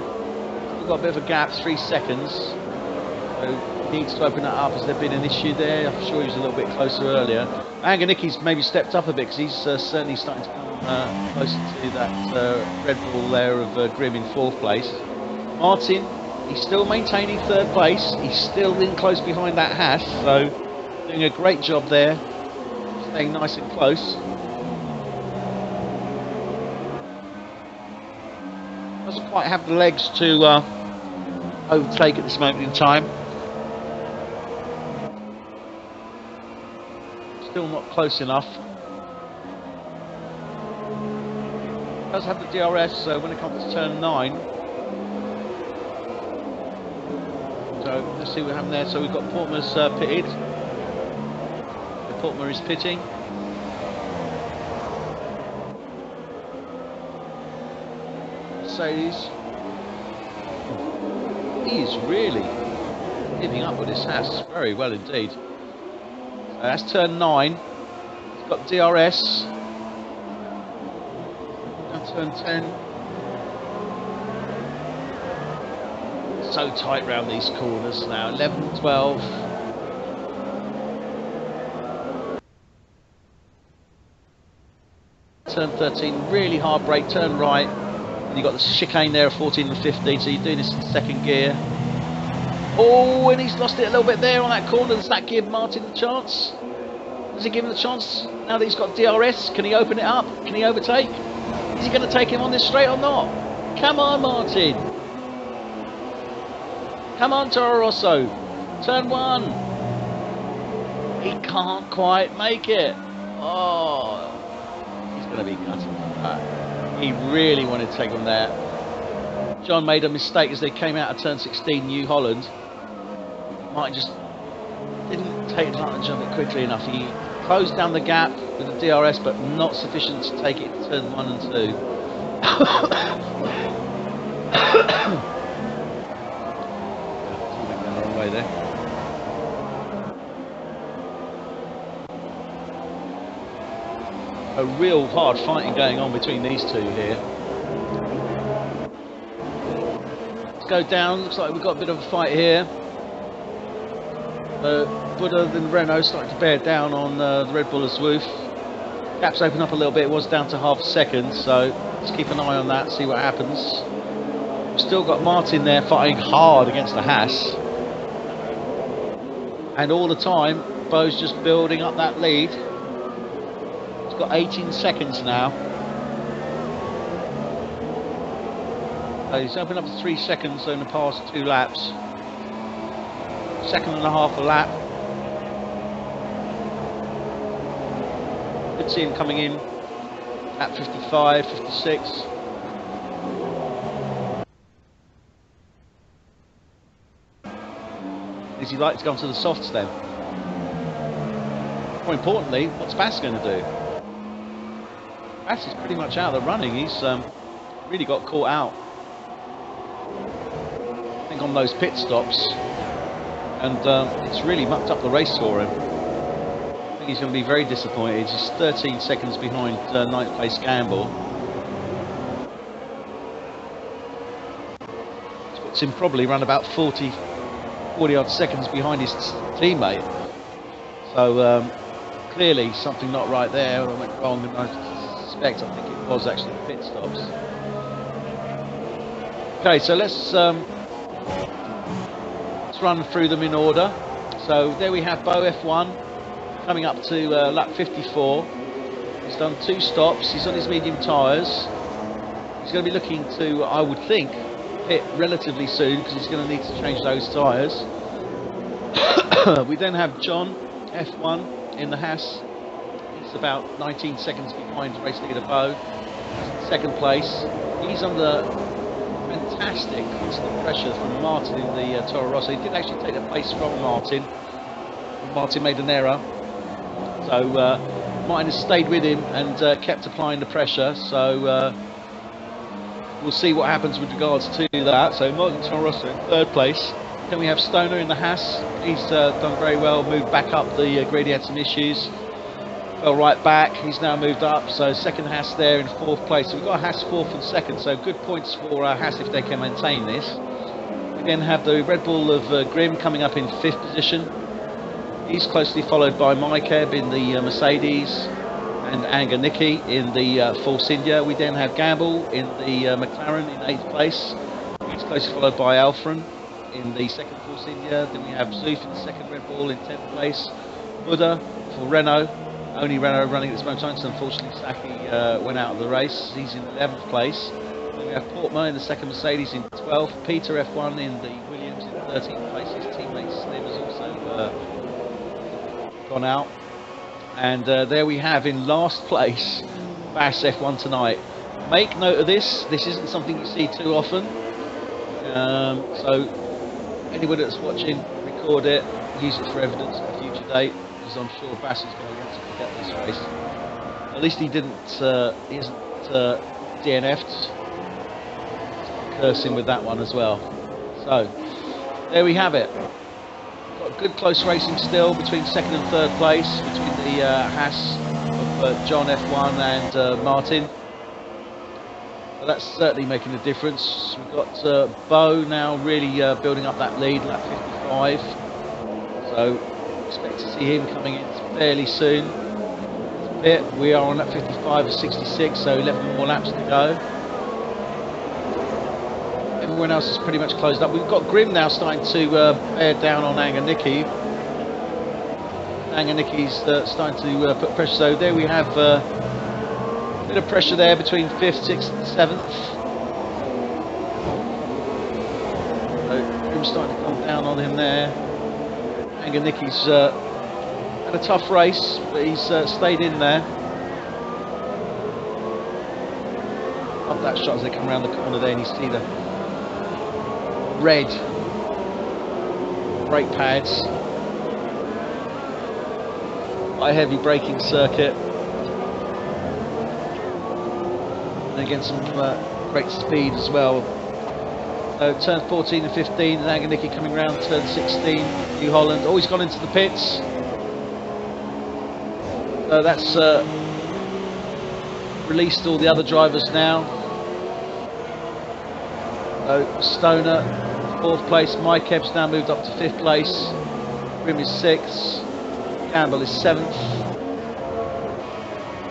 S1: We've got a bit of a gap, 3 seconds. So needs to open that up. Has there been an issue there? I'm sure he was a little bit closer earlier. Anganiki's maybe stepped up a bit because he's certainly starting to come closer to that Red Bull there of Grim in 4th place. Martin, he's still maintaining 3rd place. He's still in close behind that Haas, so doing a great job there, staying nice and close. Doesn't quite have the legs to overtake at this moment in time. Still not close enough. Does have the DRS, so when it comes to turn 9. So let's see what happened there. So we've got Portmer's pitted. Portmer is pitting. Mercedes. He is really giving up with his Haas very well indeed. That's turn 9. He's got DRS. Now turn 10. So tight round these corners now. 11, 12. Turn 13, really hard brake, turn right. And you've got the chicane there of 14 and 15, so you're doing this in 2nd gear. Oh, and he's lost it a little bit there on that corner. Does that give Martin a chance? Does he give him a chance now that he's got DRS? Can he open it up? Can he overtake? Is he going to take him on this straight or not? Come on, Martin. Come on, Toro Rosso. Turn 1. He can't quite make it. Oh, he's going to be gutted. He really wanted to take him there. John made a mistake as they came out of turn 16, New Holland. Martin just didn't take advantage of it quickly enough. He closed down the gap with the DRS, but not sufficient to take it to turn 1 and 2. Went the wrong way there. A real hard fighting going on between these two here. Let's go down. Looks like we've got a bit of a fight here. Buddha and Renault starting to bear down on the Red Bull Zwoof. Gaps open up a little bit. It was down to half a second, so let's keep an eye on that, see what happens. Still got Martin there fighting hard against the Haas. And all the time, Bo's just building up that lead. He's got 18 seconds now. So he's opened up to 3 seconds in the past 2 laps. Second and a half a lap. Could see him coming in at 55, 56. Is he like to go onto the softs then? More importantly, what's Bass going to do? Bass is pretty much out of the running. He's really got caught out, I think, on those pit stops, and it's really mucked up the race for him. I think he's going to be very disappointed. He's 13 seconds behind 9th place Gamble. Which puts him probably around about 40 odd seconds behind his teammate. So clearly something not right there. I went wrong, and I suspect, I think it was actually the pit stops. Okay, so let's run through them in order. So there we have Bo F1 coming up to lap 54. He's done 2 stops. He's on his medium tyres. He's going to be looking to, I would think, pit relatively soon, because he's going to need to change those tyres. We then have John F1 in the Haas. He's about 19 seconds behind race leader Bo. Second place. He's under fantastic constant pressure from Martin in the Toro Rosso. He did actually take the place from Martin. Martin made an error. So Martin has stayed with him and kept applying the pressure. So we'll see what happens with regards to that. So Martin Toro Rosso in 3rd place. Then we have Stoner in the Haas. He's done very well, moved back up the grid. He had some issues, fell right back. He's now moved up, so second Haas there in 4th place. So we've got a Haas 4th and 2nd, so good points for Haas if they can maintain this. We then have the Red Bull of Grimm coming up in 5th position. He's closely followed by Mykeb in the Mercedes and Anger Nicky in the Force India. We then have Gamble in the McLaren in 8th place. He's closely followed by Alfred in the 2nd Force India. Then we have Zoof in the 2nd Red Bull in 10th place. Buddha for Renault. Only Renault running at this moment in time, so unfortunately Saki went out of the race. He's in 11th place. Then we have Portma in the 2nd Mercedes in 12th. Peter F1 in the Williams in 13th place. His teammate Slim has also gone out. And there we have in last place Bass F1 tonight. Make note of this. This isn't something you see too often. So anybody that's watching, record it, use it for evidence at a future date, because I'm sure Bass is going to want to forget this race. At least he didn't, he isn't DNF'd. Curse him with that one as well. So there we have it. Got good close racing still between 2nd and 3rd place, between the Haas of John F1 and Martin. But that's certainly making a difference. We've got Bo now really building up that lead, lap 55. So expect to see him coming in fairly soon. We are on lap 55 of 66, so 11 more laps to go. Everyone else is pretty much closed up. We've got Grimm now starting to bear down on Anger Nicky. Anger Nicky's starting to put pressure. So there we have a bit of pressure there between 5th, 6th and 7th. So Grimm's starting to come down on him there. Anger Nicky's had a tough race, but he's stayed in there. Love that shot as they come around the corner there and you see the red brake pads. Quite a heavy braking circuit. And again some great speed as well. So turn 14 and 15, and Anger Nicky coming round turn 16, New Holland. Oh, he's gone into the pits. So that's released all the other drivers now. So Stoner, 4th place. Mykeb's now moved up to 5th place. Grimm is 6th. Campbell is 7th.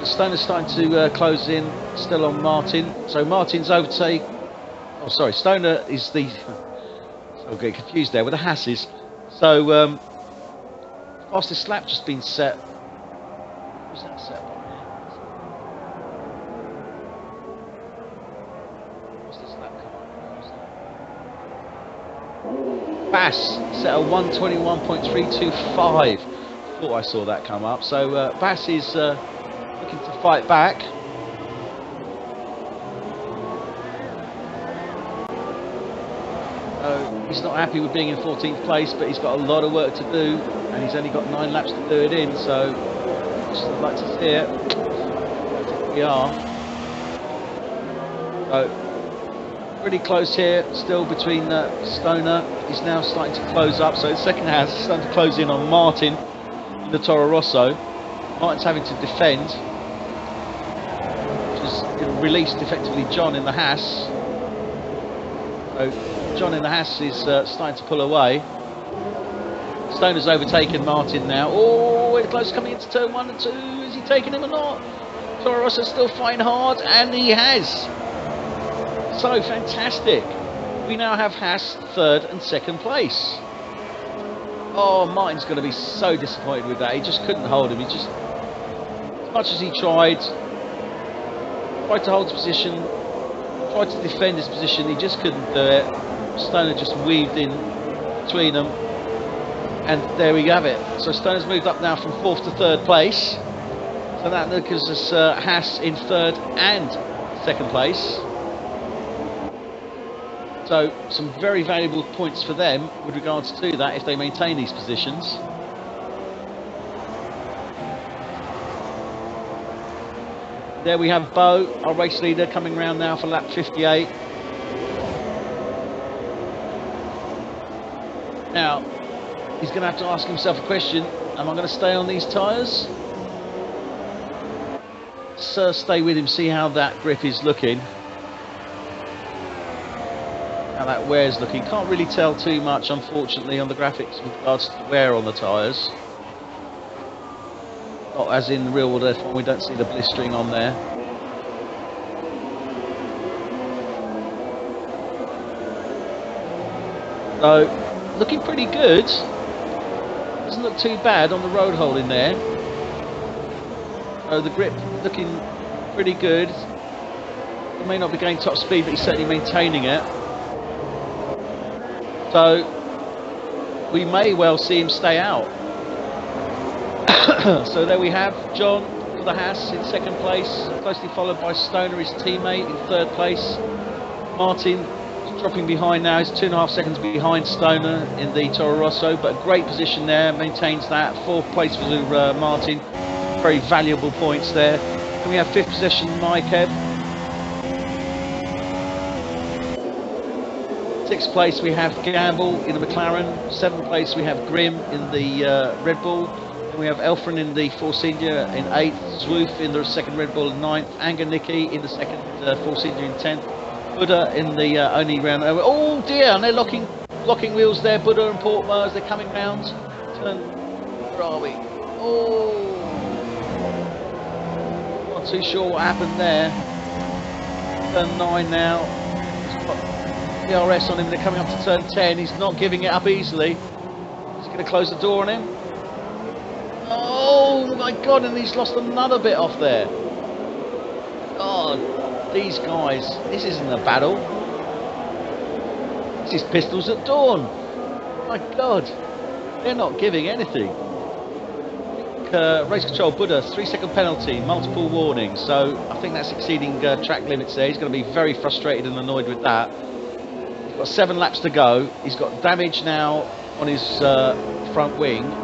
S1: Stoner's starting to close in, still on Martin. So Martin's overtake Oh, sorry, Stoner is the. I'll get confused there with the Hasses. So, fastest lap just been set. Was that set by? Fastest lap come up. Bass set a 121.325. Thought I saw that come up. So Bass is looking to fight back. He's not happy with being in 14th place, but he's got a lot of work to do, and he's only got 9 laps to do it in, so just I'd like to see it. We are. So, pretty close here, still between Stoner. He's now starting to close up, so the second hand is starting to close in on Martin in the Toro Rosso. Martin's having to defend, which has released effectively John in the Haas. So, John in the Haas is starting to pull away. Stoner's overtaken Martin now. Oh, we're close coming into turn 1 and 2. Is he taking him or not? Toro Rosso's still fighting hard, and he has. So fantastic. We now have Haas 3rd and 2nd place. Oh, Martin's going to be so disappointed with that. He just couldn't hold him. He just, as much as he tried to hold his position, tried to defend his position, he just couldn't do it. Stoner just weaved in between them, and there we have it. So Stoner's moved up now from 4th to 3rd place, so that gives us Haas in 3rd and 2nd place. So some very valuable points for them with regards to that if they maintain these positions. There we have Bo, our race leader, coming round now for lap 58. Now, he's going to have to ask himself a question. Am I going to stay on these tyres? So stay with him, see how that grip is looking. How that wear's looking. Can't really tell too much, unfortunately, on the graphics with regards to the wear on the tyres. Not as in the real world F1, we don't see the blistering on there. So, looking pretty good. Doesn't look too bad on the road hole in there. So the grip looking pretty good. He may not be going top speed, but he's certainly maintaining it. So we may well see him stay out. So there we have John for the Haas in 2nd place, closely followed by Stoner, his teammate, in 3rd place. Martin dropping behind now, he's 2.5 seconds behind Stoner in the Toro Rosso, but a great position there, maintains that. 4th place for Martin, very valuable points there. Then we have 5th position, Mikev. 6th place we have Gamble in the McLaren. 7th place we have Grimm in the Red Bull. Then we have Elfren in the Force India in 8th. Zwoof in the 2nd Red Bull in 9th. Anganiki in the 2nd Force India in 10th. Buddha in the only round. Oh dear, and they're locking wheels there, Buddha and Portma, as they're coming round. Turn, where are we? Oh, not too sure what happened there. Turn 9 now. DRS on him, they're coming up to turn 10. He's not giving it up easily. Is he going to close the door on him? Oh my god, and he's lost another bit off there. God, these guys, this isn't a battle. This is pistols at dawn. My god, they're not giving anything. Race control, Buddha, 3-second penalty, multiple warnings. So I think that's exceeding track limits there. He's going to be very frustrated and annoyed with that. He's got 7 laps to go. He's got damage now on his front wing.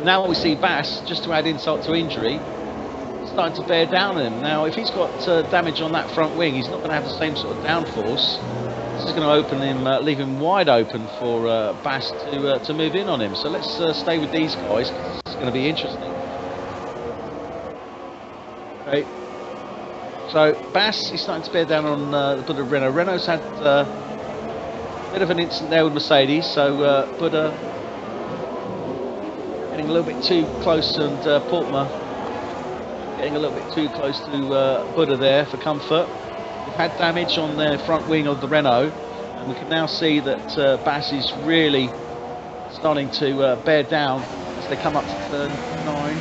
S1: Now we see Bass, just to add insult to injury, starting to bear down on him. Now, if he's got damage on that front wing, he's not going to have the same sort of downforce. This is going to open him, leave him wide open for Bass to move in on him. So let's stay with these guys, because it's going to be interesting. Okay. So Bass is starting to bear down on the Buddha Renault. Renault's had a bit of an incident there with Mercedes, so Buddha getting a little bit too close, and Portma getting a little bit too close to Buddha there for comfort. They've had damage on their front wing of the Renault, and we can now see that Bass is really starting to bear down as they come up to turn 9.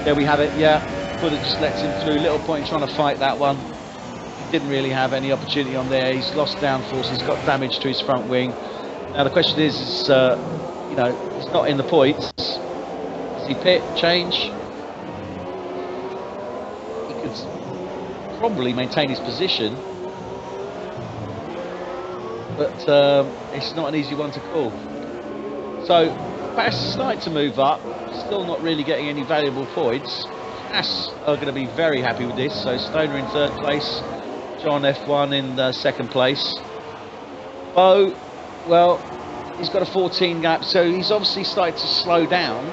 S1: There we have it, yeah. But it just lets him through. Little point in trying to fight that one. He didn't really have any opportunity on there. He's lost downforce, he's got damage to his front wing. Now the question is you know, he's not in the points. Does he pit, change? He could probably maintain his position, but it's not an easy one to call. So Bass is starting to move up, still not really getting any valuable points. Haas are going to be very happy with this. So Stoner in 3rd place, John F1 in 2nd place. Bo, well, he's got a 14 gap, so he's obviously started to slow down,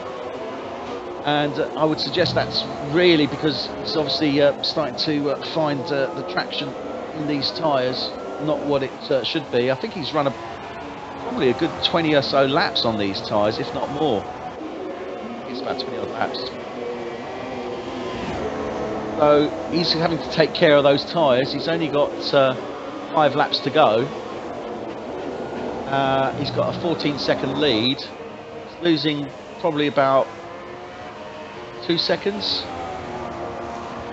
S1: and I would suggest that's really because he's obviously starting to find the traction in these tyres not what it should be. I think he's run probably a good 20 or so laps on these tyres, if not more. It's about 20 odd laps. So he's having to take care of those tyres. He's only got 5 laps to go. He's got a 14-second lead. He's losing probably about 2 seconds.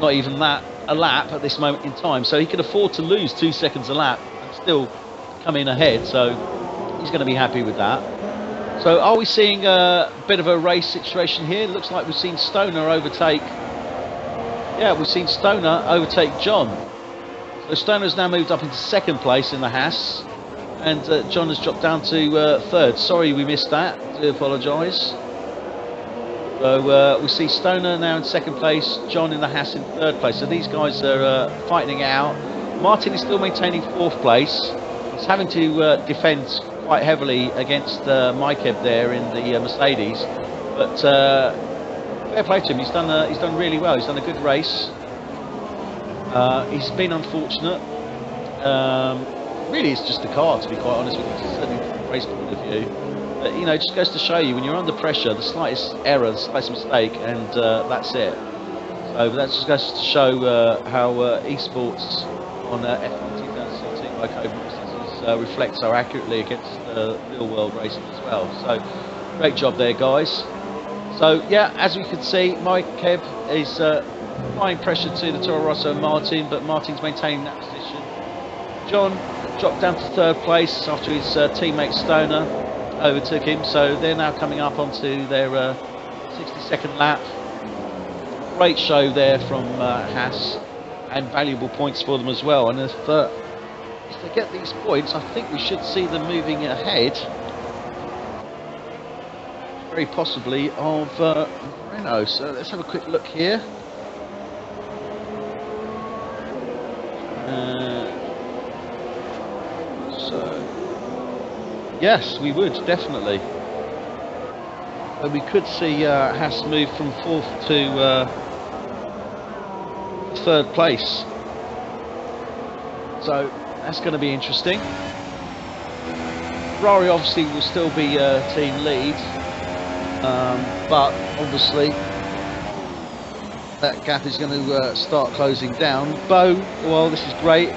S1: Not even that, a lap at this moment in time. So he can afford to lose 2 seconds a lap and still come in ahead. So he's going to be happy with that. So are we seeing a bit of a race situation here? It looks like we've seen Stoner overtake. Yeah, we've seen Stoner overtake John. So Stoner's now moved up into 2nd place in the Haas, and John has dropped down to 3rd. Sorry we missed that, I do apologise. So we see Stoner now in 2nd place, John in the Haas in 3rd place. So these guys are fighting it out. Martin is still maintaining 4th place. He's having to defend quite heavily against Mykeb there in the Mercedes, but fair play to him. He's done really well. He's done a good race. He's been unfortunate. Really, it's just the car, to be quite honest with you, certainly from a race point of view. But you know, it just goes to show you when you're under pressure, the slightest error, the slightest mistake, and that's it. So that just goes to show how esports on F1 2017 by Cobra reflect so accurately against real world racing as well. So great job there, guys. So yeah, as we can see, Mykeb is applying pressure to the Toro Rosso and Martin, but Martin's maintaining that position. John dropped down to 3rd place after his teammate Stoner overtook him, so they're now coming up onto their 62nd lap. Great show there from Haas, and valuable points for them as well. And if they get these points, I think we should see them moving ahead, very possibly, of Renault. So let's have a quick look here. Yes, we would, definitely. But we could see Haas move from 4th to 3rd place. So that's going to be interesting. Ferrari obviously will still be team lead, but obviously that gap is going to start closing down. Bo, well, this is great.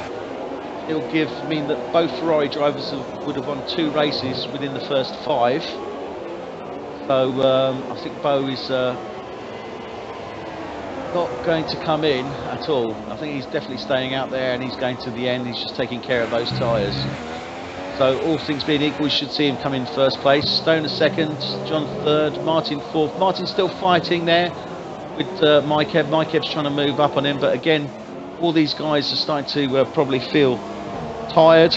S1: It'll mean that both Ferrari drivers would have won 2 races within the first 5. So I think Bo is not going to come in at all. I think he's definitely staying out there, and he's going to the end. He's just taking care of those tyres. So all things being equal, we should see him come in 1st place. Stoner 2nd, John 3rd, Martin 4th. Martin's still fighting there with Mykeb. Mykeb's trying to move up on him, but again, all these guys are starting to probably feel tired,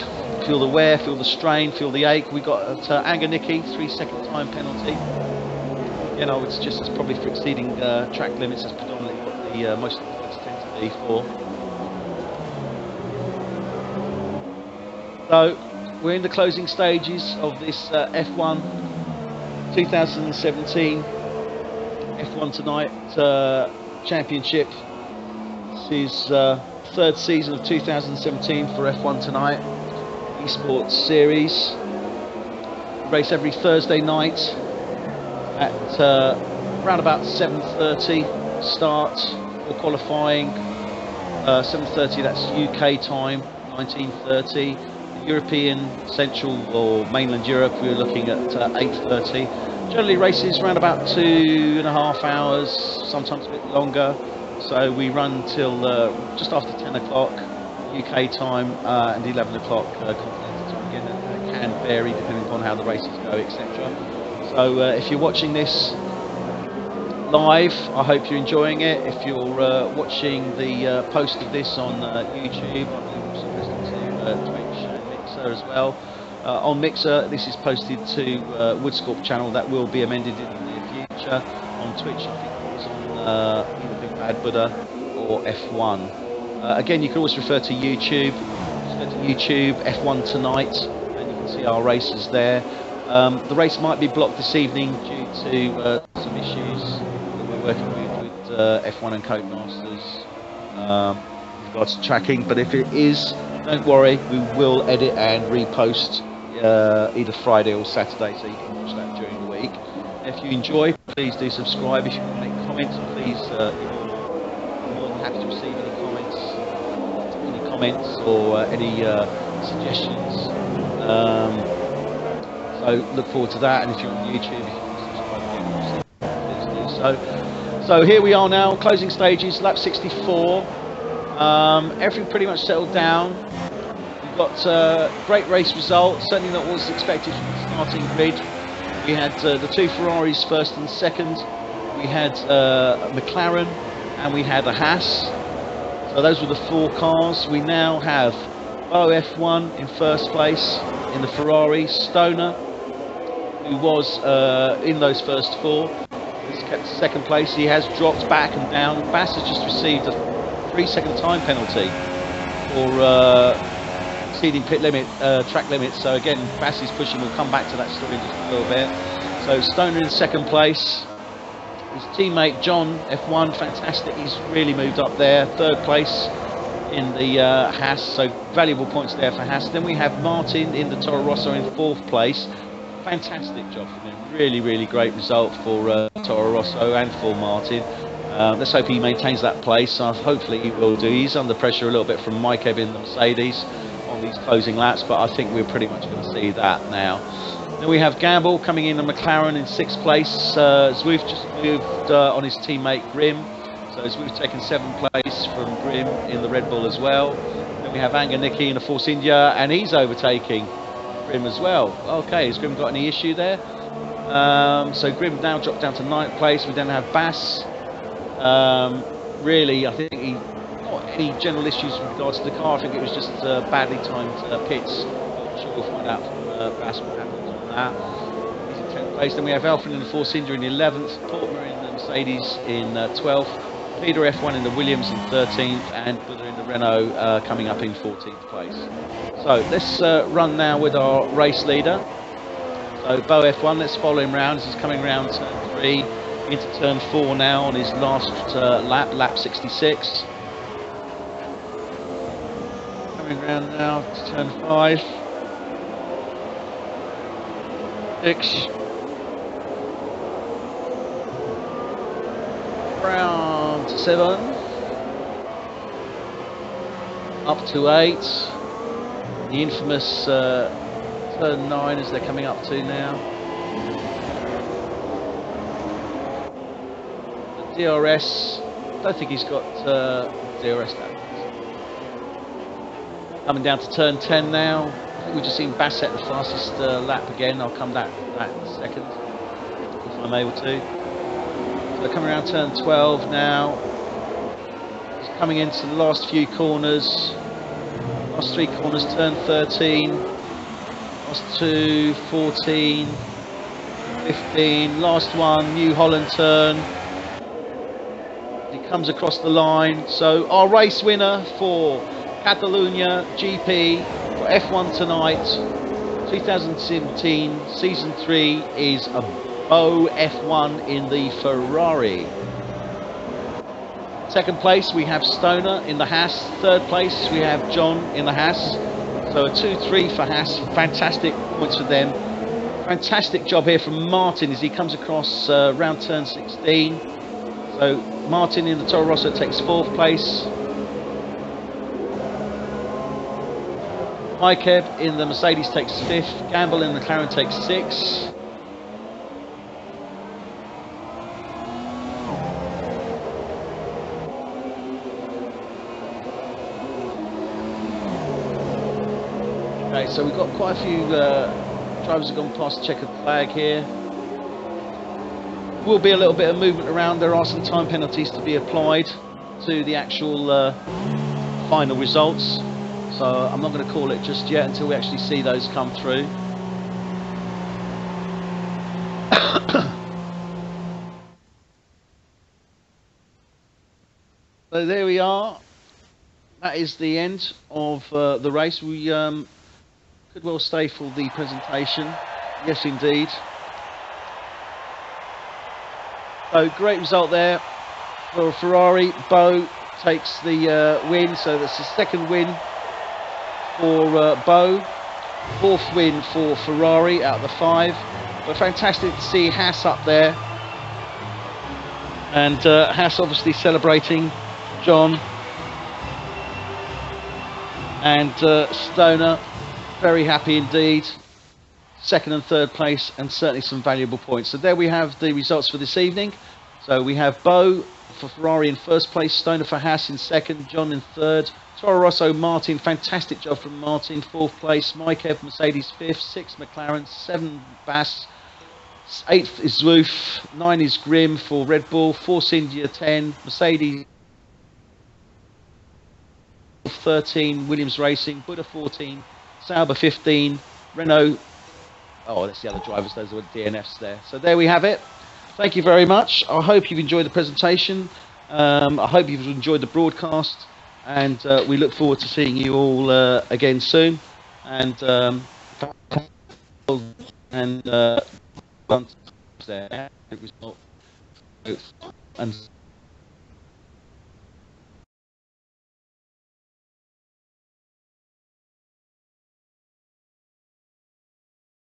S1: feel the wear, feel the strain, feel the ache. We got Anganiki, 3-second time penalty. Again, I would suggest it's probably for exceeding track limits. Is predominantly what the most of the points tend to be for. So we're in the closing stages of this F1 2017 F1 Tonight Championship. This is 3rd season of 2017 for F1 Tonight esports series. Race every Thursday night at around about 7:30 start. for qualifying. 7:30, that's UK time, 19:30. European, Central or mainland Europe, we're looking at 8:30. Generally races around about 2.5 hours, sometimes a bit longer. So we run till just after 10 o'clock UK time and 11 o'clock continental time. Again, that can vary depending upon how the races go, etc. So if you're watching this live, I hope you're enjoying it. If you're watching the post of this on YouTube, I believe also posted to Twitch and Mixer as well. On Mixer, this is posted to Woodscorp channel. That will be amended in the near future. On Twitch, I think it was on either Big Bad Buddha or F1. Again, you can always refer to YouTube. Just go to YouTube, F1 Tonight, and you can see our races there. The race might be blocked this evening due to some issues that we're working with F1 and Codemasters with regards to tracking, but if it is, don't worry, we will edit and repost either Friday or Saturday, so you can watch that during the week. If you enjoy, please do subscribe. If you want to make comments, please, I'm more than happy to receive any comments or any suggestions. So look forward to that, and if you're on YouTube, if you want to subscribe again, please do so. So here we are now, closing stages, lap 64. Everything pretty much settled down. We've got great race results, certainly not what was expected from the starting grid. We had the two Ferraris first and second. We had a McLaren and we had a Haas. So those were the four cars. We now have Bo F1 in first place in the Ferrari, Stoner, who was in those first four, has kept second place. He has dropped back and down. Bass has just received a 3-second time penalty for exceeding pit limit, track limits. So again, Bass is pushing. We'll come back to that story in just a little bit. So Stoner in second place. His teammate John F1, fantastic. He's really moved up there. Third place in the Haas. So valuable points there for Haas. Then we have Martin in the Toro Rosso in fourth place. Fantastic job from him. Really, really great result for Toro Rosso and for Martin. Let's hope he maintains that place. Hopefully he will do. He's under pressure a little bit from Mike Ebbin, the Mercedes, on these closing laps, but I think we're pretty much going to see that now. Then we have Gamble coming in, the McLaren in sixth place. Zwoef just moved on his teammate Grimm. So Zwoef taken seventh place from Grimm in the Red Bull as well. Then we have Anganiki in the Force India, and he's overtaking Grimm as well. Okay, has Grimm got any issue there? So Grimm now dropped down to ninth place. We then have Bass. Really, I think he not any general issues with regards to the car. I think it was just badly timed pits. I'm sure we'll find out from Bass what happens on that. He's in 10th place. Then we have Alfred in the Force India in 11th, Portmer in the Mercedes in 12th, Peter F1 in the Williams in 13th, and Buddha in the Renault coming up in 14th place. So let's run now with our race leader. So Bo F1, let's follow him round as he's coming round turn 3 into turn 4 now on his last lap 66. Coming round now to turn 5, 6, round 7, up to 8, the infamous turn 9 as they're coming up to now. The DRS, I don't think he's got DRS now. Coming down to turn 10 now. I think we've just seen Bassett the fastest lap again. I'll come back to that in a second if I'm able to. So coming around turn 12 now. Just coming into the last few corners. Last 3 corners, turn 13. Last 2, 14, 15, last one, New Holland turn. He comes across the line. So our race winner for Catalunya GP for F1 Tonight 2017 Season 3 is a Bo F1 in the Ferrari. Second place we have Stoner in the Haas. Third place we have John in the Haas. So a 2-3 for Haas, fantastic points for them. Fantastic job here from Martin as he comes across round turn 16. So Martin in the Toro Rosso takes 4th place. Mikeb in the Mercedes takes 5th. Gamble in the McLaren takes 6th. Okay, so we've got quite a few drivers have gone past the checkered flag here. Will be a little bit of movement around. There are some time penalties to be applied to the actual final results. So I'm not going to call it just yet until we actually see those come through. So there we are. That is the end of the race. We could well stay for the presentation. Yes, indeed. So great result there for Ferrari. Bo takes the win. So that's the 2nd win for Bo, 4th win for Ferrari out of the 5. But fantastic to see Haas up there, and Haas obviously celebrating John and Stoner, very happy indeed. 2nd and 3rd place, and certainly some valuable points. So there we have the results for this evening. So we have Bo for Ferrari in 1st place, Stoner for Haas in 2nd, John in 3rd, Toro Rosso, Martin, fantastic job from Martin, 4th place, Mikeb, Mercedes 5th, 6th McLaren, 7 Bass, 8th is Zwoof, 9 is Grimm for Red Bull, 4th India 10, Mercedes 13, Williams Racing, Buddha 14, Sauber 15, Renault, oh that's the other drivers, those are DNFs there. So there we have it. Thank you very much. I hope you've enjoyed the presentation. I hope you've enjoyed the broadcast, and we look forward to seeing you all again soon. And and